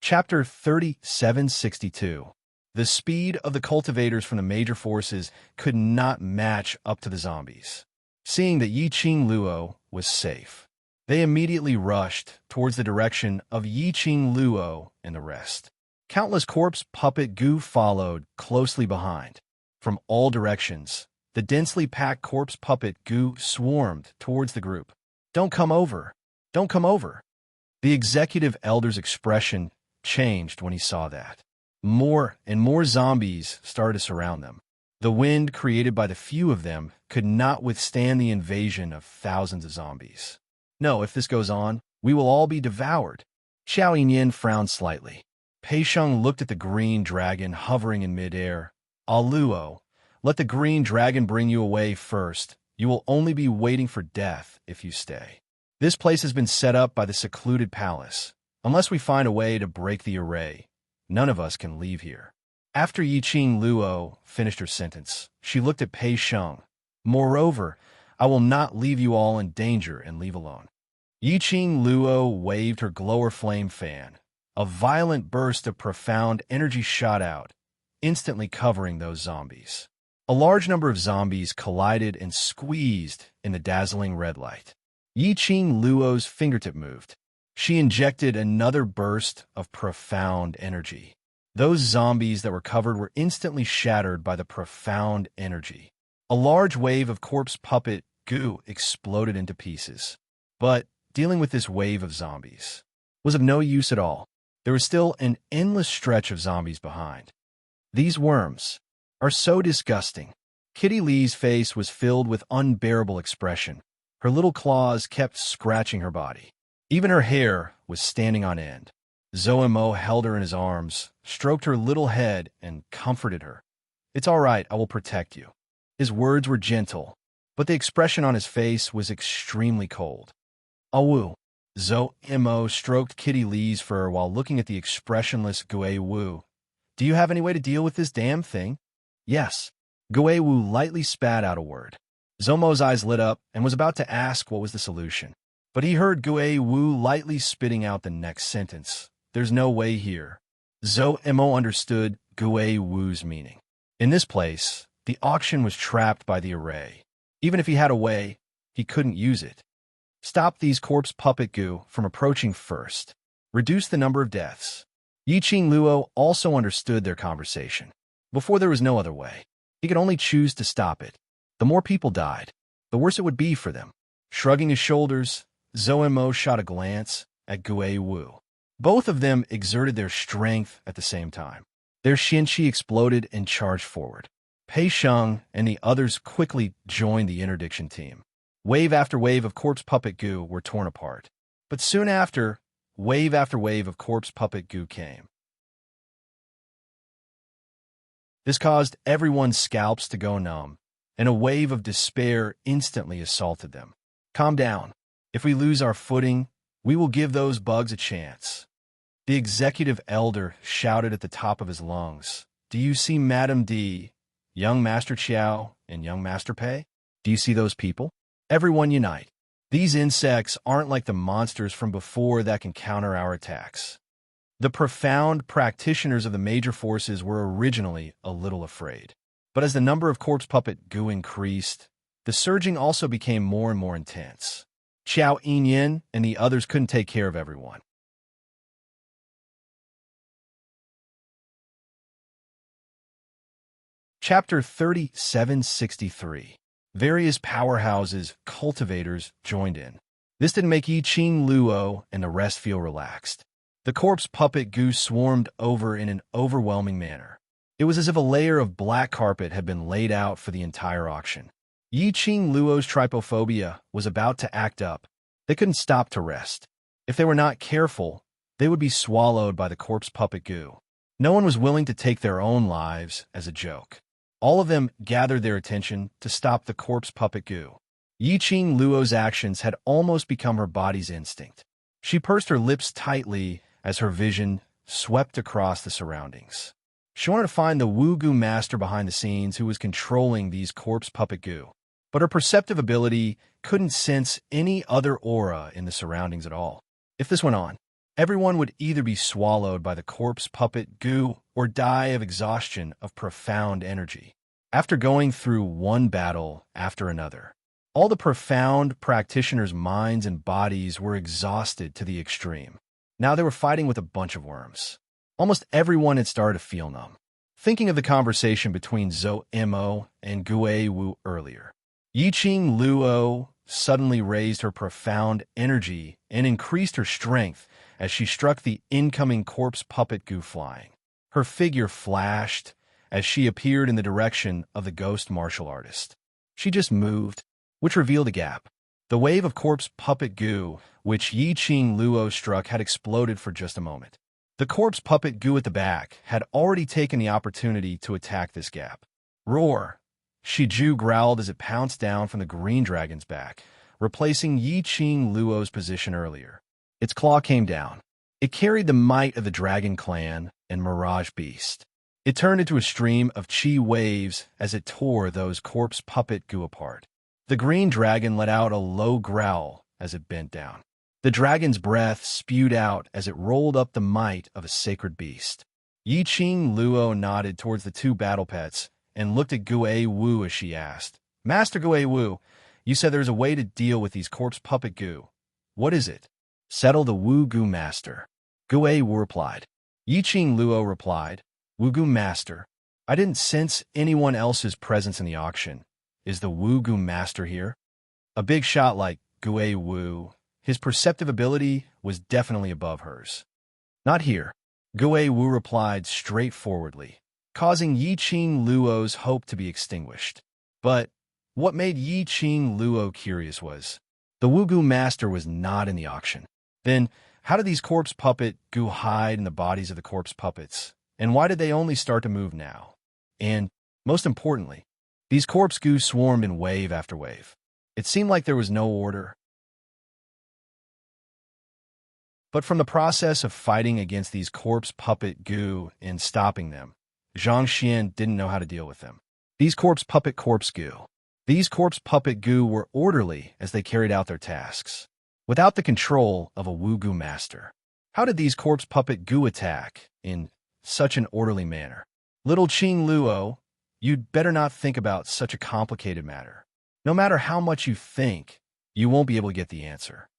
Chapter 3762. The speed of the cultivators from the major forces could not match up to the zombies. Seeing that Yi Qing Luo was safe, they immediately rushed towards the direction of Yi Qing Luo and the rest. Countless corpse puppet goo followed closely behind. From all directions, the densely packed corpse puppet goo swarmed towards the group. "Don't come over! Don't come over!" The executive elder's expression changed when he saw that. More and more zombies started to surround them. The wind created by the few of them could not withstand the invasion of thousands of zombies. "No, if this goes on, we will all be devoured." Xiao Yinyin frowned slightly. Pei Sheng looked at the green dragon hovering in midair. "Luo, let the green dragon bring you away first. You will only be waiting for death if you stay. This place has been set up by the secluded palace. Unless we find a way to break the array, none of us can leave here." After Yi Qing Luo finished her sentence, she looked at Pei Sheng. "Moreover, I will not leave you all in danger and leave alone." Yi Qing Luo waved her glower flame fan. A violent burst of profound energy shot out, instantly covering those zombies. A large number of zombies collided and squeezed in the dazzling red light. Yi Qing Luo's fingertip moved. She injected another burst of profound energy. Those zombies that were covered were instantly shattered by the profound energy. A large wave of corpse puppet goo exploded into pieces. But dealing with this wave of zombies was of no use at all. There was still an endless stretch of zombies behind. "These worms are so disgusting." Kitty Lee's face was filled with unbearable expression. Her little claws kept scratching her body. Even her hair was standing on end. Zhou Mo held her in his arms, stroked her little head, and comforted her. "It's all right, I will protect you." His words were gentle, but the expression on his face was extremely cold. "Awu." Zhou Mo stroked Kitty Lee's fur while looking at the expressionless Gui Wu. "Do you have any way to deal with this damn thing?" "Yes." Gui Wu lightly spat out a word. Zhou Mo's eyes lit up and was about to ask what was the solution. But he heard Gui Wu lightly spitting out the next sentence. "There's no way here." Zhou Mo understood Gui Wu's meaning. In this place, the auction was trapped by the array. Even if he had a way, he couldn't use it. Stop these corpse puppet goo from approaching first. Reduce the number of deaths. Yi Qing Luo also understood their conversation. Before there was no other way. He could only choose to stop it. The more people died, the worse it would be for them. Shrugging his shoulders, Zhou Mo shot a glance at Gui Wu. Both of them exerted their strength at the same time. Their Xinqi exploded and charged forward. Pei Sheng and the others quickly joined the interdiction team. Wave after wave of corpse puppet goo were torn apart. But soon after wave of corpse puppet goo came. This caused everyone's scalps to go numb, and a wave of despair instantly assaulted them. "Calm down. If we lose our footing, we will give those bugs a chance." The executive elder shouted at the top of his lungs. "Do you see Madame D, young Master Qiao, and young Master Pei? Do you see those people? Everyone unite. These insects aren't like the monsters from before that can counter our attacks." The profound practitioners of the major forces were originally a little afraid. But as the number of corpse puppet goo increased, the surging also became more and more intense. Xiao Yinyin and the others couldn't take care of everyone. Chapter 3763. Various powerhouses, cultivators, joined in. This didn't make Yi Qing Luo and the rest feel relaxed. The corpse puppet goo swarmed over in an overwhelming manner. It was as if a layer of black carpet had been laid out for the entire auction. Yi Qing Luo's trypophobia was about to act up. They couldn't stop to rest. If they were not careful, they would be swallowed by the corpse puppet goo. No one was willing to take their own lives as a joke. All of them gathered their attention to stop the corpse puppet goo. Yi Qing Luo's actions had almost become her body's instinct. She pursed her lips tightly as her vision swept across the surroundings. She wanted to find the Wugu master behind the scenes who was controlling these corpse puppet goo. But her perceptive ability couldn't sense any other aura in the surroundings at all. If this went on, Everyone would either be swallowed by the corpse puppet goo or die of exhaustion of profound energy. After going through one battle after another, all the profound practitioners' minds and bodies were exhausted to the extreme. Now they were fighting with a bunch of worms. Almost everyone had started to feel numb. Thinking of the conversation between Zhou Mo and Gue Wu earlier, Yiqing Luo suddenly raised her profound energy and increased her strength as she struck the incoming corpse puppet goo flying. Her figure flashed as she appeared in the direction of the ghost martial artist. She just moved, which revealed a gap. The wave of corpse puppet goo, which Yiqing Luo struck, had exploded for just a moment. The corpse puppet goo at the back had already taken the opportunity to attack this gap. Roar! Shiju growled as it pounced down from the green dragon's back, replacing Yiqing Luo's position earlier. Its claw came down. It carried the might of the Dragon Clan and Mirage Beast. It turned into a stream of chi waves as it tore those corpse puppet goo apart. The green dragon let out a low growl as it bent down. The dragon's breath spewed out as it rolled up the might of a sacred beast. Yiqing Luo nodded towards the two battle pets and looked at Gue Wu as she asked, "Master Gue Wu, you said there's a way to deal with these corpse puppet goo. What is it?" "Settle the Wu Gu Master," Gue Wu replied. Yiqing Luo replied, "Wu Gu Master? I didn't sense anyone else's presence in the auction. Is the Wu Gu Master here?" A big shot like Gue Wu, his perceptive ability was definitely above hers. "Not here," Gue Wu replied straightforwardly, causing Yiqing Luo's hope to be extinguished. But what made Yiqing Luo curious was, the Wu Gu Master was not in the auction. Then, how did these corpse puppet goo hide in the bodies of the corpse puppets? And why did they only start to move now? And, most importantly, these corpse goo swarmed in wave after wave. It seemed like there was no order. But from the process of fighting against these corpse puppet goo and stopping them, Zhang Xian didn't know how to deal with them. These corpse puppet goo. These corpse puppet goo were orderly as they carried out their tasks, without the control of a Wu Gu Master. How did these corpse puppet goo attack in such an orderly manner? Little Qing Luo, you'd better not think about such a complicated matter. No matter how much you think, you won't be able to get the answer.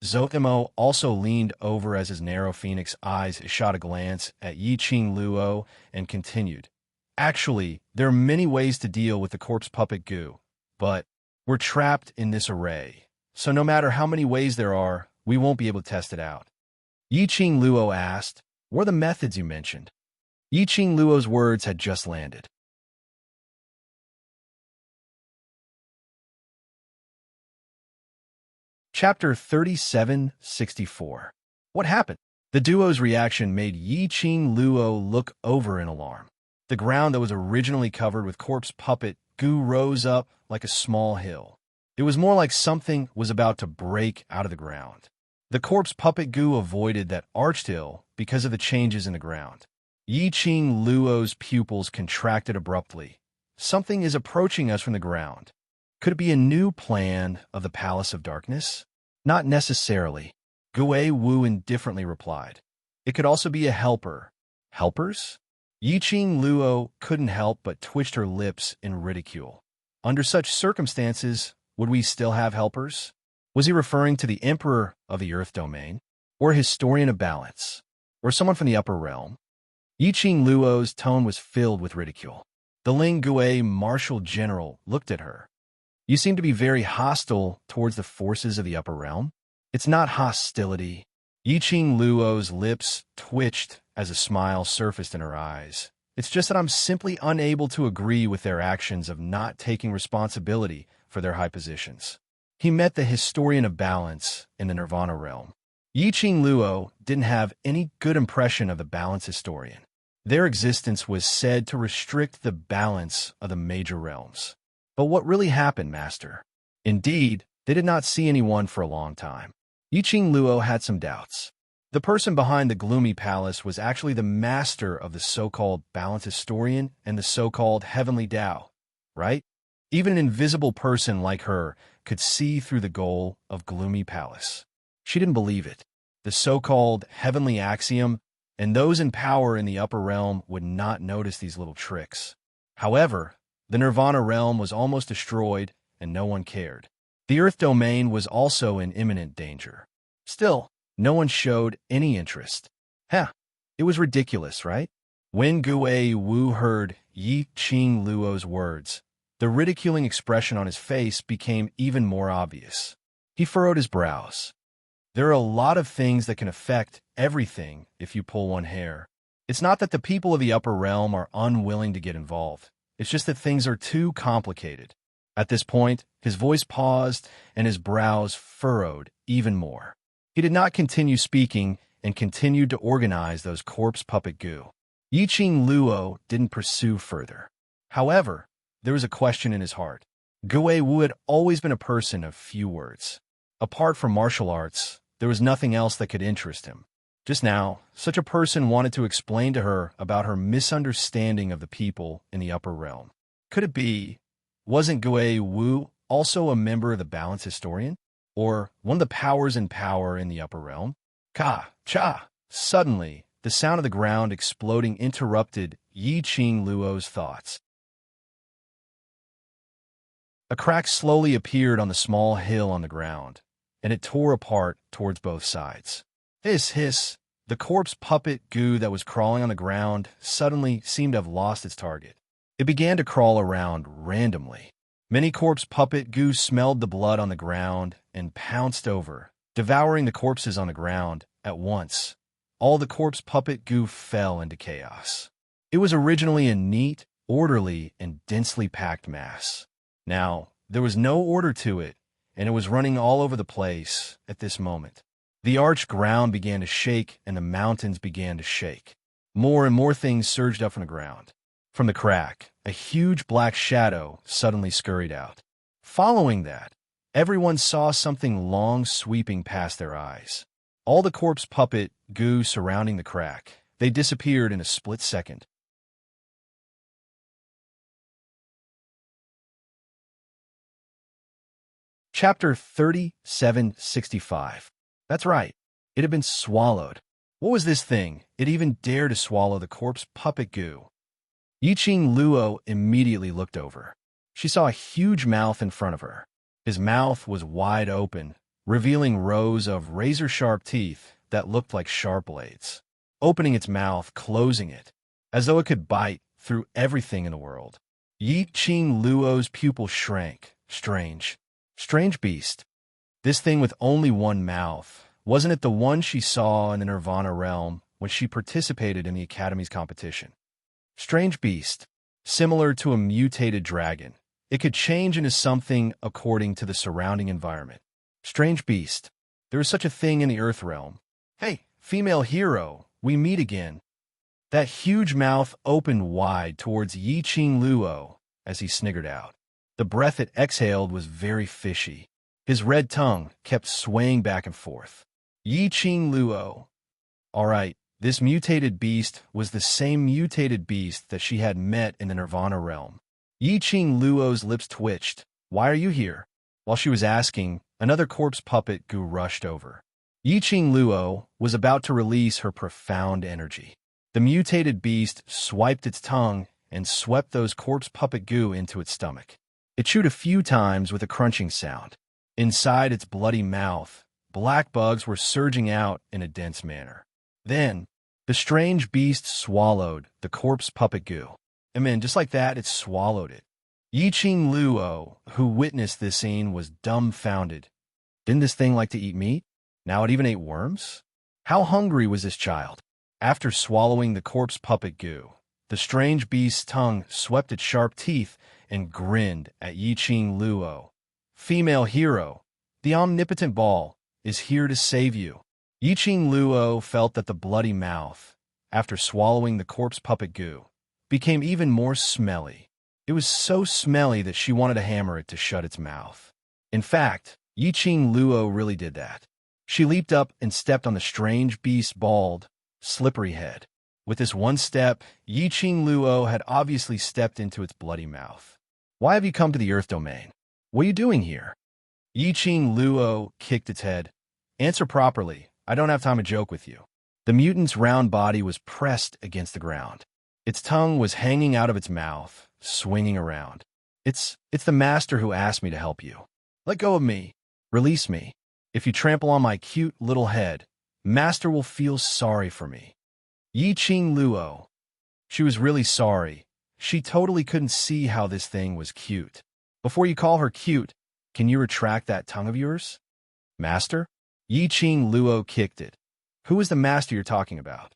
Zotimo also leaned over as his narrow phoenix eyes shot a glance at Yiqing Luo and continued, "Actually, there are many ways to deal with the corpse puppet goo, but we're trapped in this array, so no matter how many ways there are, we won't be able to test it out." Yiqing Luo asked, "What are the methods you mentioned?" Yiqing Luo's words had just landed. Chapter 3764. What happened? The duo's reaction made Yiqing Luo look over in alarm. The ground that was originally covered with corpse puppet goo rose up like a small hill. It was more like something was about to break out of the ground. The corpse puppet goo avoided that arched hill because of the changes in the ground. Yiqing Luo's pupils contracted abruptly. Something is approaching us from the ground. Could it be a new plan of the Palace of Darkness? Not necessarily, Gue Wu indifferently replied. It could also be a helper. Helpers? Yiqing Luo couldn't help but twitched her lips in ridicule. Under such circumstances, would we still have helpers? Was he referring to the Emperor of the Earth Domain? Or a Historian of Balance? Or someone from the Upper Realm? Yiqing Luo's tone was filled with ridicule. The Ling-Gue Martial General looked at her. "You seem to be very hostile towards the forces of the Upper Realm." "It's not hostility." Yiqing Luo's lips twitched as a smile surfaced in her eyes. "It's just that I'm simply unable to agree with their actions of not taking responsibility for their high positions." He met the Historian of Balance in the Nirvana realm. Yiqing Luo didn't have any good impression of the Balance Historian. Their existence was said to restrict the balance of the major realms. But what really happened, Master? Indeed, they did not see anyone for a long time. Yiqing Luo had some doubts. The person behind the gloomy palace was actually the master of the so-called Balance Historian and the so-called Heavenly Tao, right? Even an invisible person like her could see through the goal of gloomy palace. She didn't believe it. the so-called heavenly axiom, and those in power in the upper realm would not notice these little tricks. However, the Nirvana realm was almost destroyed, and no one cared. The Earth domain was also in imminent danger. Still, no one showed any interest. It was ridiculous, right? When Gue Wu heard Yi Qing Luo's words, the ridiculing expression on his face became even more obvious. He furrowed his brows. There are a lot of things that can affect everything if you pull one hair. It's not that the people of the upper realm are unwilling to get involved. It's just that things are too complicated. At this point, his voice paused and his brows furrowed even more. He did not continue speaking and continued to organize those corpse puppet goo. Yiqing Luo didn't pursue further. However, there was a question in his heart. Gue Wu had always been a person of few words. Apart from martial arts, there was nothing else that could interest him. Just now, such a person wanted to explain to her about her misunderstanding of the people in the upper realm. Could it be, wasn't Gue Wu also a member of the Balance Historian? Or one of the powers in power in the upper realm? Cha! Suddenly, the sound of the ground exploding interrupted Yiqing Luo's thoughts. A crack slowly appeared on the small hill on the ground, and it tore apart towards both sides. Hiss! The corpse puppet goo that was crawling on the ground suddenly seemed to have lost its target. It began to crawl around randomly. Many corpse puppet goo smelled the blood on the ground and pounced over, devouring the corpses on the ground at once. All the corpse puppet goo fell into chaos. It was originally a neat, orderly, and densely packed mass. Now, there was no order to it, and it was running all over the place at this moment. The arched ground began to shake, and the mountains began to shake. More and more things surged up from the ground. From the crack, a huge black shadow suddenly scurried out. Following that, everyone saw something long sweeping past their eyes. All the corpse puppet goo surrounding the crack, they disappeared in a split second. Chapter 3765. That's right. It had been swallowed. What was this thing? It even dared to swallow the corpse puppet goo. Yiqing Luo immediately looked over. She saw a huge mouth in front of her. His mouth was wide open, revealing rows of razor-sharp teeth that looked like sharp blades. Opening its mouth, closing it, as though it could bite through everything in the world. Yiqing Luo's pupil shrank. Strange beast. This thing with only one mouth, wasn't it the one she saw in the Nirvana realm when she participated in the Academy's competition? Strange beast. Similar to a mutated dragon, it could change into something according to the surrounding environment. Strange beast. There is such a thing in the Earth realm. Hey, female hero, we meet again. That huge mouth opened wide towards Yiqing Luo as he sniggered out. The breath it exhaled was very fishy. His red tongue kept swaying back and forth. Yiqing Luo. All right, this mutated beast was the same mutated beast that she had met in the Nirvana realm. Yiqing Luo's lips twitched. Why are you here? While she was asking, another corpse puppet goo rushed over. Yiqing Luo was about to release her profound energy. The mutated beast swiped its tongue and swept those corpse puppet goo into its stomach. It chewed a few times with a crunching sound. Inside its bloody mouth, black bugs were surging out in a dense manner. Then, the strange beast swallowed the corpse puppet goo. And then, just like that, it swallowed it. Yiqing Luo, who witnessed this scene, was dumbfounded. Didn't this thing like to eat meat? Now it even ate worms? How hungry was this child? After swallowing the corpse puppet goo, the strange beast's tongue swept its sharp teeth and grinned at Yiqing Luo. Female hero, the omnipotent ball, is here to save you. Yiqing Luo felt that the bloody mouth, after swallowing the corpse puppet goo, became even more smelly. It was so smelly that she wanted to hammer it to shut its mouth. In fact, Yiqing Luo really did that. She leaped up and stepped on the strange beast's bald, slippery head. With this one step, Yiqing Luo had obviously stepped into its bloody mouth. Why have you come to the Earth domain? What are you doing here? Yiqing Luo kicked its head. Answer properly. I don't have time to joke with you. The mutant's round body was pressed against the ground. Its tongue was hanging out of its mouth, swinging around. It's the master who asked me to help you. Let go of me. Release me. If you trample on my cute little head, Master will feel sorry for me. Yi Ching Luo. She was really sorry. She totally couldn't see how this thing was cute. Before you call her cute, can you retract that tongue of yours? Master? Yi Ching Luo kicked it. Who is the master you're talking about?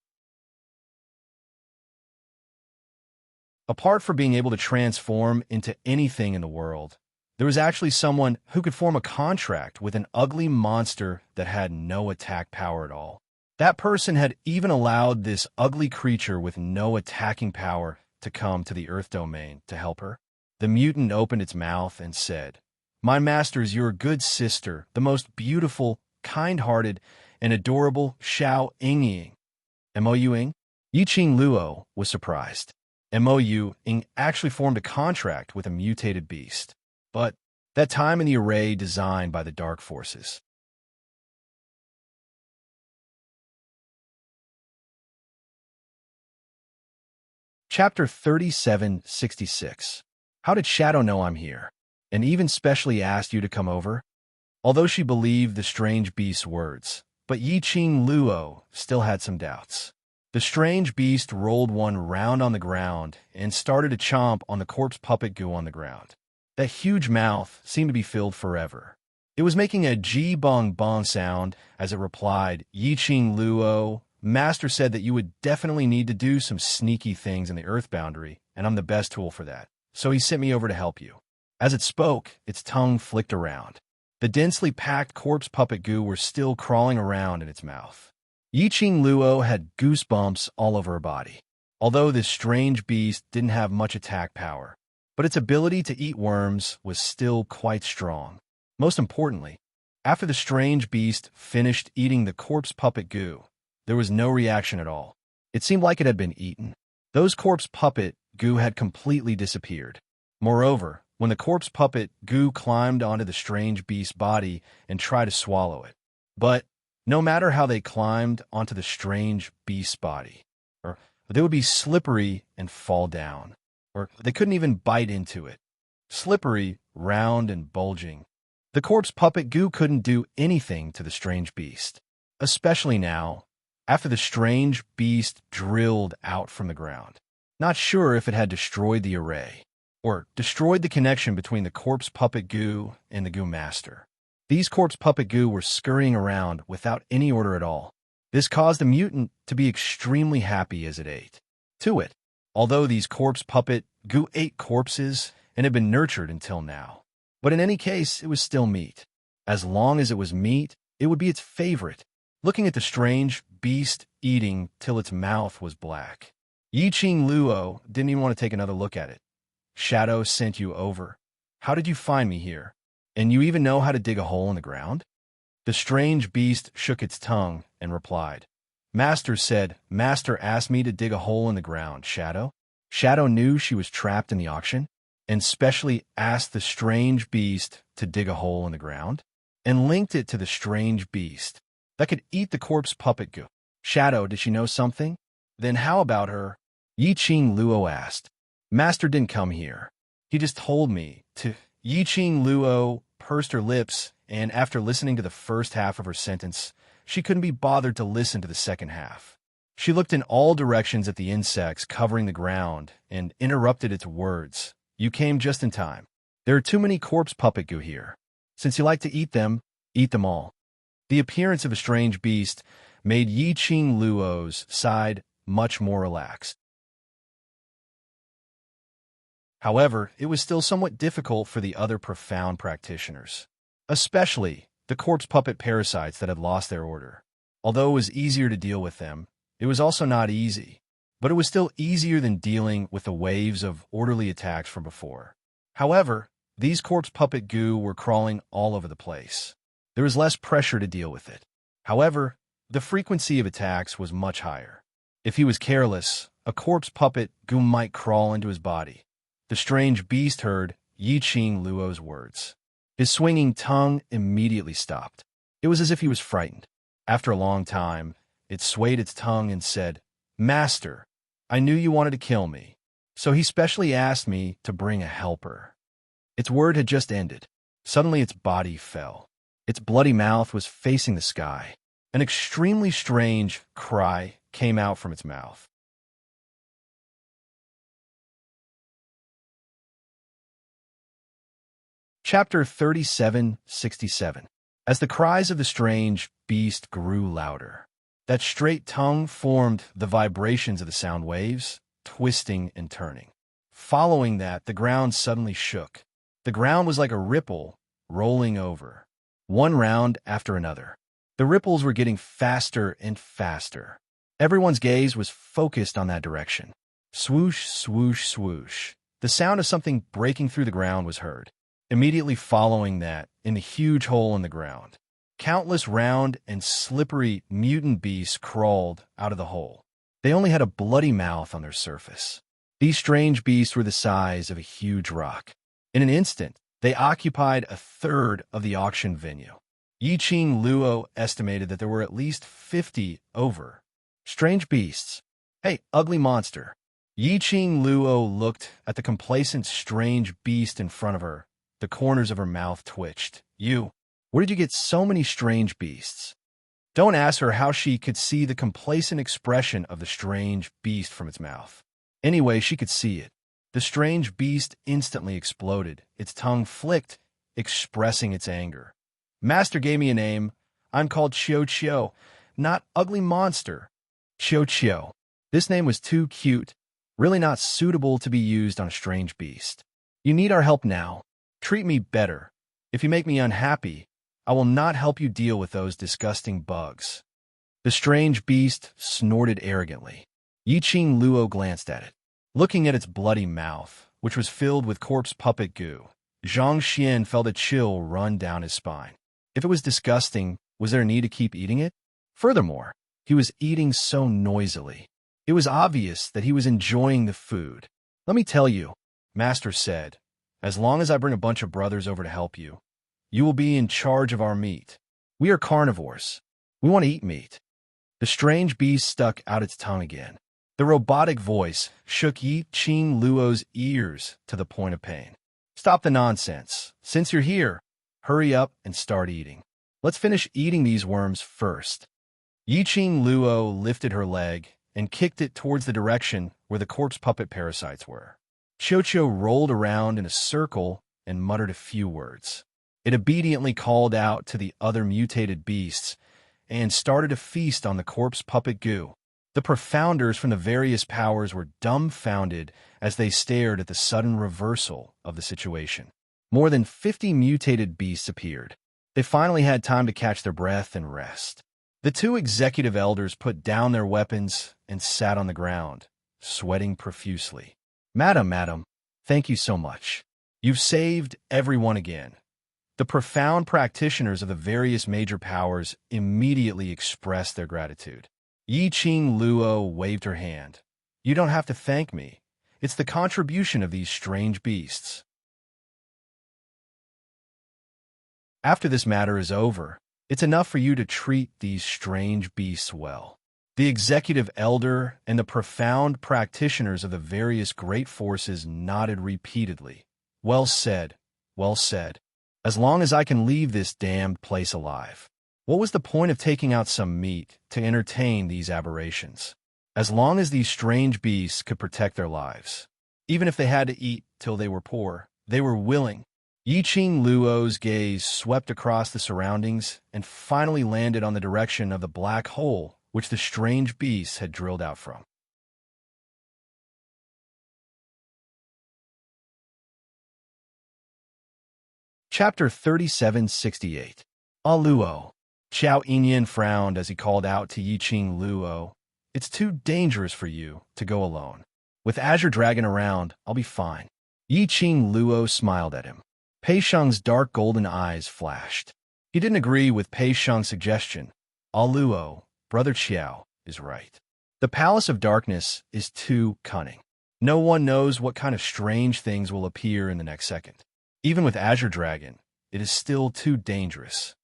Apart from being able to transform into anything in the world, there was actually someone who could form a contract with an ugly monster that had no attack power at all. That person had even allowed this ugly creature with no attacking power to come to the Earth domain to help her. The mutant opened its mouth and said, "My master is your good sister, the most beautiful, kind-hearted, and adorable Xiao Ying. Mou Ying?" Yi Ching Luo was surprised. Mou Ying actually formed a contract with a mutated beast, but that time in the array designed by the dark forces. Chapter 3766. How did Shadow know I'm here, and even specially asked you to come over? Although she believed the strange beast's words, but Yi Ching Luo still had some doubts. The strange beast rolled one round on the ground and started to chomp on the corpse puppet goo on the ground. That huge mouth seemed to be filled forever. It was making a ji-bong bong sound as it replied, "Yi Ching Luo, Master said that you would definitely need to do some sneaky things in the Earth boundary, and I'm the best tool for that. So he sent me over to help you." As it spoke, its tongue flicked around. The densely packed corpse puppet goo were still crawling around in its mouth. Yi Ching Luo had goosebumps all over her body. Although this strange beast didn't have much attack power, but its ability to eat worms was still quite strong. Most importantly, after the strange beast finished eating the corpse puppet goo, there was no reaction at all. It seemed like it had been eaten. Those corpse puppet goo had completely disappeared. Moreover, when the corpse puppet goo climbed onto the strange beast's body and tried to swallow it. But no matter how they climbed onto the strange beast's body, or they would be slippery and fall down, or they couldn't even bite into it. Slippery, round, and bulging. The corpse puppet goo couldn't do anything to the strange beast, especially now, after the strange beast drilled out from the ground. Not sure if it had destroyed the array, or destroyed the connection between the corpse puppet goo and the goo master. These corpse puppet goo were scurrying around without any order at all. This caused the mutant to be extremely happy as it ate. To it, although these corpse puppet goo ate corpses and had been nurtured until now. But in any case, it was still meat. As long as it was meat, it would be its favorite. Looking at the strange beast eating till its mouth was black. Yi Ching Luo didn't even want to take another look at it. "Shadow sent you over. How did you find me here? And you even know how to dig a hole in the ground?" The strange beast shook its tongue and replied, "Master said, Master asked me to dig a hole in the ground, Shadow." Shadow knew she was trapped in the auction, and specially asked the strange beast to dig a hole in the ground, and linked it to the strange beast that could eat the corpse puppet goo. Shadow, did she know something? Then how about her? Yi Ching Luo asked. "Master didn't come here. He just told me to." Yi Ching Luo pursed her lips, and after listening to the first half of her sentence, she couldn't be bothered to listen to the second half. She looked in all directions at the insects covering the ground and interrupted its words. "You came just in time. There are too many corpse puppet goo here. Since you like to eat them all." The appearance of a strange beast made Yi Ching Luo's side much more relaxed. However, it was still somewhat difficult for the other profound practitioners, especially the corpse puppet parasites that had lost their order. Although it was easier to deal with them, it was also not easy, but it was still easier than dealing with the waves of orderly attacks from before. However, these corpse puppet goo were crawling all over the place. There was less pressure to deal with it. However, the frequency of attacks was much higher. If he was careless, a corpse puppet goo might crawl into his body. The strange beast heard Yi Ching Luo's words. His swinging tongue immediately stopped. It was as if he was frightened. After a long time, it swayed its tongue and said, "Master, I knew you wanted to kill me, so he specially asked me to bring a helper." Its word had just ended. Suddenly its body fell. Its bloody mouth was facing the sky. An extremely strange cry came out from its mouth. Chapter 37:67. As the cries of the strange beast grew louder, that straight tongue formed the vibrations of the sound waves, twisting and turning. Following that, the ground suddenly shook. The ground was like a ripple rolling over, one round after another. The ripples were getting faster and faster. Everyone's gaze was focused on that direction. Swoosh, swoosh, swoosh. The sound of something breaking through the ground was heard. Immediately following that, in the huge hole in the ground, countless round and slippery mutant beasts crawled out of the hole. They only had a bloody mouth on their surface. These strange beasts were the size of a huge rock. In an instant, they occupied a third of the auction venue. Yiqing Luo estimated that there were at least 50 over. Strange beasts. Hey, ugly monster. Yiqing Luo looked at the complacent strange beast in front of her. The corners of her mouth twitched. Where did you get so many strange beasts? Don't ask her how she could see the complacent expression of the strange beast from its mouth. Anyway, she could see it. The strange beast instantly exploded. Its tongue flicked, expressing its anger. Master gave me a name. I'm called Qiu Qiu, not ugly monster. Qiu Qiu. This name was too cute, really not suitable to be used on a strange beast. You need our help now. Treat me better. If you make me unhappy, I will not help you deal with those disgusting bugs. The strange beast snorted arrogantly. Yiqing Luo glanced at it. Looking at its bloody mouth, which was filled with corpse puppet goo, Zhang Xian felt a chill run down his spine. If it was disgusting, was there a need to keep eating it? Furthermore, he was eating so noisily. It was obvious that he was enjoying the food. Let me tell you, Master said, as long as I bring a bunch of brothers over to help you, you will be in charge of our meat. We are carnivores. We want to eat meat. The strange beast stuck out its tongue again. The robotic voice shook Yiqing Luo's ears to the point of pain. Stop the nonsense. Since you're here, hurry up and start eating. Let's finish eating these worms first. Yiqing Luo lifted her leg and kicked it towards the direction where the corpse puppet parasites were. Qiu rolled around in a circle and muttered a few words. It obediently called out to the other mutated beasts and started a feast on the corpse puppet goo. The profounders from the various powers were dumbfounded as they stared at the sudden reversal of the situation. More than 50 mutated beasts appeared. They finally had time to catch their breath and rest. The two executive elders put down their weapons and sat on the ground, sweating profusely. Madam, thank you so much. You've saved everyone again. The profound practitioners of the various major powers immediately expressed their gratitude. Yiqing Luo waved her hand. You don't have to thank me. It's the contribution of these strange beasts. After this matter is over, it's enough for you to treat these strange beasts well. The executive elder and the profound practitioners of the various great forces nodded repeatedly. Well said, well said. As long as I can leave this damned place alive. What was the point of taking out some meat to entertain these aberrations? As long as these strange beasts could protect their lives. Even if they had to eat till they were poor, they were willing. Yiqing Luo's gaze swept across the surroundings and finally landed on the direction of the black hole which the strange beasts had drilled out from. Chapter 37:68. Luo. Xiao Yinyan frowned as he called out to Yiqing Luo. It's too dangerous for you to go alone. With Azure Dragon around, I'll be fine. Yiqing Luo smiled at him. Pei Sheng's dark golden eyes flashed. He didn't agree with Pei Sheng's suggestion. Luo, Brother Qiao, is right. The Palace of Darkness is too cunning. No one knows what kind of strange things will appear in the next second. Even with Azure Dragon, it is still too dangerous.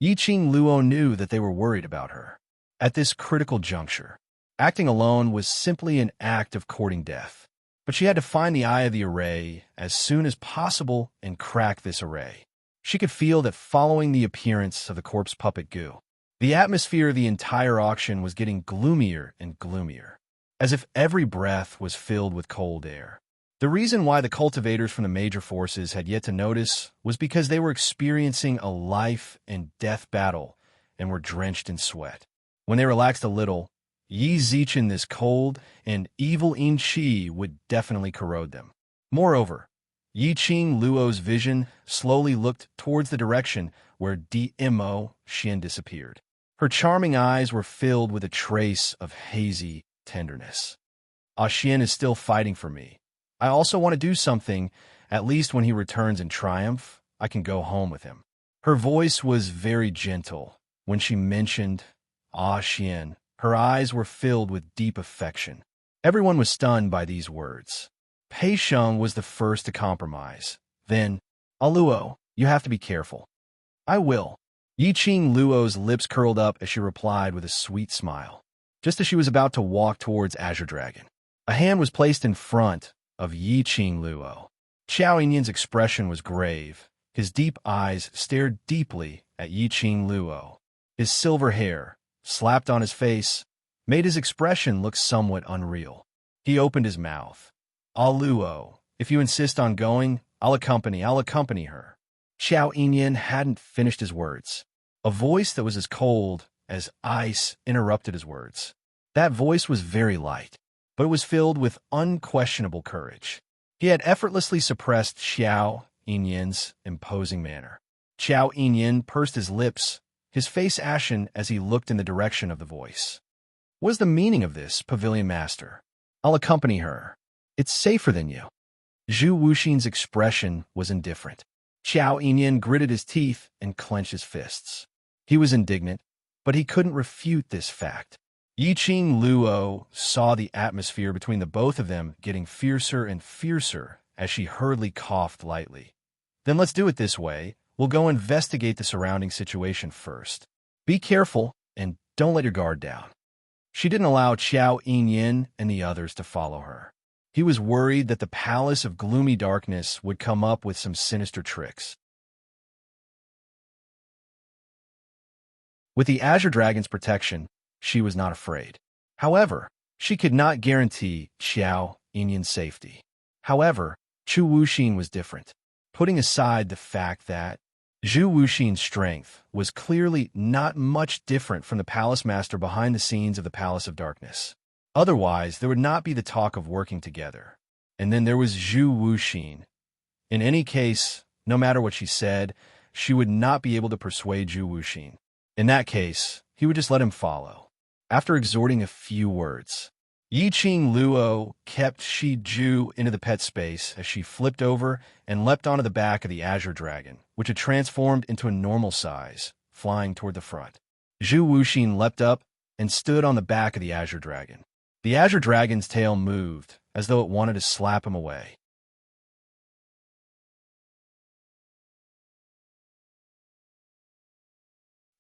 Yi Qing Luo knew that they were worried about her. At this critical juncture, acting alone was simply an act of courting death. But she had to find the eye of the array as soon as possible and crack this array. She could feel that following the appearance of the corpse puppet Gu, the atmosphere of the entire auction was getting gloomier and gloomier, as if every breath was filled with cold air. The reason why the cultivators from the major forces had yet to notice was because they were experiencing a life and death battle and were drenched in sweat. When they relaxed a little, Yi Zichen, this cold and evil in Qi, would definitely corrode them. Moreover, Yi Qing Luo's vision slowly looked towards the direction where Dmo Xian disappeared. Her charming eyes were filled with a trace of hazy tenderness. Xian is still fighting for me. I also want to do something. At least when he returns in triumph, I can go home with him. Her voice was very gentle. When she mentioned Xian, her eyes were filled with deep affection. Everyone was stunned by these words. Pei Sheng was the first to compromise. Then, Luo, you have to be careful. I will. Yi Qing Luo's lips curled up as she replied with a sweet smile. Just as she was about to walk towards Azure Dragon, a hand was placed in front of Yi Qing Luo. Xiao Yinyan's expression was grave. His deep eyes stared deeply at Yi Qing Luo. His silver hair, slapped on his face, made his expression look somewhat unreal. He opened his mouth. Luo, if you insist on going, I'll accompany her. Xiao Yinyan hadn't finished his words. A voice that was as cold as ice interrupted his words. That voice was very light, but it was filled with unquestionable courage. He had effortlessly suppressed Xiao Yinyan's imposing manner. Xiao Yinyan pursed his lips, his face ashen as he looked in the direction of the voice. What is the meaning of this, Pavilion Master? I'll accompany her. It's safer than you. Zhu Wuxin's expression was indifferent. Xiao Yinyan gritted his teeth and clenched his fists. He was indignant, but he couldn't refute this fact. Yi Qing Luo saw the atmosphere between the both of them getting fiercer and fiercer as she hurriedly coughed lightly. Then let's do it this way. We'll go investigate the surrounding situation first. Be careful and don't let your guard down. She didn't allow Xiao Yinyan and the others to follow her. He was worried that the Palace of Gloomy Darkness would come up with some sinister tricks. With the Azure Dragon's protection, she was not afraid. However, she could not guarantee Xiao Yinyan's safety. However, Zhu Wuxin was different. Putting aside the fact that Zhu Wuxin's strength was clearly not much different from the palace master behind the scenes of the Palace of Darkness. Otherwise, there would not be the talk of working together. And then there was Zhu Wuxin. In any case, no matter what she said, she would not be able to persuade Zhu Wuxin. In that case, he would just let him follow. After exhorting a few words, Yi Qing Luo kept Shi Zhu into the pet space as she flipped over and leapt onto the back of the Azure Dragon, which had transformed into a normal size, flying toward the front. Zhu Wuxin leapt up and stood on the back of the Azure Dragon. The Azure Dragon's tail moved, as though it wanted to slap him away.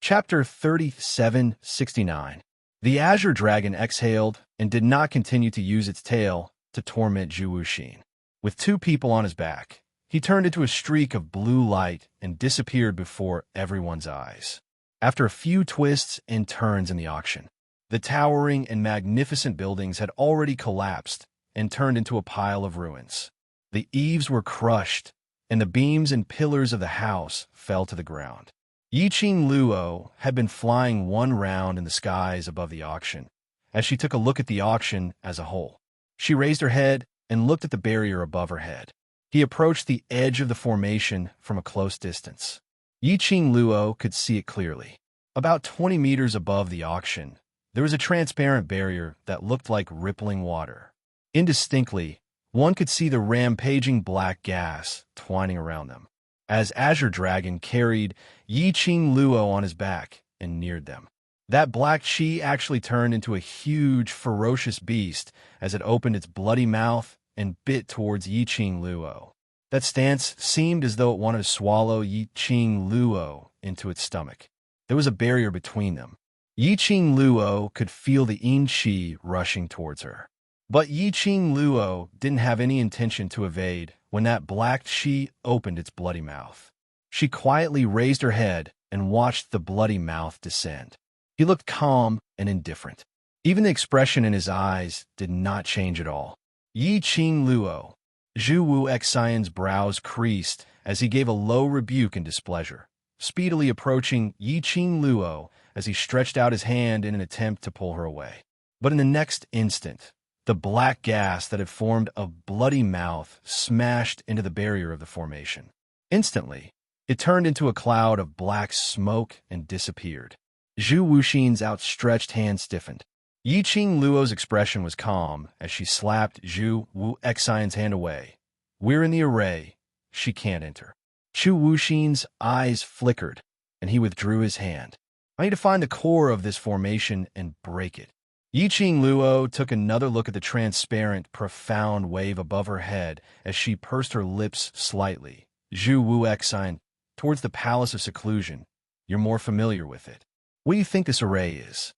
Chapter 3769. The Azure Dragon exhaled and did not continue to use its tail to torment Zhu Wuxin. With two people on his back, he turned into a streak of blue light and disappeared before everyone's eyes. After a few twists and turns in the auction, the towering and magnificent buildings had already collapsed and turned into a pile of ruins. The eaves were crushed, and the beams and pillars of the house fell to the ground. Yi Qing Luo had been flying one round in the skies above the auction, as she took a look at the auction as a whole. She raised her head and looked at the barrier above her head. He approached the edge of the formation from a close distance. Yi Qing Luo could see it clearly. About 20 meters above the auction, there was a transparent barrier that looked like rippling water. Indistinctly, one could see the rampaging black gas twining around them, as Azure Dragon carried Yi Qing Luo on his back and neared them. That black chi actually turned into a huge, ferocious beast as it opened its bloody mouth and bit towards Yi Qing Luo. That stance seemed as though it wanted to swallow Yi Qing Luo into its stomach. There was a barrier between them. Yi Qing Luo could feel the yin qi rushing towards her. But Yi Qing Luo didn't have any intention to evade when that black qi opened its bloody mouth. She quietly raised her head and watched the bloody mouth descend. He looked calm and indifferent. Even the expression in his eyes did not change at all. Yi Qing Luo. Zhu Wu Xian's brows creased as he gave a low rebuke in displeasure, speedily approaching Yi Qing Luo as he stretched out his hand in an attempt to pull her away. But in the next instant, the black gas that had formed a bloody mouth smashed into the barrier of the formation. Instantly, it turned into a cloud of black smoke and disappeared. Zhu Wuxin's outstretched hand stiffened. Yi Qing Luo's expression was calm as she slapped Zhu Wu Xian's hand away. "We're in the array. She can't enter." Zhu Wuxin's eyes flickered, and he withdrew his hand. "I need to find the core of this formation and break it." Yi Qing Luo took another look at the transparent, profound wave above her head as she pursed her lips slightly. "Zhu Wu Xian, towards the Palace of Seclusion. You're more familiar with it. What do you think this array is?"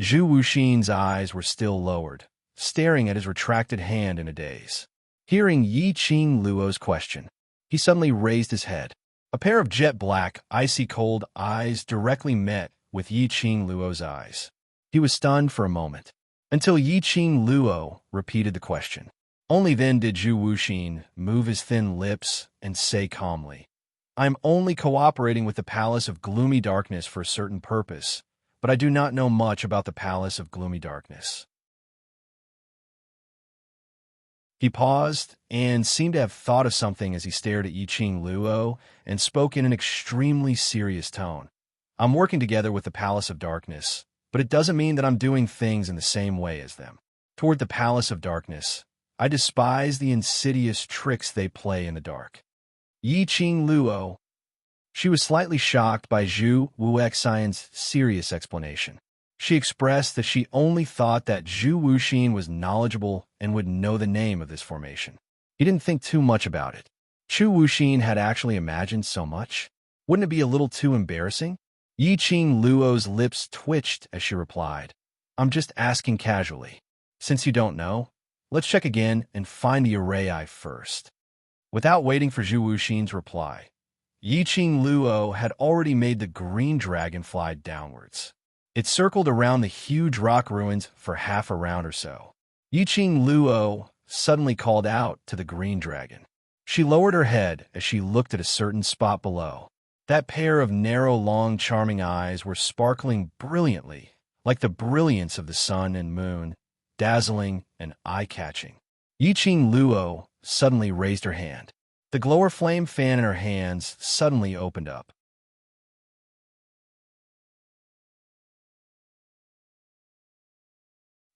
Zhu Wuxin's eyes were still lowered, staring at his retracted hand in a daze. Hearing Yi Qing Luo's question, he suddenly raised his head. A pair of jet-black, icy-cold eyes directly met with Yi Qing Luo's eyes. He was stunned for a moment, until Yi Qing Luo repeated the question. Only then did Zhu Wuxin move his thin lips and say calmly, "I'm only cooperating with the Palace of Gloomy Darkness for a certain purpose, but I do not know much about the Palace of Gloomy Darkness." He paused and seemed to have thought of something as he stared at Yi Qing Luo and spoke in an extremely serious tone. "I'm working together with the Palace of Darkness, but it doesn't mean that I'm doing things in the same way as them. Toward the Palace of Darkness, I despise the insidious tricks they play in the dark." Yi Qing Luo. She was slightly shocked by Zhu Wu Xian's serious explanation. She expressed that she only thought that Zhu Wuxin was knowledgeable and would know the name of this formation. He didn't think too much about it. Zhu Wuxin had actually imagined so much. Wouldn't it be a little too embarrassing? Yi Qing Luo's lips twitched as she replied, "I'm just asking casually. Since you don't know, let's check again and find the array eye first." Without waiting for Zhu Wuxin's reply, Yi Qing Luo had already made the green dragon fly downwards. It circled around the huge rock ruins for half a round or so. Yi Qing Luo suddenly called out to the green dragon. She lowered her head as she looked at a certain spot below. That pair of narrow, long, charming eyes were sparkling brilliantly, like the brilliance of the sun and moon, dazzling and eye-catching. Yi Qing Luo suddenly raised her hand. The glower flame fan in her hands suddenly opened up.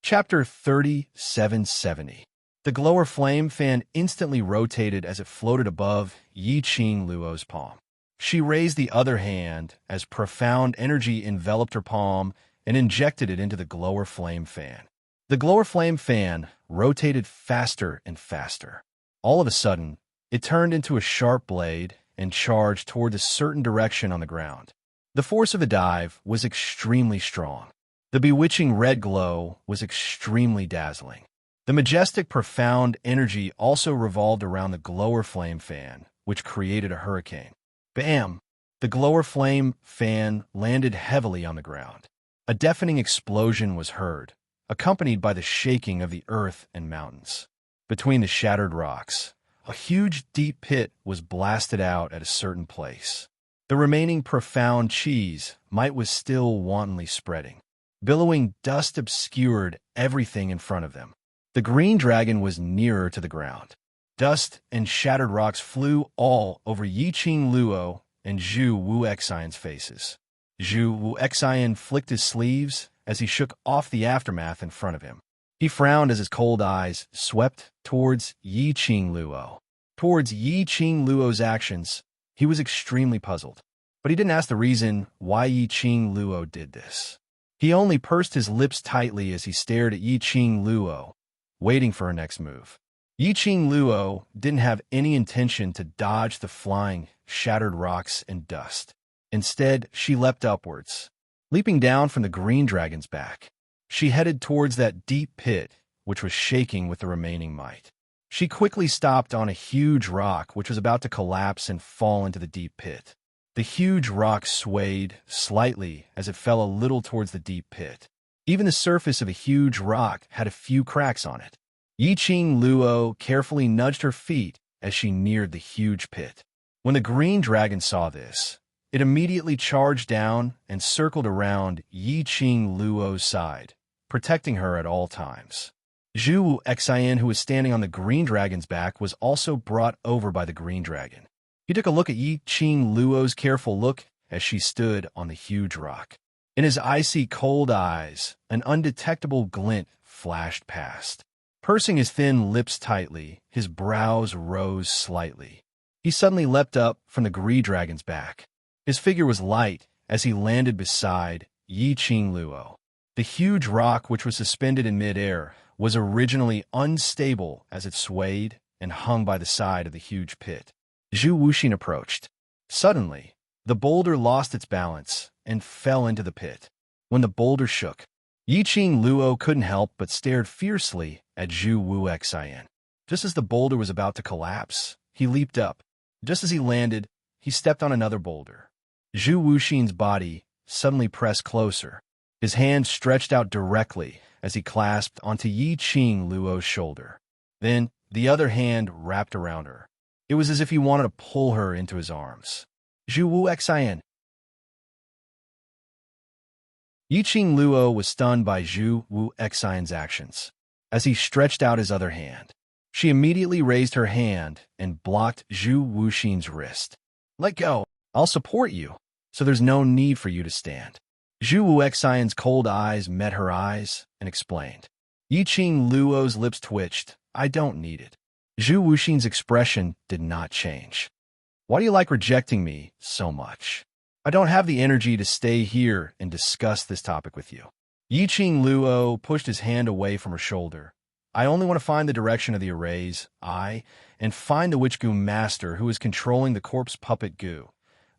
Chapter 3770. The glower flame fan instantly rotated as it floated above Yi Qing Luo's palm. She raised the other hand as profound energy enveloped her palm and injected it into the glower flame fan. The glower flame fan rotated faster and faster. All of a sudden, it turned into a sharp blade and charged toward a certain direction on the ground. The force of the dive was extremely strong. The bewitching red glow was extremely dazzling. The majestic, profound energy also revolved around the glower flame fan, which created a hurricane. Bam! The glower flame fan landed heavily on the ground. A deafening explosion was heard, accompanied by the shaking of the earth and mountains. Between the shattered rocks, a huge deep pit was blasted out at a certain place. The remaining profound cheese might was still wantonly spreading. Billowing dust obscured everything in front of them. The green dragon was nearer to the ground. Dust and shattered rocks flew all over Yi Qing Luo and Zhu Wu Xian's faces. Zhu Wu Xian flicked his sleeves as he shook off the aftermath in front of him. He frowned as his cold eyes swept towards Yi Qing Luo. Towards Yi Qing Luo's actions, he was extremely puzzled. But he didn't ask the reason why Yi Qing Luo did this. He only pursed his lips tightly as he stared at Yi Qing Luo, waiting for her next move. Yi Qing Luo didn't have any intention to dodge the flying, shattered rocks and dust. Instead, she leapt upwards. Leaping down from the green dragon's back, she headed towards that deep pit, which was shaking with the remaining might. She quickly stopped on a huge rock which was about to collapse and fall into the deep pit. The huge rock swayed slightly as it fell a little towards the deep pit. Even the surface of a huge rock had a few cracks on it. Yiqing Luo carefully nudged her feet as she neared the huge pit. When the green dragon saw this, it immediately charged down and circled around Yiqing Luo's side, protecting her at all times. Zhu Wu Xian, who was standing on the green dragon's back, was also brought over by the green dragon. He took a look at Yiqing Luo's careful look as she stood on the huge rock. In his icy cold eyes, an undetectable glint flashed past. Pursing his thin lips tightly, his brows rose slightly. He suddenly leapt up from the green dragon's back. His figure was light as he landed beside Yiqing Luo. The huge rock, which was suspended in midair, was originally unstable as it swayed and hung by the side of the huge pit. Zhu Wuxin approached. Suddenly, the boulder lost its balance and fell into the pit. When the boulder shook, Yiqing Luo couldn't help but stared fiercely at Zhu Wu Xian. Just as the boulder was about to collapse, he leaped up. Just as he landed, he stepped on another boulder. Zhu Wuxin's body suddenly pressed closer. His hand stretched out directly as he clasped onto Yiqing Luo's shoulder. Then, the other hand wrapped around her. It was as if he wanted to pull her into his arms. Zhu Wu Xian. Yiqing Luo was stunned by Zhu Wu Xian's actions. As he stretched out his other hand, she immediately raised her hand and blocked Zhu Wuxin's wrist. "Let go. I'll support you, so there's no need for you to stand." Zhu Wu Xian's cold eyes met her eyes and explained. Yiqing Luo's lips twitched. "I don't need it." Zhu Wuxin's expression did not change. "Why do you like rejecting me so much?" "I don't have the energy to stay here and discuss this topic with you." Yiqing Luo pushed his hand away from her shoulder. "I only want to find the direction of the arrays, and find the Witch Goo master who is controlling the corpse puppet Goo,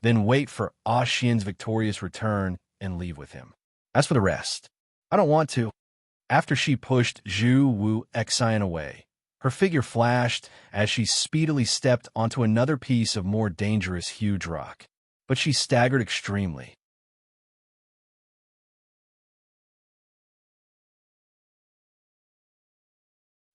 then wait for Ah Xian's victorious return and leave with him. As for the rest, I don't want to." After she pushed Zhu Wu Xian away, her figure flashed as she speedily stepped onto another piece of more dangerous huge rock. But she staggered extremely.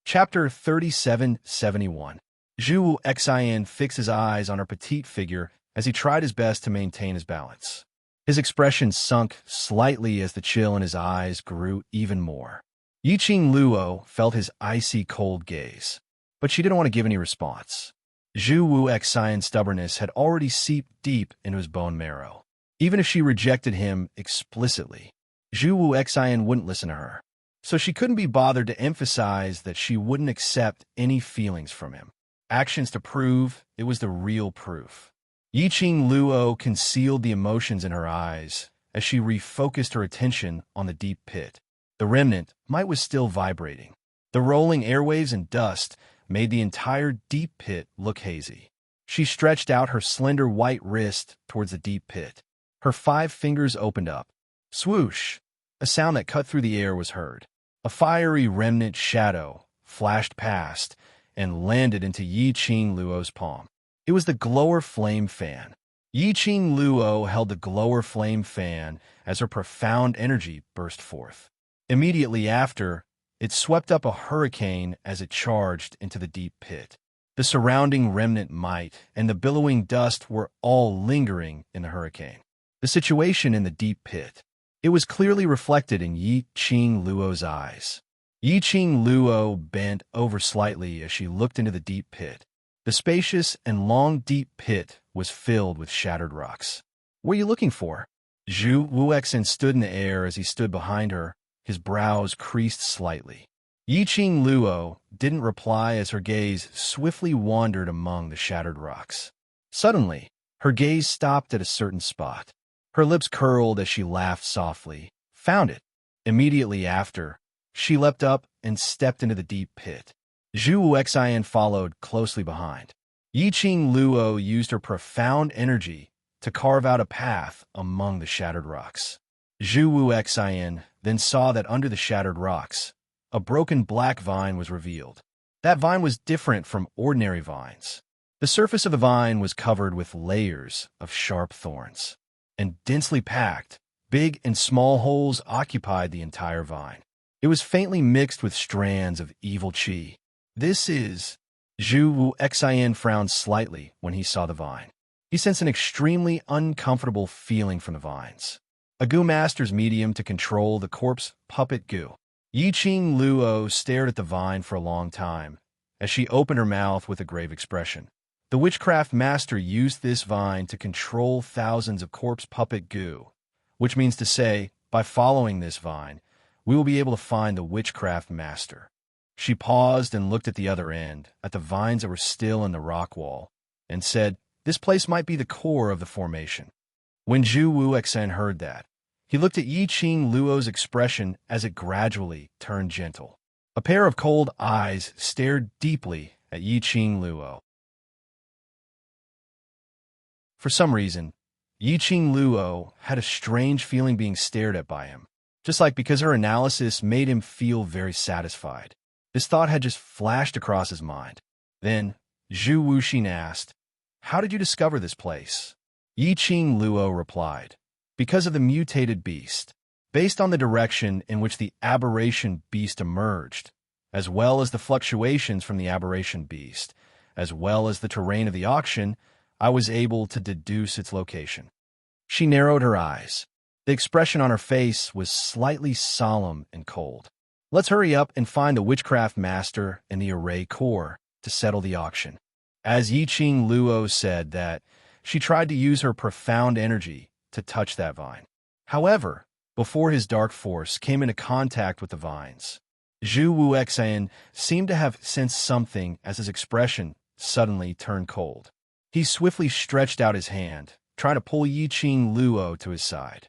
Chapter 3771. Zhu Wu Xian fixed his eyes on her petite figure as he tried his best to maintain his balance. His expression sunk slightly as the chill in his eyes grew even more. Yiqing Luo felt his icy cold gaze, but she didn't want to give any response. Zhu Wu Xian's stubbornness had already seeped deep into his bone marrow. Even if she rejected him explicitly, Zhu Wu Xian wouldn't listen to her. So she couldn't be bothered to emphasize that she wouldn't accept any feelings from him. Actions to prove it was the real proof. Yiqing Luo concealed the emotions in her eyes as she refocused her attention on the deep pit. The remnant might was still vibrating. The rolling airwaves and dust made the entire deep pit look hazy. She stretched out her slender white wrist towards the deep pit. Her 5 fingers opened up. Swoosh! A sound that cut through the air was heard. A fiery remnant shadow flashed past and landed into Yiqing Luo's palm. It was the glower flame fan. Yiqing Luo held the glower flame fan as her profound energy burst forth. Immediately after, it swept up a hurricane as it charged into the deep pit. The surrounding remnant might and the billowing dust were all lingering in the hurricane. The situation in the deep pit. It was clearly reflected in Yiqing Luo's eyes. Yiqing Luo bent over slightly as she looked into the deep pit. The spacious and long deep pit was filled with shattered rocks. "What are you looking for?" Zhu Wuxian stood in the air as he stood behind her, his brows creased slightly. Yiqing Luo didn't reply as her gaze swiftly wandered among the shattered rocks. Suddenly, her gaze stopped at a certain spot. Her lips curled as she laughed softly. "Found it." Immediately after, she leapt up and stepped into the deep pit. Zhu Wuxian followed closely behind. Yiqing Luo used her profound energy to carve out a path among the shattered rocks. Zhu Wu Xian then saw that under the shattered rocks, a broken black vine was revealed. That vine was different from ordinary vines. The surface of the vine was covered with layers of sharp thorns, and densely packed, big and small holes occupied the entire vine. It was faintly mixed with strands of evil qi. This is... Zhu Wu Xian frowned slightly when he saw the vine. He sensed an extremely uncomfortable feeling from the vines. A Gu master's medium to control the corpse puppet Gu. Yiqing Luo stared at the vine for a long time, as she opened her mouth with a grave expression. The witchcraft master used this vine to control thousands of corpse puppet Gu, which means to say, by following this vine, we will be able to find the witchcraft master. She paused and looked at the other end, at the vines that were still in the rock wall, and said, "This place might be the core of the formation." When Zhu Wu Xian heard that, he looked at Yiqing Luo's expression as it gradually turned gentle. A pair of cold eyes stared deeply at Yiqing Luo. For some reason, Yiqing Luo had a strange feeling being stared at by him, just like because her analysis made him feel very satisfied. This thought had just flashed across his mind. Then, Zhu Wuxin asked, "How did you discover this place?" Yiqing Luo replied, "Because of the mutated beast. Based on the direction in which the aberration beast emerged, as well as the fluctuations from the aberration beast, as well as the terrain of the auction, I was able to deduce its location." She narrowed her eyes. The expression on her face was slightly solemn and cold. "Let's hurry up and find the witchcraft master in the array core to settle the auction." As Yiqing Luo said that, she tried to use her profound energy to touch that vine. However, before his dark force came into contact with the vines, Zhu Wu Xian seemed to have sensed something as his expression suddenly turned cold. He swiftly stretched out his hand, trying to pull Yiqing Luo to his side.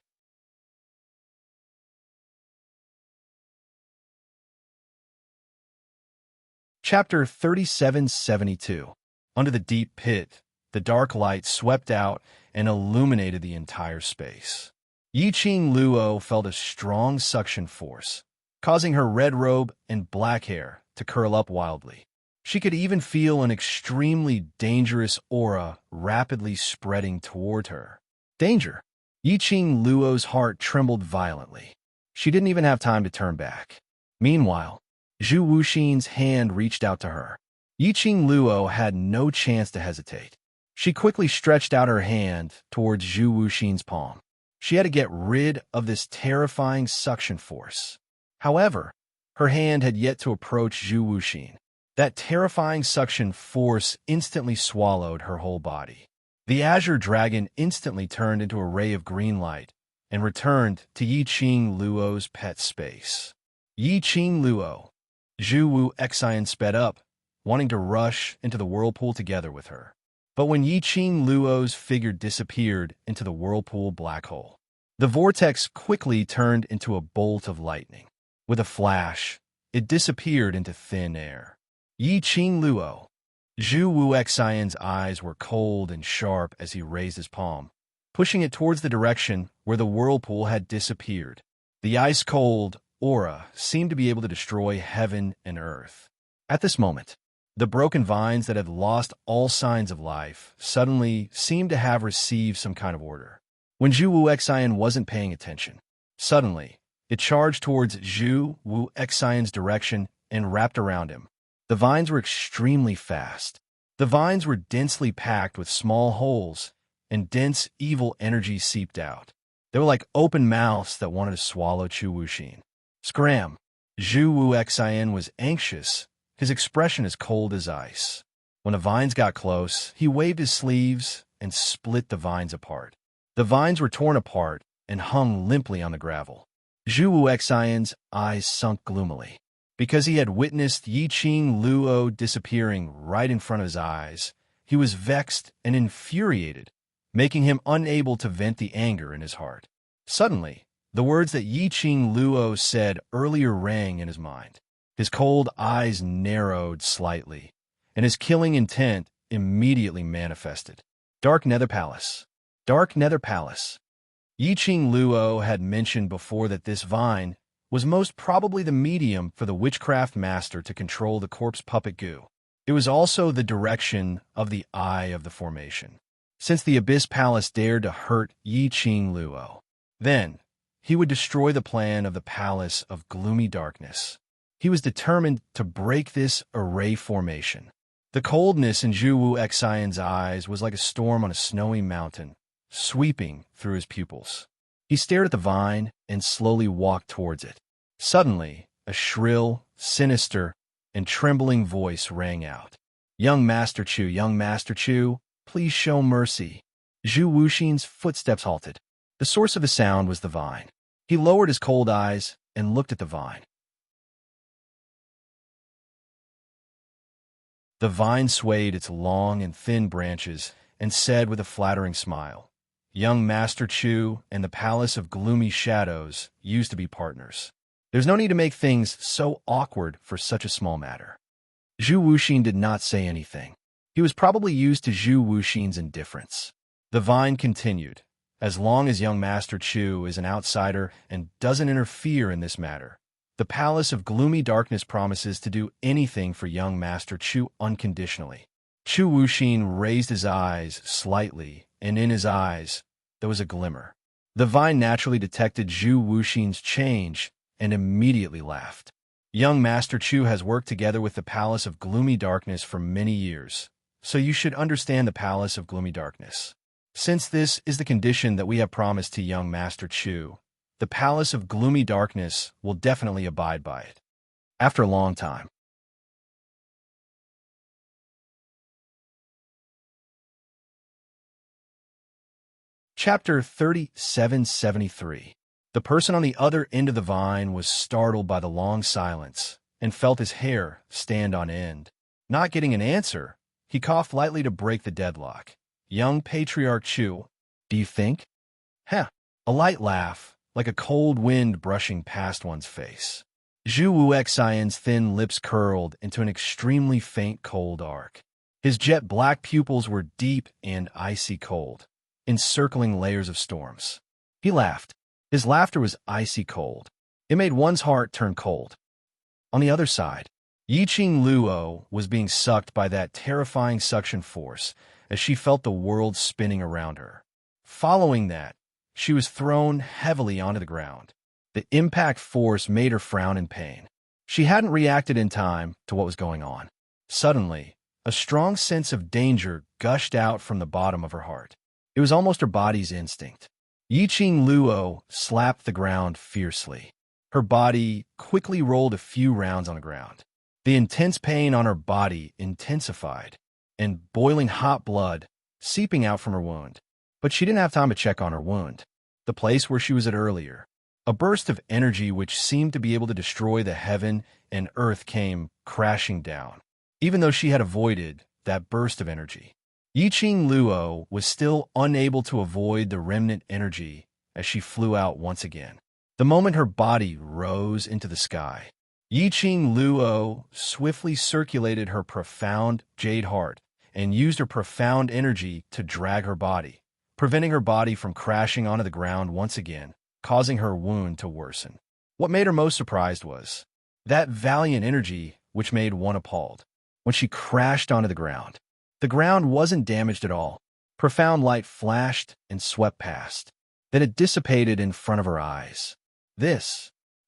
Chapter 3772. Under the deep pit, the dark light swept out and illuminated the entire space. Yiqing Luo felt a strong suction force, causing her red robe and black hair to curl up wildly. She could even feel an extremely dangerous aura rapidly spreading toward her. Danger! Yiqing Luo's heart trembled violently. She didn't even have time to turn back. Meanwhile, Zhu Wuxin's hand reached out to her. Yiqing Luo had no chance to hesitate. She quickly stretched out her hand towards Zhu Wuxin's palm. She had to get rid of this terrifying suction force. However, her hand had yet to approach Zhu Wuxin. That terrifying suction force instantly swallowed her whole body. The azure dragon instantly turned into a ray of green light and returned to Yiqing Luo's pet space. Yiqing Luo. Zhu Wu Xian sped up, wanting to rush into the whirlpool together with her. But when Yiqing Luo's figure disappeared into the whirlpool black hole, the vortex quickly turned into a bolt of lightning. With a flash, it disappeared into thin air. Yiqing Luo. Zhu Wu Xian's eyes were cold and sharp as he raised his palm, pushing it towards the direction where the whirlpool had disappeared. The ice-cold aura seemed to be able to destroy heaven and earth. At this moment, the broken vines that had lost all signs of life suddenly seemed to have received some kind of order. When Zhu Wu Xian wasn't paying attention, suddenly, it charged towards Zhu Wu Xian's direction and wrapped around him. The vines were extremely fast. The vines were densely packed with small holes, and dense evil energy seeped out. They were like open mouths that wanted to swallow Zhu Wuxin. Scram! Zhu Wu Xian was anxious, his expression as cold as ice. When the vines got close, he waved his sleeves and split the vines apart. The vines were torn apart and hung limply on the gravel. Zhu Wu Xian's eyes sunk gloomily. Because he had witnessed Yiqing Luo disappearing right in front of his eyes, he was vexed and infuriated, making him unable to vent the anger in his heart. Suddenly, the words that Yiqing Luo said earlier rang in his mind. His cold eyes narrowed slightly, and his killing intent immediately manifested. Dark Nether Palace. Dark Nether Palace. Yiqing Luo had mentioned before that this vine was most probably the medium for the witchcraft master to control the corpse puppet goo. It was also the direction of the eye of the formation. Since the Abyss Palace dared to hurt Yiqing Luo, then he would destroy the plan of the Palace of Gloomy Darkness. He was determined to break this array formation. The coldness in Zhu Wu Xian's eyes was like a storm on a snowy mountain, sweeping through his pupils. He stared at the vine and slowly walked towards it. Suddenly, a shrill, sinister, and trembling voice rang out. Young Master Chu, please show mercy." Zhu Wuxin's footsteps halted. The source of the sound was the vine. He lowered his cold eyes and looked at the vine. The vine swayed its long and thin branches and said with a flattering smile, "Young Master Chu and the Palace of Gloomy Shadows used to be partners. There's no need to make things so awkward for such a small matter." Zhu Wuxin did not say anything. He was probably used to Zhu Wuxin's indifference. The vine continued, "As long as young Master Chu is an outsider and doesn't interfere in this matter, the Palace of Gloomy Darkness promises to do anything for young Master Chu unconditionally." Zhu Wuxin raised his eyes slightly, and in his eyes there was a glimmer. The vine naturally detected Zhu Wuxin's change and immediately laughed. "Young Master Chu has worked together with the Palace of Gloomy Darkness for many years, so you should understand the Palace of Gloomy Darkness. Since this is the condition that we have promised to young Master Chu, the Palace of Gloomy Darkness will definitely abide by it." After a long time. Chapter 3773. The person on the other end of the vine was startled by the long silence and felt his hair stand on end. Not getting an answer, he coughed lightly to break the deadlock. "Young Patriarch Chu, do you think?" "Heh." A light laugh, like a cold wind brushing past one's face. Zhu Wuxian's thin lips curled into an extremely faint cold arc. His jet-black pupils were deep and icy cold, encircling layers of storms. He laughed. His laughter was icy cold. It made one's heart turn cold. On the other side, Yiqing Luo was being sucked by that terrifying suction force as she felt the world spinning around her. Following that, she was thrown heavily onto the ground. The impact force made her frown in pain. She hadn't reacted in time to what was going on. Suddenly, a strong sense of danger gushed out from the bottom of her heart. It was almost her body's instinct. Yiqing Luo slapped the ground fiercely. Her body quickly rolled a few rounds on the ground. The intense pain on her body intensified, and boiling hot blood seeping out from her wound. But she didn't have time to check on her wound, the place where she was at earlier. A burst of energy which seemed to be able to destroy the heaven and earth came crashing down. Even though she had avoided that burst of energy, Yiqing Luo was still unable to avoid the remnant energy as she flew out once again. The moment her body rose into the sky, Yiqing Luo swiftly circulated her profound jade heart and used her profound energy to drag her body, preventing her body from crashing onto the ground once again, causing her wound to worsen. What made her most surprised was that valiant energy which made one appalled. When she crashed onto the ground wasn't damaged at all. Profound light flashed and swept past. Then it dissipated in front of her eyes.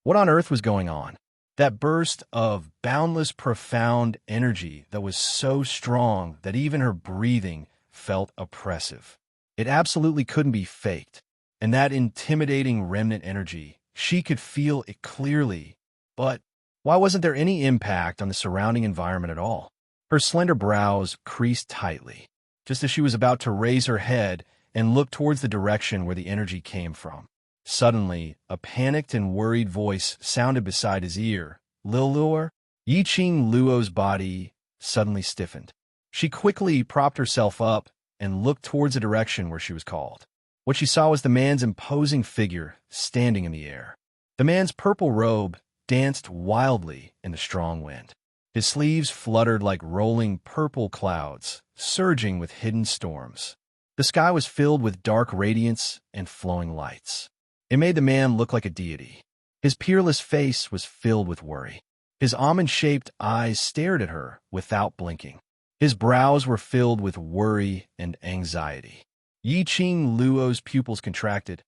What on earth was going on? That burst of boundless profound energy that was so strong that even her breathing felt oppressive. It absolutely couldn't be faked. And that intimidating remnant energy, she could feel it clearly. But why wasn't there any impact on the surrounding environment at all? Her slender brows creased tightly, just as she was about to raise her head and look towards the direction where the energy came from. Suddenly, a panicked and worried voice sounded beside his ear. "Lil Luor?" Yiqing Luo's body suddenly stiffened. She quickly propped herself up and looked towards the direction where she was called. What she saw was the man's imposing figure standing in the air. The man's purple robe danced wildly in the strong wind. His sleeves fluttered like rolling purple clouds, surging with hidden storms. The sky was filled with dark radiance and flowing lights. It made the man look like a deity. His peerless face was filled with worry. His almond-shaped eyes stared at her without blinking. His brows were filled with worry and anxiety. Yi Qing Luo's pupils contracted.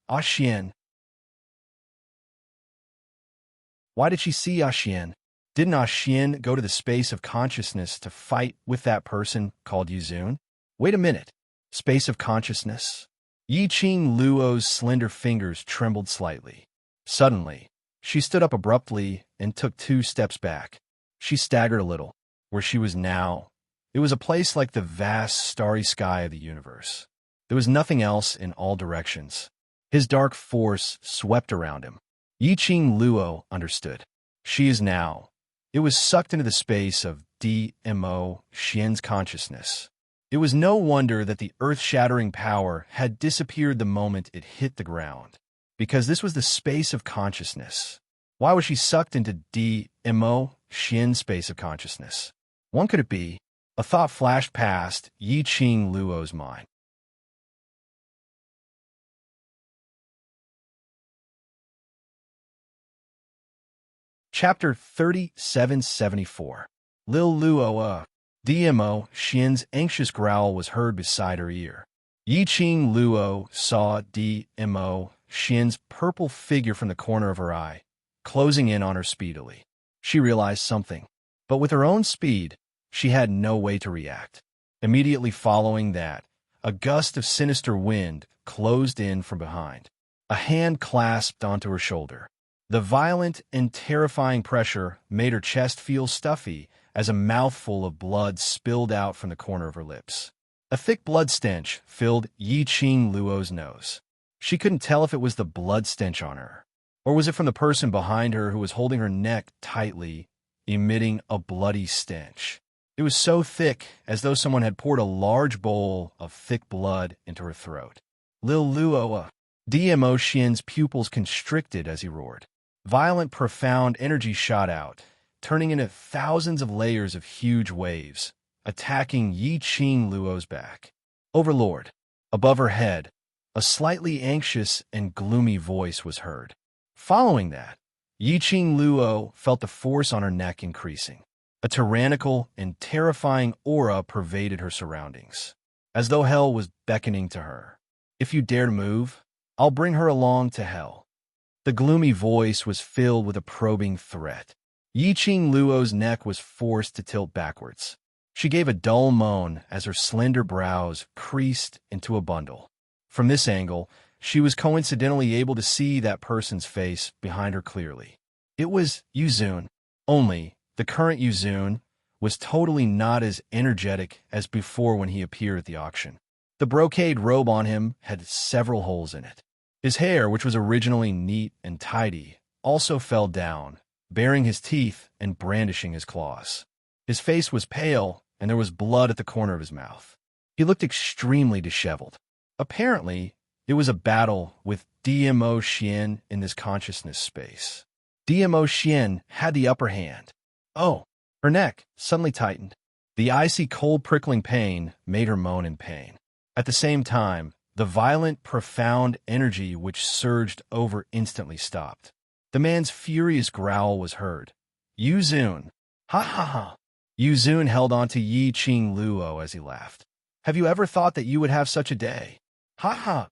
Ah Xian. Why did she see Ah Xian? Didn't Ah Xian go to the space of consciousness to fight with that person called Yuzun? Wait a minute. Space of consciousness? Yi Qing Luo's slender fingers trembled slightly. Suddenly, she stood up abruptly and took 2 steps back. She staggered a little. Where she was now, it was a place like the vast starry sky of the universe. There was nothing else in all directions. His dark force swept around him. Yi Qing Luo understood. She is now. It was sucked into the space of Dmo Xian's consciousness. It was no wonder that the earth-shattering power had disappeared the moment it hit the ground, because this was the space of consciousness. Why was she sucked into Dmo Xian's space of consciousness? What could it be? A thought flashed past Yi Qing Luo's mind. Chapter 3774. Lil Luo. Dmo Xian's anxious growl was heard beside her ear. Yi Qing Luo saw Dmo Xian's purple figure from the corner of her eye, closing in on her speedily. She realized something, but with her own speed, she had no way to react. Immediately following that, a gust of sinister wind closed in from behind. A hand clasped onto her shoulder. The violent and terrifying pressure made her chest feel stuffy as a mouthful of blood spilled out from the corner of her lips. A thick blood stench filled Yi Qing Luo's nose. She couldn't tell if it was the blood stench on her, or was it from the person behind her who was holding her neck tightly, emitting a bloody stench. It was so thick, as though someone had poured a large bowl of thick blood into her throat. Lil Luo. Dmo Xian's pupils constricted as he roared. Violent, profound energy shot out, turning into thousands of layers of huge waves, attacking Yi Qing Luo's back. Overlord. Above her head, a slightly anxious and gloomy voice was heard. Following that, Yi Qing Luo felt the force on her neck increasing. A tyrannical and terrifying aura pervaded her surroundings, as though hell was beckoning to her. If you dare to move, I'll bring her along to hell. The gloomy voice was filled with a probing threat. Yi Qing Luo's neck was forced to tilt backwards. She gave a dull moan as her slender brows creased into a bundle. From this angle, she was coincidentally able to see that person's face behind her clearly. It was Yuzun. Only, the current Yuzun was totally not as energetic as before when he appeared at the auction. The brocade robe on him had several holes in it. His hair, which was originally neat and tidy, also fell down, baring his teeth and brandishing his claws. His face was pale, and there was blood at the corner of his mouth. He looked extremely disheveled. Apparently, it was a battle with Dmo Xian in this consciousness space. Dmo Xian had the upper hand. Oh, her neck suddenly tightened. The icy cold prickling pain made her moan in pain. At the same time, the violent, profound energy which surged over instantly stopped. The man's furious growl was heard. Yuzun. Ha ha ha. Yuzun held on to Yi Qing Luo as he laughed. Have you ever thought that you would have such a day? Ha ha.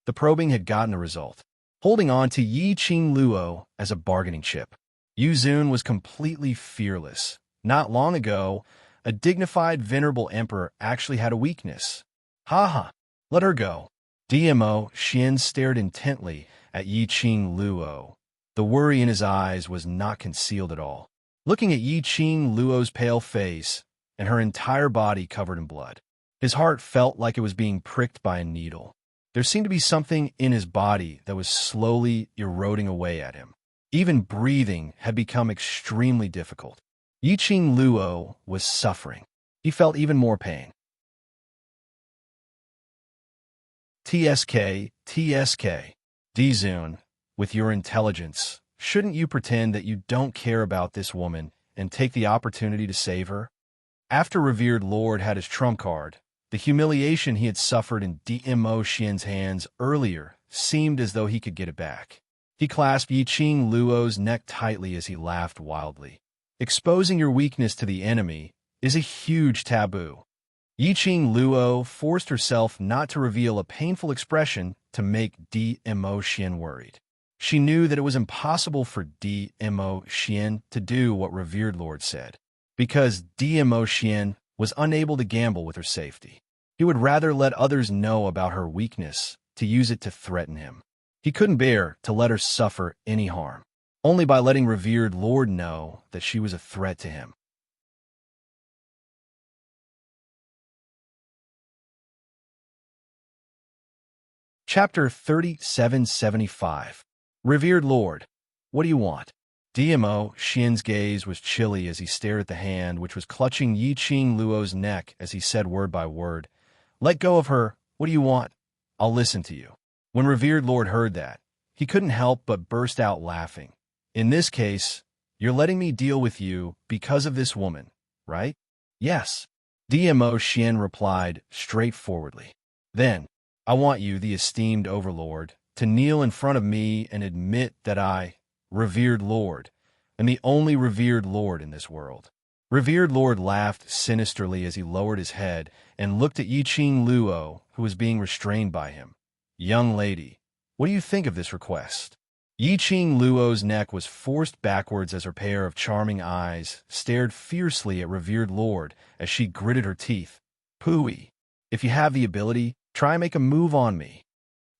The probing had gotten the result. Holding on to Yi Qing Luo as a bargaining chip, Yuzun was completely fearless. Not long ago, a dignified, venerable emperor actually had a weakness. Ha ha. Let her go. Dmo Xian stared intently at Yi Qing Luo. The worry in his eyes was not concealed at all. Looking at Yi Qing Luo's pale face and her entire body covered in blood, his heart felt like it was being pricked by a needle. There seemed to be something in his body that was slowly eroding away at him. Even breathing had become extremely difficult. Yi Qing Luo was suffering. He felt even more pain. TSK. Dizun, with your intelligence, shouldn't you pretend that you don't care about this woman and take the opportunity to save her? After revered Lord had his trump card, The humiliation he had suffered in Dmo Xian's hands earlier seemed as though he could get it back. He clasped Yiqing Luo's neck tightly as he laughed wildly. Exposing your weakness to the enemy is a huge taboo. Yiqing Luo forced herself not to reveal a painful expression to make Dmo Xian worried. She knew that it was impossible for Dmo Xian to do what Revered Lord said, because Dmo Xian was unable to gamble with her safety. He would rather let others know about her weakness to use it to threaten him. He couldn't bear to let her suffer any harm. Only by letting Revered Lord know that she was a threat to him. Chapter 3775. Revered Lord, what do you want? Dmo Xian's gaze was chilly as he stared at the hand which was clutching Yiqing Luo's neck as he said word by word, "Let go of her. What do you want? I'll listen to you." When Revered Lord heard that, he couldn't help but burst out laughing. "In this case, you're letting me deal with you because of this woman, right?" "Yes," Dmo Xian replied straightforwardly. "Then, I want you, the esteemed overlord, to kneel in front of me and admit that I, Revered Lord, am the only revered lord in this world." Revered Lord laughed sinisterly as he lowered his head and looked at Yiqing Luo, who was being restrained by him. "Young lady, what do you think of this request?" Yiqing Luo's neck was forced backwards as her pair of charming eyes stared fiercely at Revered Lord as she gritted her teeth. "Pooey, if you have the ability, try and make a move on me."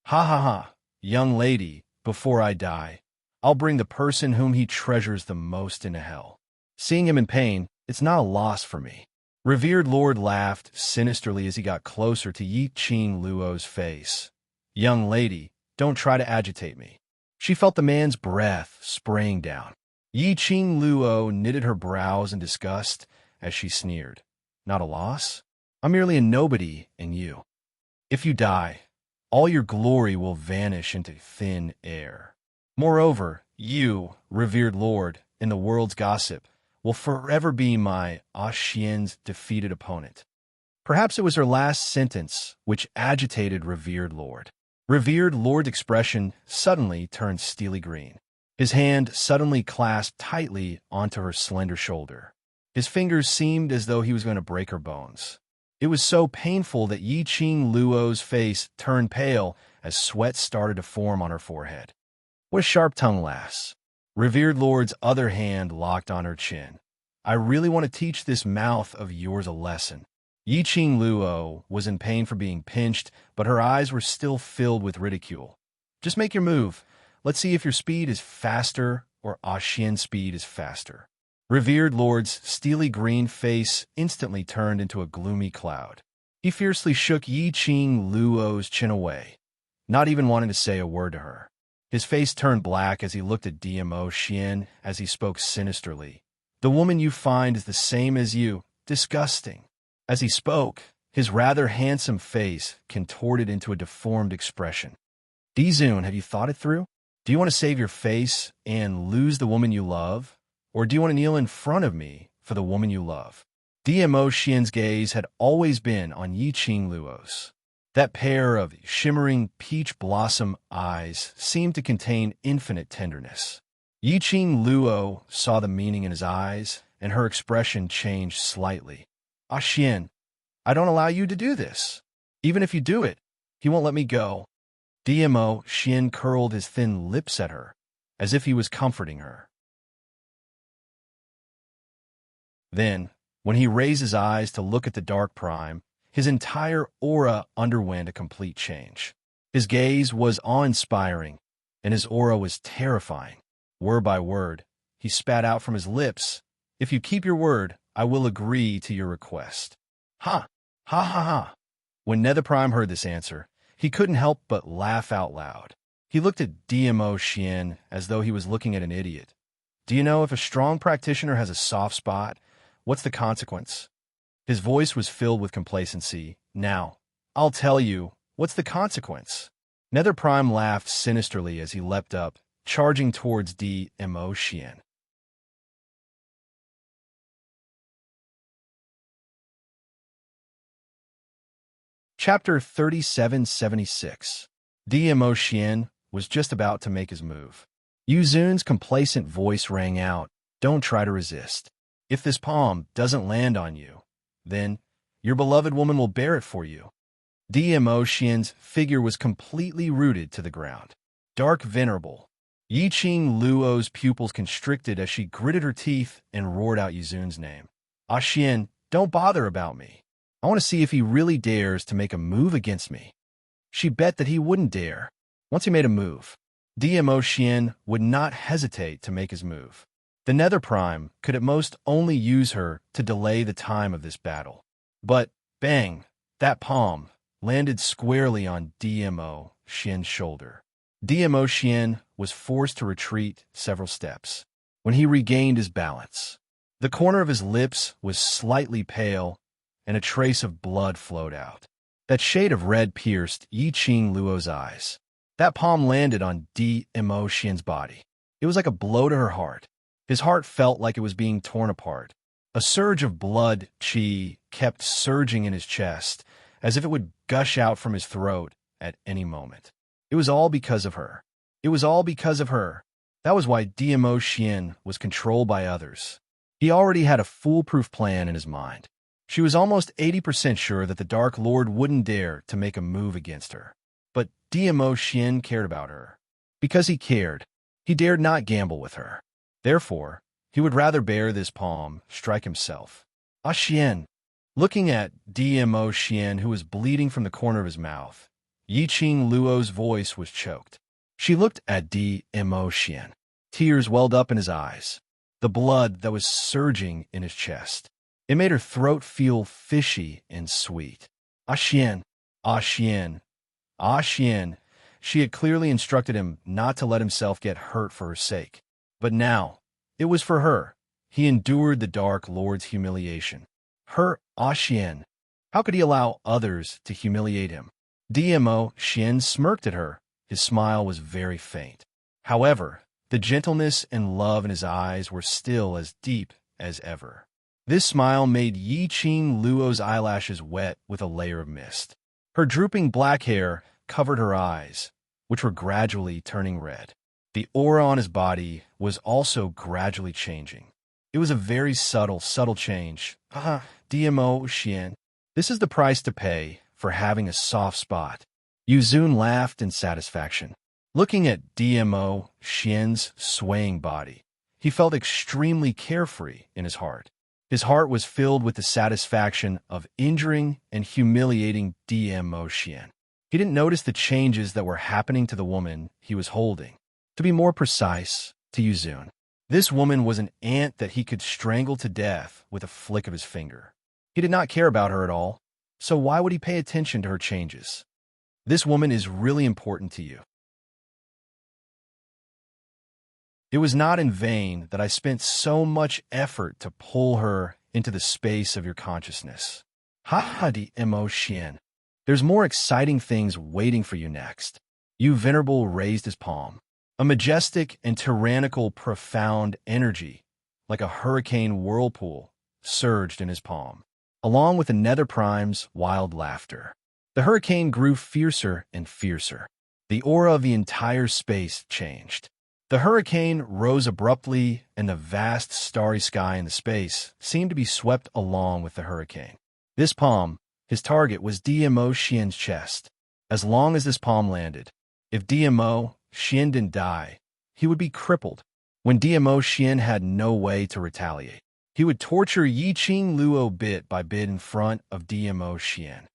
"Ha ha ha, young lady, before I die, I'll bring the person whom he treasures the most into hell. Seeing him in pain, it's not a loss for me." Revered Lord laughed sinisterly as he got closer to Yiqing Luo's face. "Young lady, don't try to agitate me." She felt the man's breath spraying down. Yiqing Luo knitted her brows in disgust as she sneered. "Not a loss? I'm merely a nobody in you. If you die, all your glory will vanish into thin air. Moreover, you, Revered Lord, in the world's gossip, will forever be my Xian's defeated opponent." Perhaps it was her last sentence which agitated Revered Lord. Revered Lord's expression suddenly turned steely green. His hand suddenly clasped tightly onto her slender shoulder. His fingers seemed as though he was going to break her bones. It was so painful that Yiqing Luo's face turned pale as sweat started to form on her forehead. "What a sharp-tongued lass." Revered Lord's other hand locked on her chin. "I really want to teach this mouth of yours a lesson." Yiqing Luo was in pain for being pinched, but her eyes were still filled with ridicule. "Just make your move. Let's see if your speed is faster or Xian's speed is faster." Revered Lord's steely green face instantly turned into a gloomy cloud. He fiercely shook Yiqing Luo's chin away, not even wanting to say a word to her. His face turned black as he looked at Dmo Xian as he spoke sinisterly. "The woman you find is the same as you. Disgusting." As he spoke, his rather handsome face contorted into a deformed expression. "Dizun, have you thought it through? Do you want to save your face and lose the woman you love? Or do you want to kneel in front of me for the woman you love?" Dmo Xian's gaze had always been on Yiqing Luo's. That pair of shimmering peach blossom eyes seemed to contain infinite tenderness. Yiqing Luo saw the meaning in his eyes, and her expression changed slightly. "Xian, I don't allow you to do this. Even if you do it, he won't let me go." Dmo Xian curled his thin lips at her, as if he was comforting her. Then, when he raised his eyes to look at the dark prime, his entire aura underwent a complete change. His gaze was awe-inspiring, and his aura was terrifying. Word by word, he spat out from his lips, "If you keep your word, I will agree to your request." Ha! Ha ha ha! When Nether Prime heard this answer, he couldn't help but laugh out loud. He looked at Dmo Xian as though he was looking at an idiot. "Do you know if a strong practitioner has a soft spot, what's the consequence?" His voice was filled with complacency. "Now, I'll tell you, what's the consequence?" Nether Prime laughed sinisterly as he leapt up, charging towards Dmo Xian. Chapter 3776. Dmo Xian was just about to make his move. Yuzun's complacent voice rang out, "Don't try to resist. If this palm doesn't land on you, then your beloved woman will bear it for you." Dmo Xian's figure was completely rooted to the ground. Dark venerable. Yiqing Luo's pupils constricted as she gritted her teeth and roared out Yuzun's name. "Ah Xian, don't bother about me. I want to see if he really dares to make a move against me." She bet that he wouldn't dare. Once he made a move, Dmo Xian would not hesitate to make his move. The Nether Prime could at most only use her to delay the time of this battle. But, bang, that palm landed squarely on Dmo Xian's shoulder. Dmo Xian was forced to retreat several steps. When he regained his balance, the corner of his lips was slightly pale, and a trace of blood flowed out. That shade of red pierced Yiqing Luo's eyes. That palm landed on Dmo Xian's body. It was like a blow to her heart. His heart felt like it was being torn apart. A surge of blood qi kept surging in his chest, as if it would gush out from his throat at any moment. It was all because of her. It was all because of her. That was why Dmo Xian was controlled by others. He already had a foolproof plan in his mind. She was almost 80% sure that the Dark Lord wouldn't dare to make a move against her. But Dmo Xian cared about her. Because he cared, he dared not gamble with her. Therefore, he would rather bear this palm strike himself. "Ah Xian." Looking at Dmo Xian, who was bleeding from the corner of his mouth, Yiqing Luo's voice was choked. She looked at Dmo Xian. Tears welled up in his eyes. The blood that was surging in his chest. It made her throat feel fishy and sweet. "Ah Xian, ah Xian, ah Xian." She had clearly instructed him not to let himself get hurt for her sake. But now, it was for her. He endured the Dark Lord's humiliation. Her "Ah Xian." How could he allow others to humiliate him? Dmo Xian smirked at her. His smile was very faint. However, the gentleness and love in his eyes were still as deep as ever. This smile made Yiqing Luo's eyelashes wet with a layer of mist. Her drooping black hair covered her eyes, which were gradually turning red. The aura on his body was also gradually changing. It was a very subtle change. Dmo Xian. This is the price to pay for having a soft spot. Yuzun laughed in satisfaction. Looking at Dmo Xian's swaying body, he felt extremely carefree in his heart. His heart was filled with the satisfaction of injuring and humiliating Dmo Xian. He didn't notice the changes that were happening to the woman he was holding. To be more precise, to Yuzun, this woman was an ant that he could strangle to death with a flick of his finger. He did not care about her at all, so why would he pay attention to her changes? This woman is really important to you. It was not in vain that I spent so much effort to pull her into the space of your consciousness. Dmo Xian. There's more exciting things waiting for you next. Yu Venerable raised his palm. A majestic and tyrannical profound energy, like a hurricane whirlpool, surged in his palm, along with the Nether Prime's wild laughter. The hurricane grew fiercer and fiercer. The aura of the entire space changed. The hurricane rose abruptly, and the vast starry sky in the space seemed to be swept along with the hurricane. This palm, his target, was Dmo Xian's chest. As long as this palm landed, if Dmo Xian didn't die, he would be crippled. When Dmo Xian had no way to retaliate, he would torture Yiqing Luo bit by bit in front of Dmo Xian.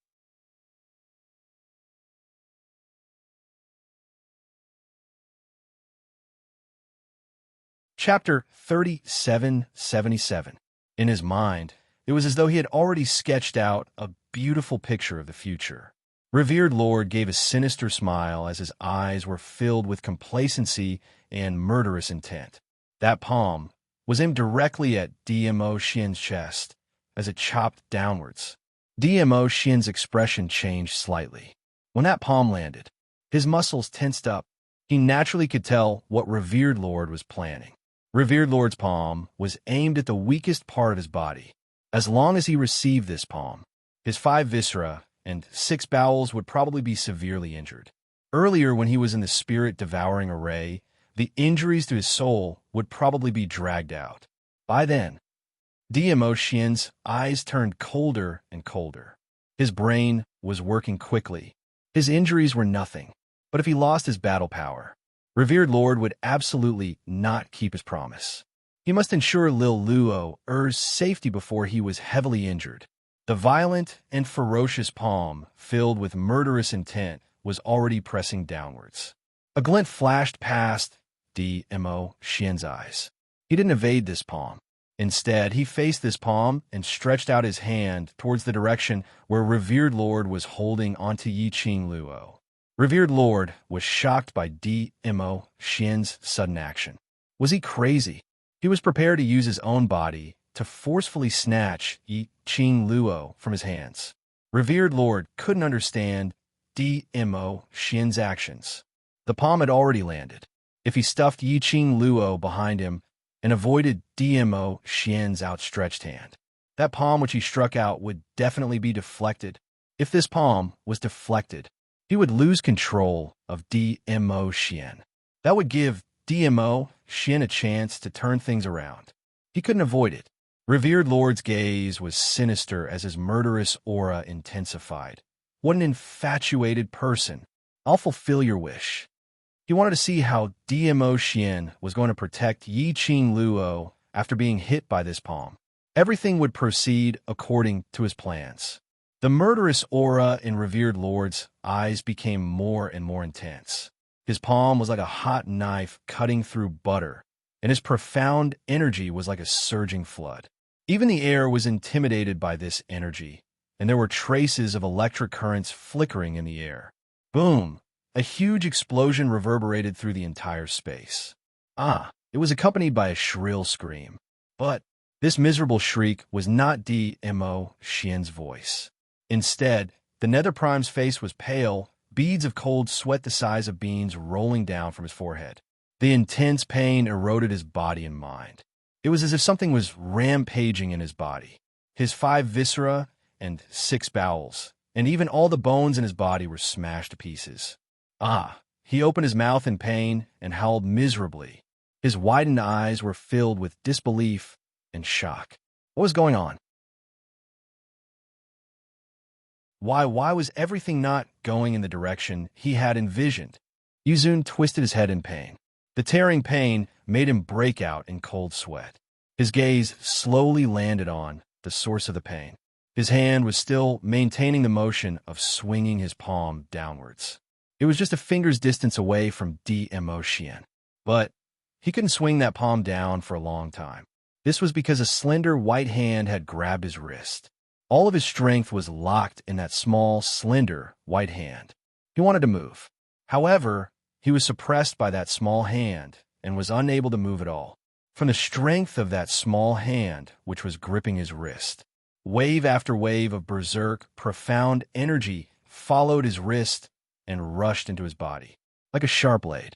Chapter 3777. In his mind, it was as though he had already sketched out a beautiful picture of the future. Revered Lord gave a sinister smile as his eyes were filled with complacency and murderous intent. That palm was aimed directly at Dmo Xian's chest as it chopped downwards. Dmo Xian's expression changed slightly. When that palm landed, his muscles tensed up. He naturally could tell what Revered Lord was planning. Revered Lord's palm was aimed at the weakest part of his body. As long as he received this palm, his 5 viscera and 6 bowels would probably be severely injured. Earlier, when he was in the spirit-devouring array, the injuries to his soul would probably be dragged out. By then, DMO Xian's eyes turned colder and colder. His brain was working quickly. His injuries were nothing. But if he lost his battle power, Revered Lord would absolutely not keep his promise. He must ensure Lil Luo's safety before he was heavily injured. The violent and ferocious palm, filled with murderous intent, was already pressing downwards. A glint flashed past DMO Xian's eyes. He didn't evade this palm. Instead, he faced this palm and stretched out his hand towards the direction where Revered Lord was holding onto Yiqing Luo. Revered Lord was shocked by DMO Xian's sudden action. Was he crazy? He was prepared to use his own body to forcefully snatch Yiqing Luo from his hands. Revered Lord couldn't understand DMO Xian's actions. The palm had already landed. If he stuffed Yiqing Luo behind him and avoided DMO Xian's outstretched hand, that palm which he struck out would definitely be deflected. If this palm was deflected, he would lose control of DMO Xian. That would give DMO Xian a chance to turn things around. He couldn't avoid it. Revered Lord's gaze was sinister as his murderous aura intensified. What an infatuated person. I'll fulfill your wish. He wanted to see how DMO Xian was going to protect Yiqing Luo after being hit by this palm. Everything would proceed according to his plans. The murderous aura in Revered Lord's eyes became more and more intense. His palm was like a hot knife cutting through butter, and his profound energy was like a surging flood. Even the air was intimidated by this energy, and there were traces of electric currents flickering in the air. Boom! A huge explosion reverberated through the entire space. It was accompanied by a shrill scream. But this miserable shriek was not DMO Xian's voice. Instead, the Nether Prime's face was pale, beads of cold sweat the size of beans rolling down from his forehead. The intense pain eroded his body and mind. It was as if something was rampaging in his body. His 5 viscera and 6 bowels, and even all the bones in his body were smashed to pieces. He opened his mouth in pain and howled miserably. His widened eyes were filled with disbelief and shock. What was going on? Why was everything not going in the direction he had envisioned? Yuzun twisted his head in pain. The tearing pain made him break out in cold sweat. His gaze slowly landed on the source of the pain. His hand was still maintaining the motion of swinging his palm downwards. It was just a finger's distance away from DMO Xian. But he couldn't swing that palm down for a long time. This was because a slender white hand had grabbed his wrist. All of his strength was locked in that small, slender, white hand. He wanted to move. However, he was suppressed by that small hand and was unable to move at all. From the strength of that small hand, which was gripping his wrist, wave after wave of berserk, profound energy followed his wrist and rushed into his body, like a sharp blade.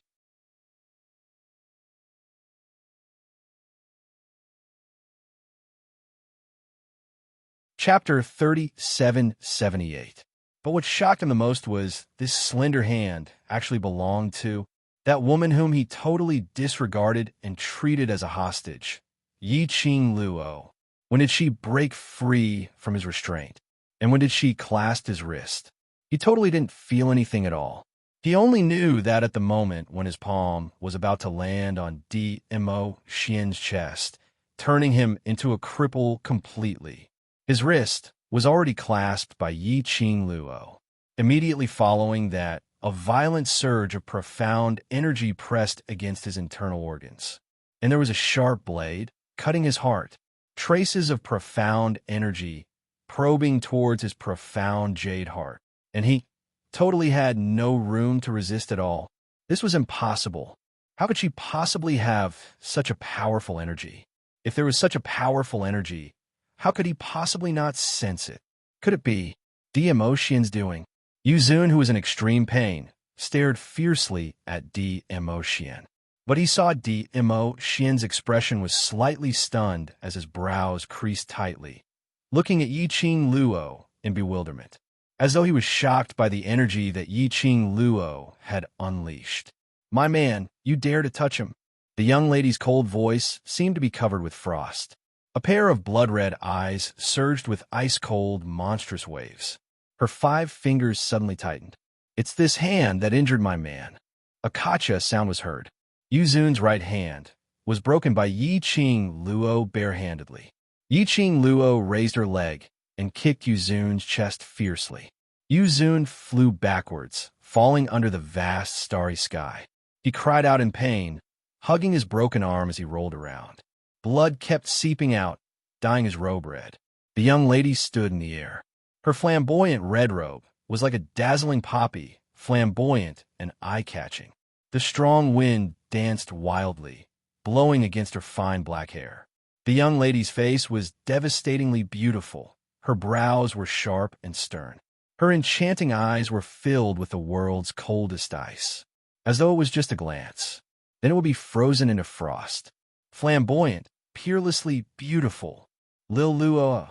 Chapter 3778. But what shocked him the most was this slender hand actually belonged to that woman whom he totally disregarded and treated as a hostage, Yiqing Luo. When did she break free from his restraint? And when did she clasp his wrist? He totally didn't feel anything at all. He only knew that at the moment when his palm was about to land on DMO Xian's chest, turning him into a cripple completely, his wrist was already clasped by Yiqing Luo. Immediately following that, a violent surge of profound energy pressed against his internal organs. And there was a sharp blade cutting his heart, traces of profound energy probing towards his profound jade heart. And he totally had no room to resist at all. This was impossible. How could she possibly have such a powerful energy? If there was such a powerful energy, how could he possibly not sense it? Could it be DMO Xian's doing? Yuzun, who was in extreme pain, stared fiercely at DMO Xian. But he saw DMO Xian's expression was slightly stunned as his brows creased tightly, looking at Yiqing Luo in bewilderment. as though he was shocked by the energy that Yi Qing Luo had unleashed. "My man, you dare to touch him?" The young lady's cold voice seemed to be covered with frost. A pair of blood-red eyes surged with ice-cold, monstrous waves. Her 5 fingers suddenly tightened. "It's this hand that injured my man." A "Kacha" sound was heard. Yu Zun's right hand was broken by Yi Qing Luo barehandedly. Yi Qing Luo raised her leg and kicked Yu Zun's chest fiercely. Yu Zun flew backwards, falling under the vast starry sky. He cried out in pain, hugging his broken arm as he rolled around. Blood kept seeping out, dyeing his robe red. The young lady stood in the air. Her flamboyant red robe was like a dazzling poppy, flamboyant and eye-catching. The strong wind danced wildly, blowing against her fine black hair. The young lady's face was devastatingly beautiful. Her brows were sharp and stern. Her enchanting eyes were filled with the world's coldest ice, as though it was just a glance. Then it would be frozen into frost. Flamboyant, peerlessly beautiful. Lil Luo.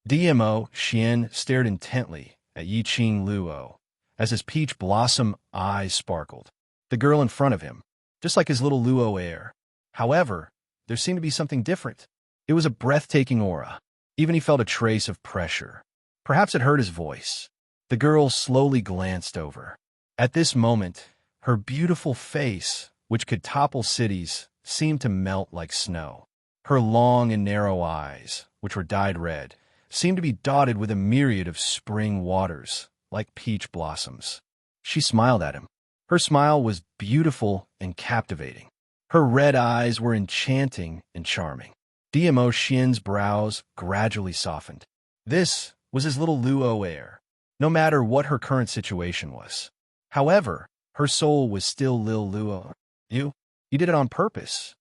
DMO Xian stared intently at Yi Qing Luo as his peach blossom eyes sparkled. The girl in front of him, just like his little Luo heir. However, there seemed to be something different. It was a breathtaking aura. Even he felt a trace of pressure. Perhaps it hurt his voice. The girl slowly glanced over. At this moment, her beautiful face, which could topple cities, seemed to melt like snow. Her long and narrow eyes, which were dyed red, seemed to be dotted with a myriad of spring waters, like peach blossoms. She smiled at him. Her smile was beautiful and captivating. Her red eyes were enchanting and charming. DMO Xian's brows gradually softened. This was his little Luo heir, no matter what her current situation was. However, her soul was still Lil Luo. You did it on purpose.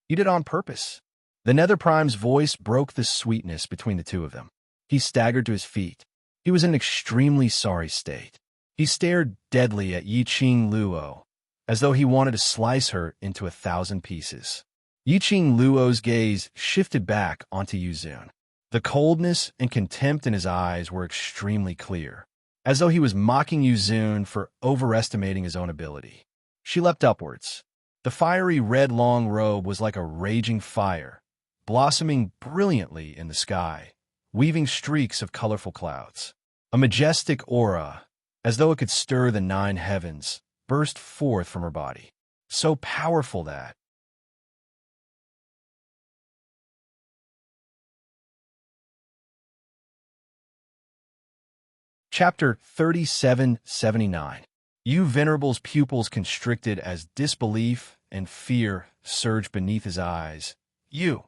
You did it on purpose. The Nether Prime's voice broke the sweetness between the two of them. He staggered to his feet. He was in an extremely sorry state. He stared deadly at Yi Qing Luo, as though he wanted to slice her into 1,000 pieces. Yi Qing Luo's gaze shifted back onto Yu Zun. The coldness and contempt in his eyes were extremely clear, as though he was mocking Yu Zun for overestimating his own ability. She leapt upwards. The fiery red long robe was like a raging fire, blossoming brilliantly in the sky, weaving streaks of colorful clouds. A majestic aura, as though it could stir the 9 heavens, burst forth from her body, so powerful that Chapter 3779. Yu Venerable's pupils constricted as disbelief and fear surged beneath his eyes. You're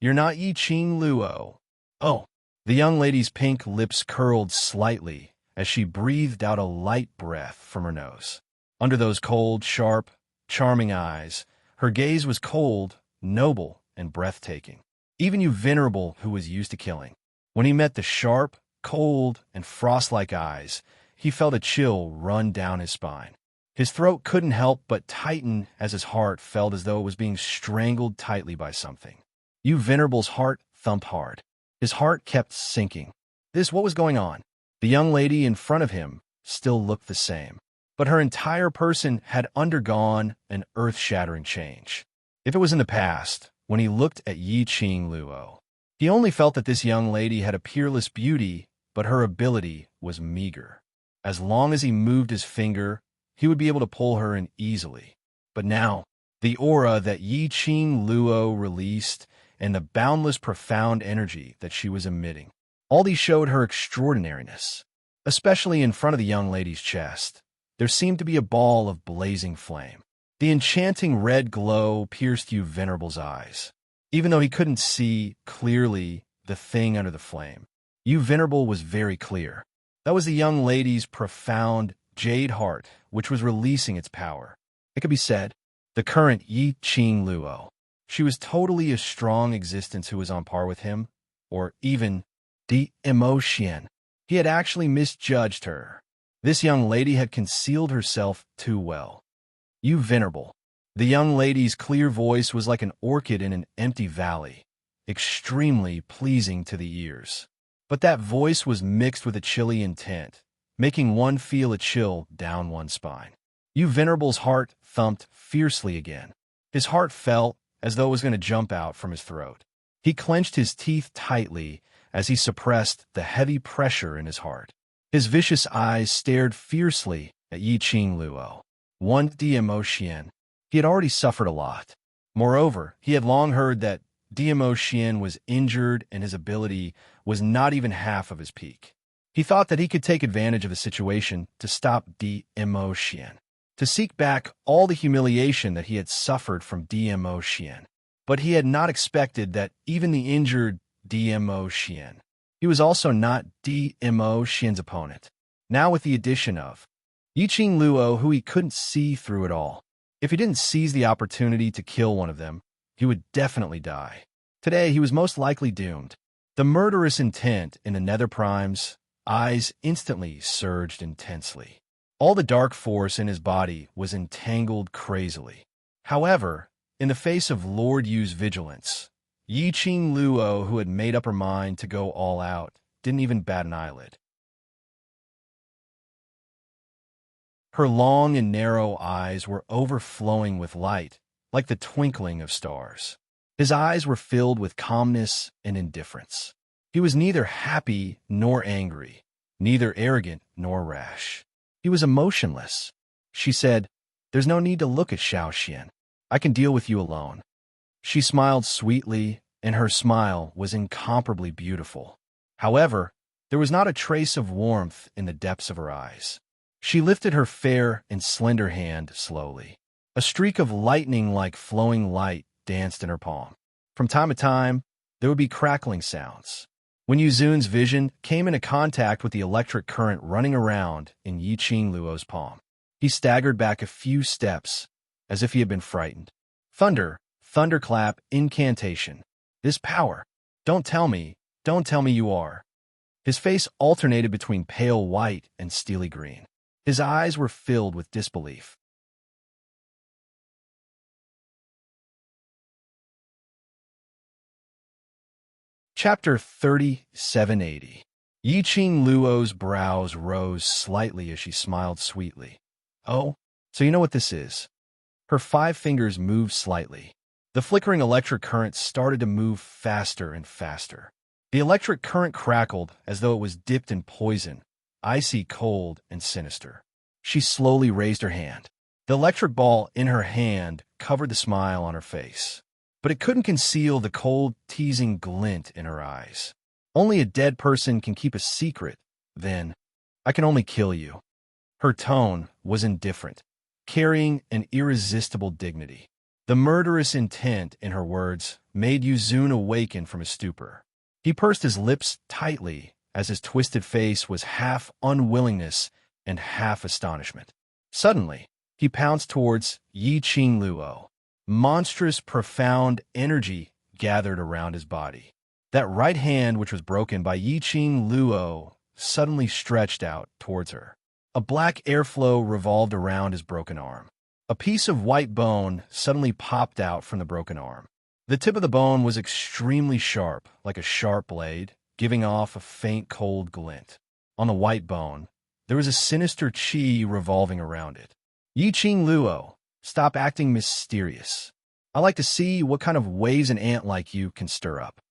not Yi Qing Luo. Oh. The young lady's pink lips curled slightly as she breathed out a light breath from her nose. Under those cold, sharp, charming eyes, her gaze was cold, noble, and breathtaking. Even Yu Venerable, who was used to killing, when he met the sharp, cold, and frost-like eyes, he felt a chill run down his spine. His throat couldn't help but tighten as his heart felt as though it was being strangled tightly by something. Yu Venerable's heart thumped hard. His heart kept sinking. What was going on? The young lady in front of him still looked the same, but her entire person had undergone an earth-shattering change. If it was in the past, when he looked at Yi Qing Luo, he only felt that this young lady had a peerless beauty, but her ability was meager. As long as he moved his finger, he would be able to pull her in easily. But now, the aura that Yi Qing Luo released and the boundless profound energy that she was emitting, all these showed her extraordinariness. Especially in front of the young lady's chest, there seemed to be a ball of blazing flame. The enchanting red glow pierced Yu Venerable's eyes. Even though he couldn't see clearly the thing under the flame, Yu Venerable was very clear. That was the young lady's profound jade heart, which was releasing its power. It could be said, the current Yi Qing Luo. She was totally a strong existence who was on par with him, or even the emotion. He had actually misjudged her. This young lady had concealed herself too well. Yu Venerable. The young lady's clear voice was like an orchid in an empty valley, extremely pleasing to the ears. But that voice was mixed with a chilly intent, making one feel a chill down one's spine. Yu Venerable's heart thumped fiercely again. His heart felt as though it was going to jump out from his throat. He clenched his teeth tightly as he suppressed the heavy pressure in his heart. His vicious eyes stared fiercely at Yi Qing Luo. One DMO Xian. He had already suffered a lot. Moreover, he had long heard that DMO Xian was injured and his ability was not even half of his peak. He thought that he could take advantage of the situation to stop DMO Xian, to seek back all the humiliation that he had suffered from DMO Xian. But he had not expected that even the injured DMO Xian. He was also not DMO Xian's opponent. Now with the addition of Yi Qing Luo, who he couldn't see through it all. If he didn't seize the opportunity to kill one of them, he would definitely die. Today, he was most likely doomed. The murderous intent in the Nether Prime's eyes instantly surged intensely. All the dark force in his body was entangled crazily. However, in the face of Lord Yu's vigilance, Yi Qing Luo, who had made up her mind to go all out, didn't even bat an eyelid. Her long and narrow eyes were overflowing with light, like the twinkling of stars. His eyes were filled with calmness and indifference. He was neither happy nor angry, neither arrogant nor rash. He was emotionless. She said, "There's no need to look at Xiaoxian. I can deal with you alone." She smiled sweetly, and her smile was incomparably beautiful. However, there was not a trace of warmth in the depths of her eyes. She lifted her fair and slender hand slowly. A streak of lightning-like flowing light danced in her palm. From time to time, there would be crackling sounds. When Yuzun's vision came into contact with the electric current running around in Yi Qing Luo's palm, he staggered back a few steps, as if he had been frightened. Thunder, thunderclap, incantation. This power. Don't tell me you are. His face alternated between pale white and steely green. His eyes were filled with disbelief. Chapter 3780. Yi Qing Luo's brows rose slightly as she smiled sweetly. "Oh, so you know what this is?" Her 5 fingers moved slightly. The flickering electric current started to move faster and faster. The electric current crackled as though it was dipped in poison, icy cold and sinister. She slowly raised her hand. The electric ball in her hand covered the smile on her face, but it couldn't conceal the cold, teasing glint in her eyes. Only a dead person can keep a secret, then. "I can only kill you." Her tone was indifferent, carrying an irresistible dignity. The murderous intent in her words made Yuzun awaken from his stupor. He pursed his lips tightly as his twisted face was half unwillingness and half astonishment. Suddenly, he pounced towards Yi Qing Luo. Monstrous, profound energy gathered around his body. That right hand, which was broken by Yi Qing Luo, suddenly stretched out towards her. A black airflow revolved around his broken arm. A piece of white bone suddenly popped out from the broken arm. The tip of the bone was extremely sharp, like a sharp blade, giving off a faint cold glint. On the white bone, there was a sinister qi revolving around it. "Yi Qing Luo, stop acting mysterious. I like to see what kind of waves an ant like you can stir up."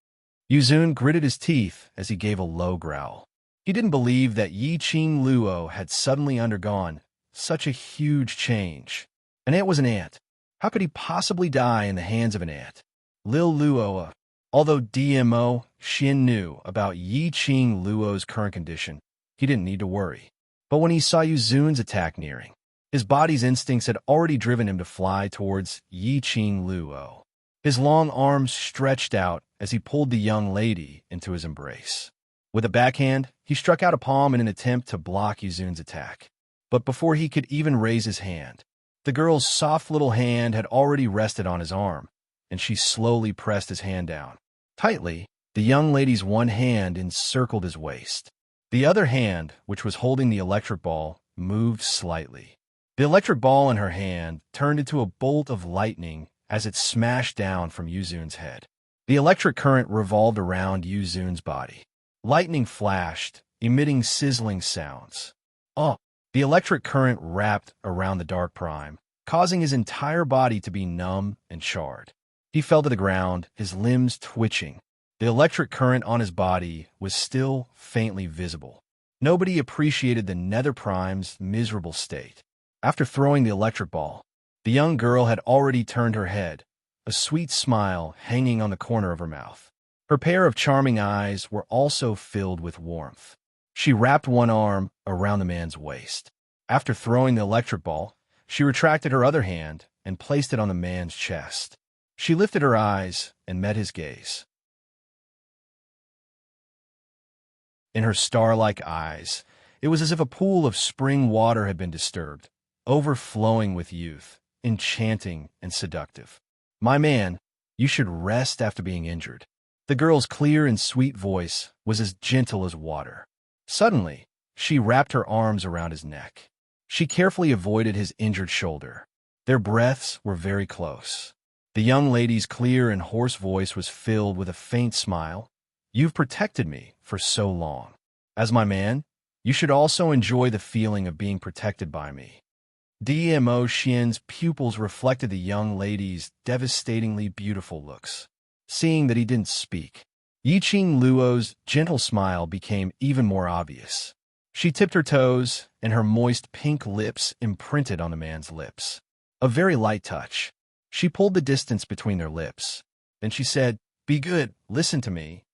Yuzun gritted his teeth as he gave a low growl. He didn't believe that Yi Qing Luo had suddenly undergone such a huge change. An ant was an ant. How could he possibly die in the hands of an ant? Lil Luo, although DMO Xin knew about Yi Qing Luo's current condition, he didn't need to worry. But when he saw Yuzun's attack nearing, his body's instincts had already driven him to fly towards Yi Qing Luo. His long arms stretched out as he pulled the young lady into his embrace. With a backhand, he struck out a palm in an attempt to block Yuzun's attack. But before he could even raise his hand, the girl's soft little hand had already rested on his arm, and she slowly pressed his hand down. Tightly, the young lady's one hand encircled his waist. The other hand, which was holding the electric ball, moved slightly. The electric ball in her hand turned into a bolt of lightning as it smashed down from Yuzun's head. The electric current revolved around Yuzun's body. Lightning flashed, emitting sizzling sounds. Oh! The electric current wrapped around the dark prime, causing his entire body to be numb and charred. He fell to the ground, his limbs twitching. The electric current on his body was still faintly visible. Nobody appreciated the Nether Prime's miserable state. After throwing the electric ball, the young girl had already turned her head, a sweet smile hanging on the corner of her mouth. Her pair of charming eyes were also filled with warmth. She wrapped one arm around the man's waist. After throwing the electric ball, she retracted her other hand and placed it on the man's chest. She lifted her eyes and met his gaze. In her star-like eyes, it was as if a pool of spring water had been disturbed, overflowing with youth, enchanting and seductive. "My man, you should rest after being injured." The girl's clear and sweet voice was as gentle as water. Suddenly, she wrapped her arms around his neck. She carefully avoided his injured shoulder. Their breaths were very close. The young lady's clear and hoarse voice was filled with a faint smile. "You've protected me for so long. As my man, you should also enjoy the feeling of being protected by me." Dmo Xian's pupils reflected the young lady's devastatingly beautiful looks. Seeing that he didn't speak, Yiqing Luo's gentle smile became even more obvious. She tipped her toes, and her moist pink lips imprinted on the man's lips. A very light touch. She pulled the distance between their lips. Then she said, "Be good, listen to me."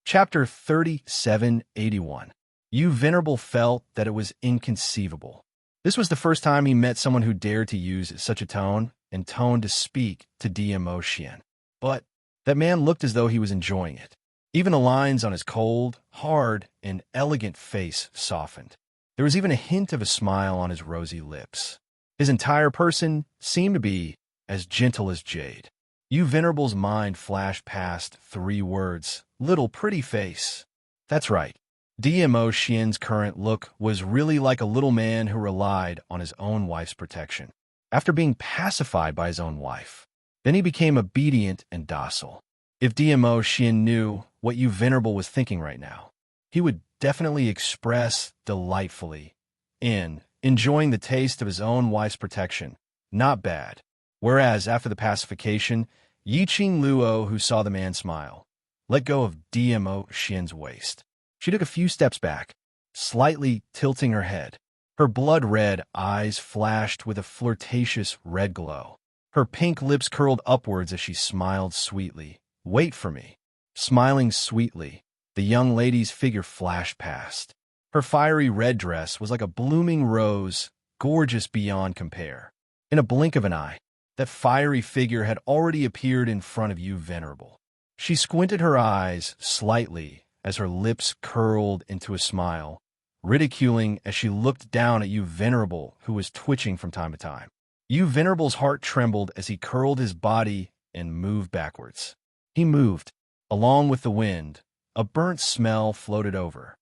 Chapter 3781. Yu Venerable felt that it was inconceivable. This was the first time he met someone who dared to use such a tone to speak to Dmo Xian. But that man looked as though he was enjoying it. Even the lines on his cold, hard, and elegant face softened. There was even a hint of a smile on his rosy lips. His entire person seemed to be as gentle as jade. Yu Venerable's mind flashed past 3 words: little pretty face. That's right. Dmo Xian's current look was really like a little man who relied on his own wife's protection. After being pacified by his own wife, then he became obedient and docile. If Dmo Xian knew what Yu Venerable was thinking right now, he would definitely express delightfully in enjoying the taste of his own wife's protection. Not bad. Whereas after the pacification, Yiqing Luo, who saw the man smile, let go of Dmo Xian's waist. She took a few steps back, slightly tilting her head. Her blood-red eyes flashed with a flirtatious red glow. Her pink lips curled upwards as she smiled sweetly. "Wait for me." Smiling sweetly, the young lady's figure flashed past. Her fiery red dress was like a blooming rose, gorgeous beyond compare. In a blink of an eye, that fiery figure had already appeared in front of Yu Venerable. She squinted her eyes slightly as her lips curled into a smile, ridiculing as she looked down at Yu Venerable, who was twitching from time to time. Yu Venerable's heart trembled as he curled his body and moved backwards. He moved. Along with the wind, a burnt smell floated over.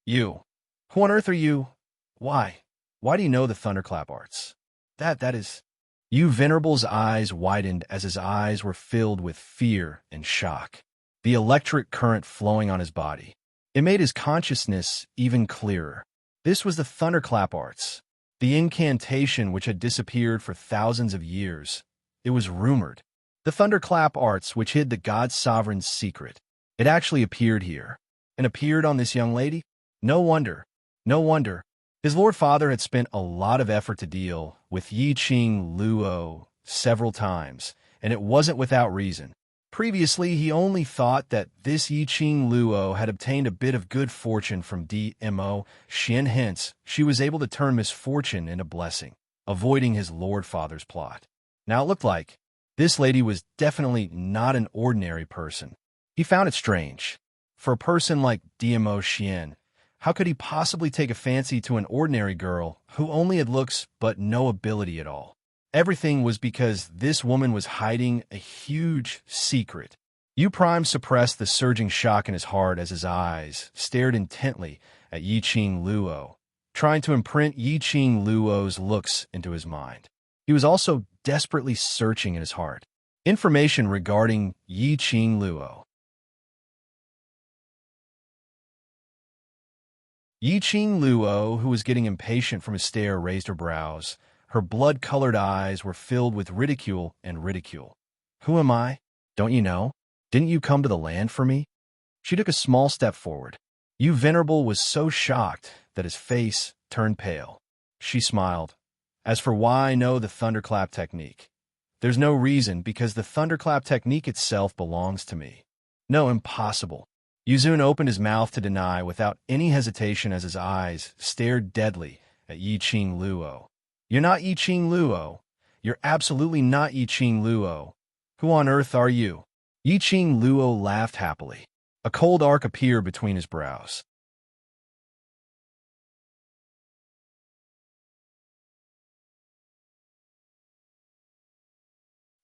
"You. Who on earth are you? Why? Why do you know the thunderclap arts?" That is... Yu Venerable's eyes widened as his eyes were filled with fear and shock. The electric current flowing on his body. It made his consciousness even clearer. This was the thunderclap arts, the incantation which had disappeared for thousands of years. It was rumored. The thunderclap arts which hid the god sovereign's secret. It actually appeared here, and appeared on this young lady? No wonder. No wonder. His Lord Father had spent a lot of effort to deal with Yiqing Luo several times, and it wasn't without reason. Previously, he only thought that this Yiqing Luo had obtained a bit of good fortune from Dmo Xian, hence she was able to turn misfortune into blessing, avoiding his Lord Father's plot. Now it looked like this lady was definitely not an ordinary person. He found it strange. For a person like Dmo Xian, how could he possibly take a fancy to an ordinary girl who only had looks but no ability at all? Everything was because this woman was hiding a huge secret. Yu Prime suppressed the surging shock in his heart as his eyes stared intently at Yiqing Luo, trying to imprint Yiqing Luo's looks into his mind. He was also desperately searching in his heart. Information regarding Yi Qing Luo. Yi Qing Luo, who was getting impatient from his stare, raised her brows. Her blood-colored eyes were filled with ridicule and ridicule. Who am I? Don't you know? Didn't you come to the land for me? She took a small step forward. Yu Venerable was so shocked that his face turned pale. She smiled. As for why I know the thunderclap technique, there's no reason, because the thunderclap technique itself belongs to me. No, impossible. Yuzun opened his mouth to deny without any hesitation as his eyes stared deadly at Yi Qing Luo. You're not Yi Qing Luo. You're absolutely not Yi Qing Luo. Who on earth are you? Yi Qing Luo laughed happily. A cold arc appeared between his brows.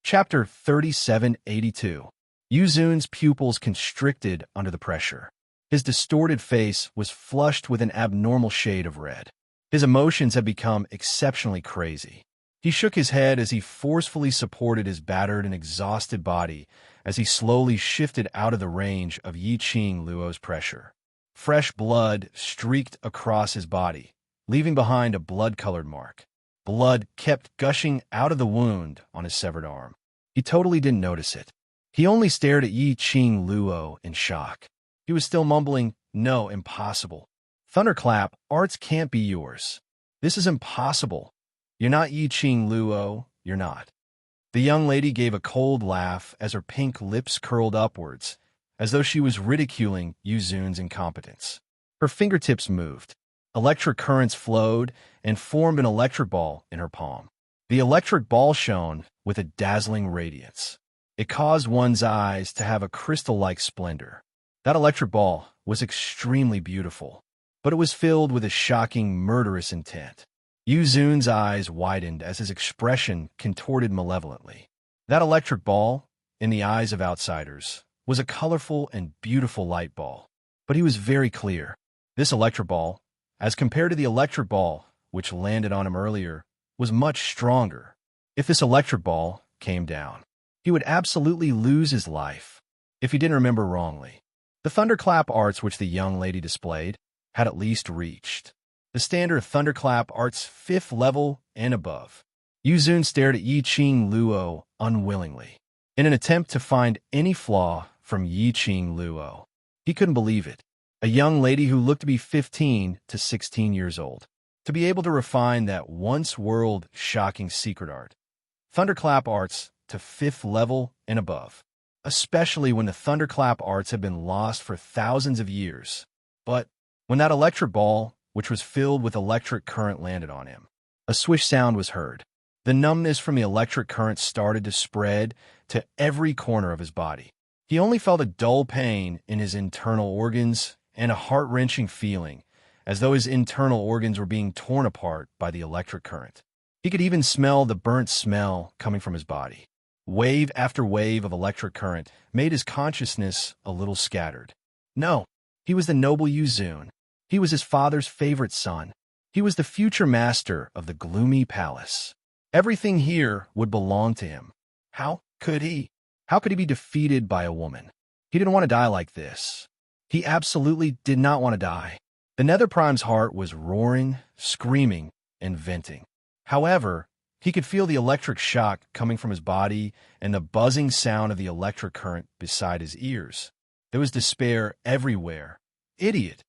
Chapter 3782. Yuzun's pupils constricted under the pressure. His distorted face was flushed with an abnormal shade of red. His emotions had become exceptionally crazy. He shook his head as he forcefully supported his battered and exhausted body as he slowly shifted out of the range of Yi Qing Luo's pressure. Fresh blood streaked across his body, leaving behind a blood-colored mark. Blood kept gushing out of the wound on his severed arm. He totally didn't notice it. He only stared at Yi Qing Luo in shock. He was still mumbling, "No, impossible. Thunderclap, arts can't be yours. This is impossible. You're not Yi Qing Luo, you're not." The young lady gave a cold laugh as her pink lips curled upwards, as though she was ridiculing Yuzun's incompetence. Her fingertips moved. Electric currents flowed and formed an electric ball in her palm. The electric ball shone with a dazzling radiance. It caused one's eyes to have a crystal-like splendor. That electric ball was extremely beautiful, but it was filled with a shocking, murderous intent. Yuzun's eyes widened as his expression contorted malevolently. That electric ball, in the eyes of outsiders, was a colorful and beautiful light ball, but he was very clear. This electric ball, as compared to the electric ball which landed on him earlier, was much stronger. If this electric ball came down, he would absolutely lose his life, if he didn't remember wrongly. The thunderclap arts which the young lady displayed had at least reached the standard thunderclap arts 5th level and above. Yuzun stared at Yi Qing Luo unwillingly, in an attempt to find any flaw from Yi Qing Luo. He couldn't believe it. A young lady who looked to be 15 to 16 years old, to be able to refine that once world-shocking secret art, thunderclap arts, to 5th level and above, especially when the thunderclap arts have been lost for thousands of years. But when that electric ball, which was filled with electric current, landed on him, a swish sound was heard. The numbness from the electric current started to spread to every corner of his body. He only felt a dull pain in his internal organs and a heart-wrenching feeling, as though his internal organs were being torn apart by the electric current. He could even smell the burnt smell coming from his body. Wave after wave of electric current made his consciousness a little scattered. No, he was the noble Yuzun. He was his father's favorite son. He was the future master of the gloomy palace. Everything here would belong to him. How could he? How could he be defeated by a woman? He didn't want to die like this. He absolutely did not want to die. The Nether Prime's heart was roaring, screaming, and venting. However, he could feel the electric shock coming from his body and the buzzing sound of the electric current beside his ears. There was despair everywhere. Idiot!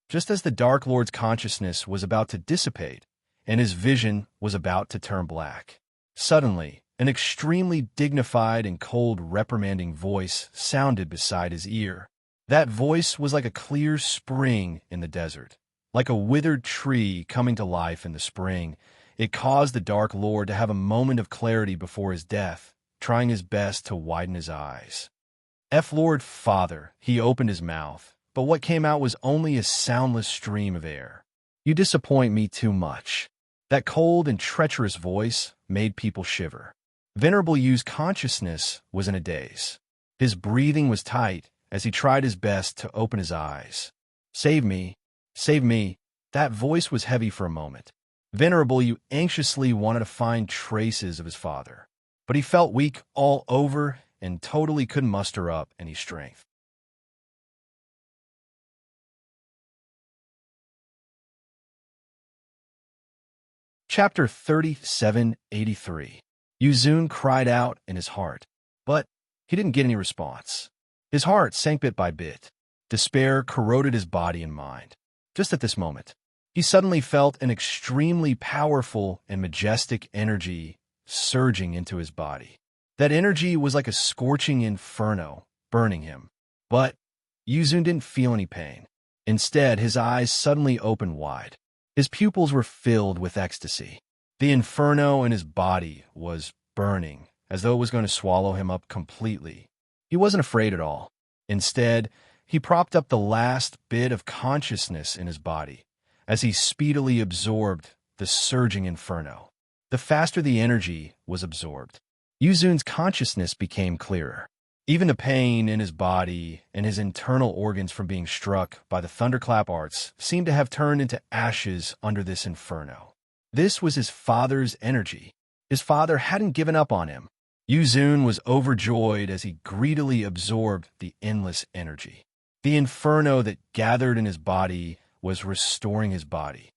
Just as the Dark Lord's consciousness was about to dissipate and his vision was about to turn black, suddenly, an extremely dignified and cold reprimanding voice sounded beside his ear. That voice was like a clear spring in the desert. Like a withered tree coming to life in the spring, it caused the Dark Lord to have a moment of clarity before his death, trying his best to widen his eyes. Lord Father, he opened his mouth, but what came out was only a soundless stream of air. You disappoint me too much. That cold and treacherous voice made people shiver. Venerable Yu's consciousness was in a daze. His breathing was tight as he tried his best to open his eyes. Save me. Save me. That voice was heavy for a moment. Venerable Yu anxiously wanted to find traces of his father, but he felt weak all over and totally couldn't muster up any strength. Chapter 3783. Yuzun cried out in his heart, but he didn't get any response. His heart sank bit by bit. Despair corroded his body and mind. Just at this moment, he suddenly felt an extremely powerful and majestic energy surging into his body. That energy was like a scorching inferno, burning him. But Yuzun didn't feel any pain. Instead, his eyes suddenly opened wide. His pupils were filled with ecstasy. The inferno in his body was burning, as though it was going to swallow him up completely. He wasn't afraid at all. Instead, he propped up the last bit of consciousness in his body, as he speedily absorbed the surging inferno. The faster the energy was absorbed, Yuzun's consciousness became clearer. Even the pain in his body and his internal organs from being struck by the thunderclap arts seemed to have turned into ashes under this inferno. This was his father's energy. His father hadn't given up on him. Yuzun was overjoyed as he greedily absorbed the endless energy. The inferno that gathered in his body was restoring his body.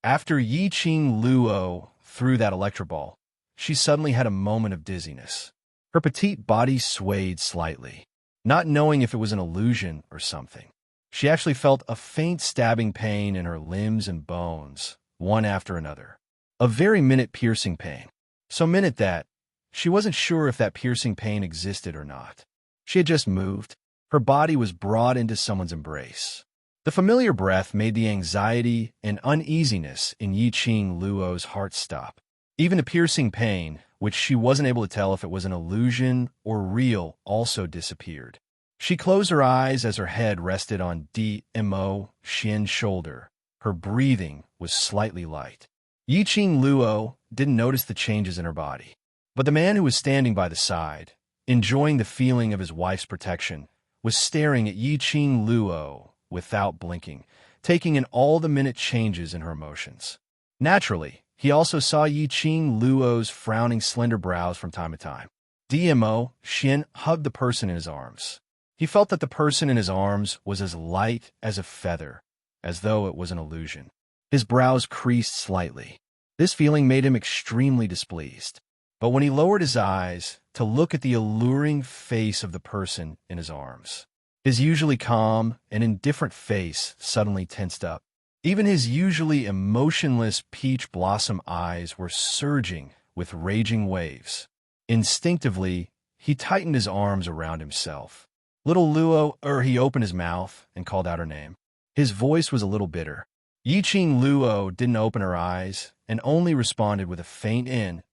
After Yiqing Luo threw that electroball, she suddenly had a moment of dizziness. Her petite body swayed slightly, not knowing if it was an illusion or something. She actually felt a faint stabbing pain in her limbs and bones, one after another. A very minute-piercing pain. So minute that she wasn't sure if that piercing pain existed or not. She had just moved. Her body was brought into someone's embrace. The familiar breath made the anxiety and uneasiness in Yiqing Luo's heart stop. Even the piercing pain, which she wasn't able to tell if it was an illusion or real, also disappeared. She closed her eyes as her head rested on Dmo Xian's shoulder. Her breathing was slightly light. Yiqing Luo didn't notice the changes in her body. But the man who was standing by the side, enjoying the feeling of his wife's protection, was staring at Yiqing Luo without blinking, taking in all the minute changes in her emotions. Naturally, he also saw Yiqing Luo's frowning slender brows from time to time. Dmo Xian hugged the person in his arms. He felt that the person in his arms was as light as a feather, as though it was an illusion. His brows creased slightly. This feeling made him extremely displeased. But when he lowered his eyes to look at the alluring face of the person in his arms, his usually calm and indifferent face suddenly tensed up. Even his usually emotionless peach blossom eyes were surging with raging waves. Instinctively, he tightened his arms around himself. Little Luo, he opened his mouth and called out her name. His voice was a little bitter. Yiqing Luo didn't open her eyes and only responded with a faint "in"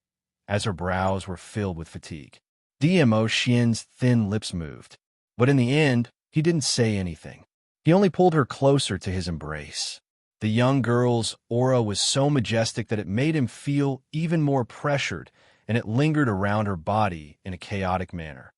as her brows were filled with fatigue. Dmo Xian's thin lips moved, but in the end, he didn't say anything. He only pulled her closer to his embrace. The young girl's aura was so majestic that it made him feel even more pressured, and it lingered around her body in a chaotic manner.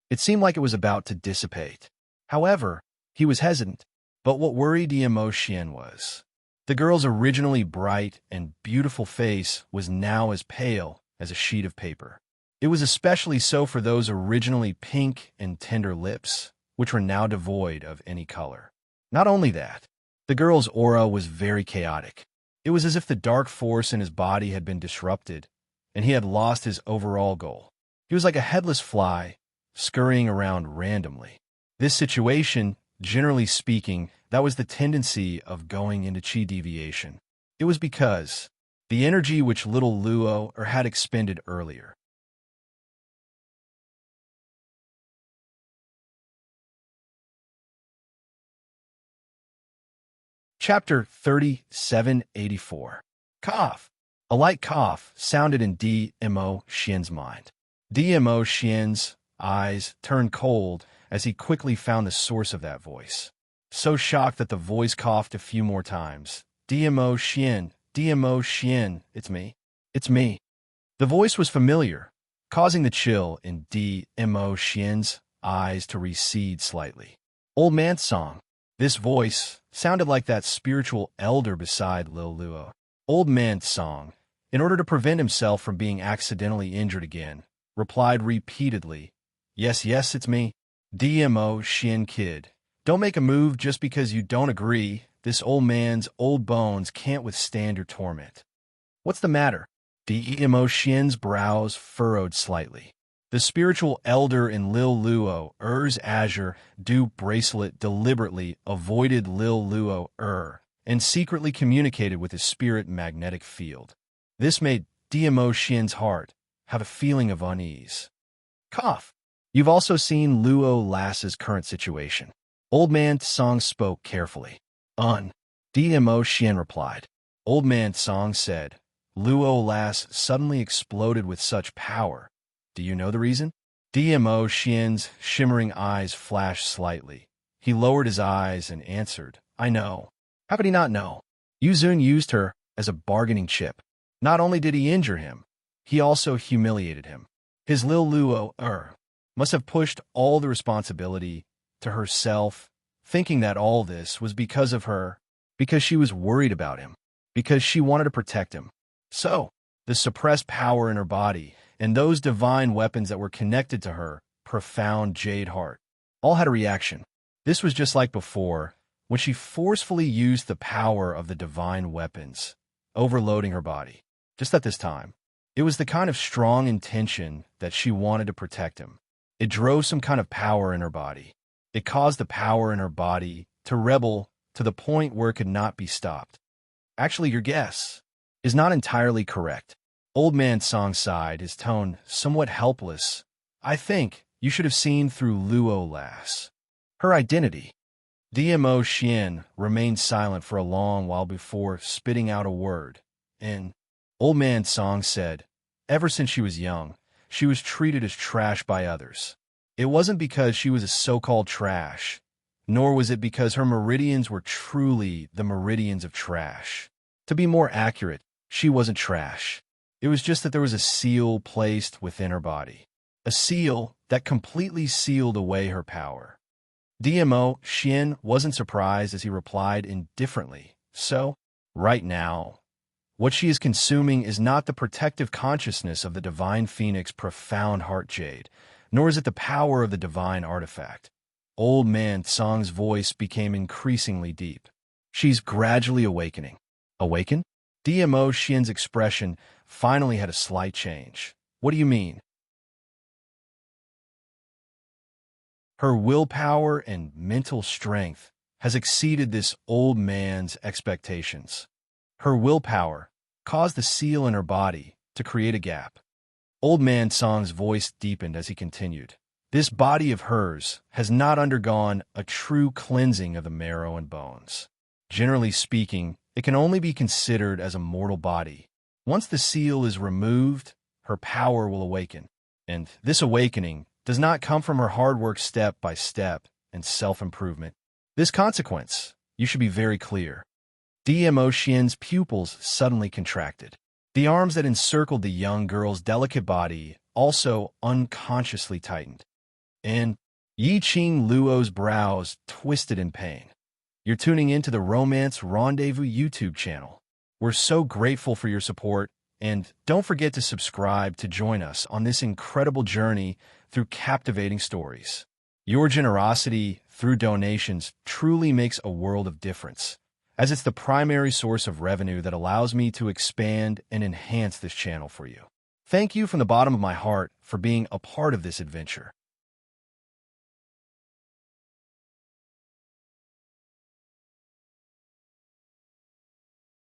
It seemed like it was about to dissipate. However, he was hesitant, but what worried Dmo Xian was the girl's originally bright and beautiful face was now as pale as a sheet of paper. It was especially so for those originally pink and tender lips, which were now devoid of any color. Not only that, the girl's aura was very chaotic. It was as if the dark force in his body had been disrupted, and he had lost his overall goal. He was like a headless fly, scurrying around randomly. This situation, generally speaking, that was the tendency of going into chi deviation. It was because the energy which little Luo had expended earlier. Chapter 3784. Cough. A light cough sounded in Dmo Xian's mind. Dmo Xian's eyes turned cold as he quickly found the source of that voice. So shocked that the voice coughed a few more times. Dmo Xian, it's me. It's me. The voice was familiar, causing the chill in Dmo Xian's eyes to recede slightly. Old man's song. This voice sounded like that spiritual elder beside Lil Luo. Old Man Song, in order to prevent himself from being accidentally injured again, replied repeatedly, "Yes, yes, it's me. DMO Shin Kid. Don't make a move just because you don't agree. This old man's old bones can't withstand your torment." "What's the matter?" DMO Shin's brows furrowed slightly. The spiritual elder in Lil Luo Er's azure dew bracelet deliberately avoided Lil Luo and secretly communicated with his spirit magnetic field. This made DMO Shin's heart have a feeling of unease. Cough. "You've also seen Luo Lass's current situation." Old Man Song spoke carefully. DMO Shin replied. Old Man Song said, "Luo Lass suddenly exploded with such power. Do you know the reason?" DMO Shin's shimmering eyes flashed slightly. He lowered his eyes and answered, "I know." How could he not know? Yuzun used her as a bargaining chip. Not only did he injure him, he also humiliated him. His Lil Luo must have pushed all the responsibility to herself, thinking that all this was because of her, because she was worried about him, because she wanted to protect him. So, the suppressed power in her body and those divine weapons that were connected to her profound jade heart all had a reaction. This was just like before, when she forcefully used the power of the divine weapons, overloading her body. Just at this time, it was the kind of strong intention that she wanted to protect him. It drove some kind of power in her body. It caused the power in her body to rebel to the point where it could not be stopped. Actually, your guess is not entirely correct. Old Man Song sighed, his tone somewhat helpless. "I think you should have seen through Luo Lass. Her identity." DMO Shin remained silent for a long while before spitting out a word. And Old Man Song said, "Ever since she was young, she was treated as trash by others. It wasn't because she was a so-called trash, nor was it because her meridians were truly the meridians of trash. To be more accurate, she wasn't trash. It was just that there was a seal placed within her body. A seal that completely sealed away her power." DMO Shin wasn't surprised as he replied indifferently. "So, right now, what she is consuming is not the protective consciousness of the Divine Phoenix profound heart jade, nor is it the power of the divine artifact." Old Man Song's voice became increasingly deep. "She's gradually awakening." Awaken? DMO Shin's expression finally had a slight change. "What do you mean?" Her willpower and mental strength has exceeded this old man's expectations. Her willpower caused the seal in her body to create a gap. Old Man Song's voice deepened as he continued. "This body of hers has not undergone a true cleansing of the marrow and bones. Generally speaking, it can only be considered as a mortal body. Once the seal is removed, her power will awaken. And this awakening does not come from her hard work step by step and self-improvement. This consequence, you should be very clear." DMO Shin's pupils suddenly contracted. The arms that encircled the young girl's delicate body also unconsciously tightened. And Yi Qing Luo's brows twisted in pain. You're tuning into the Romance Rendezvous YouTube channel. We're so grateful for your support, and don't forget to subscribe to join us on this incredible journey through captivating stories. Your generosity through donations truly makes a world of difference, as it's the primary source of revenue that allows me to expand and enhance this channel for you. Thank you from the bottom of my heart for being a part of this adventure.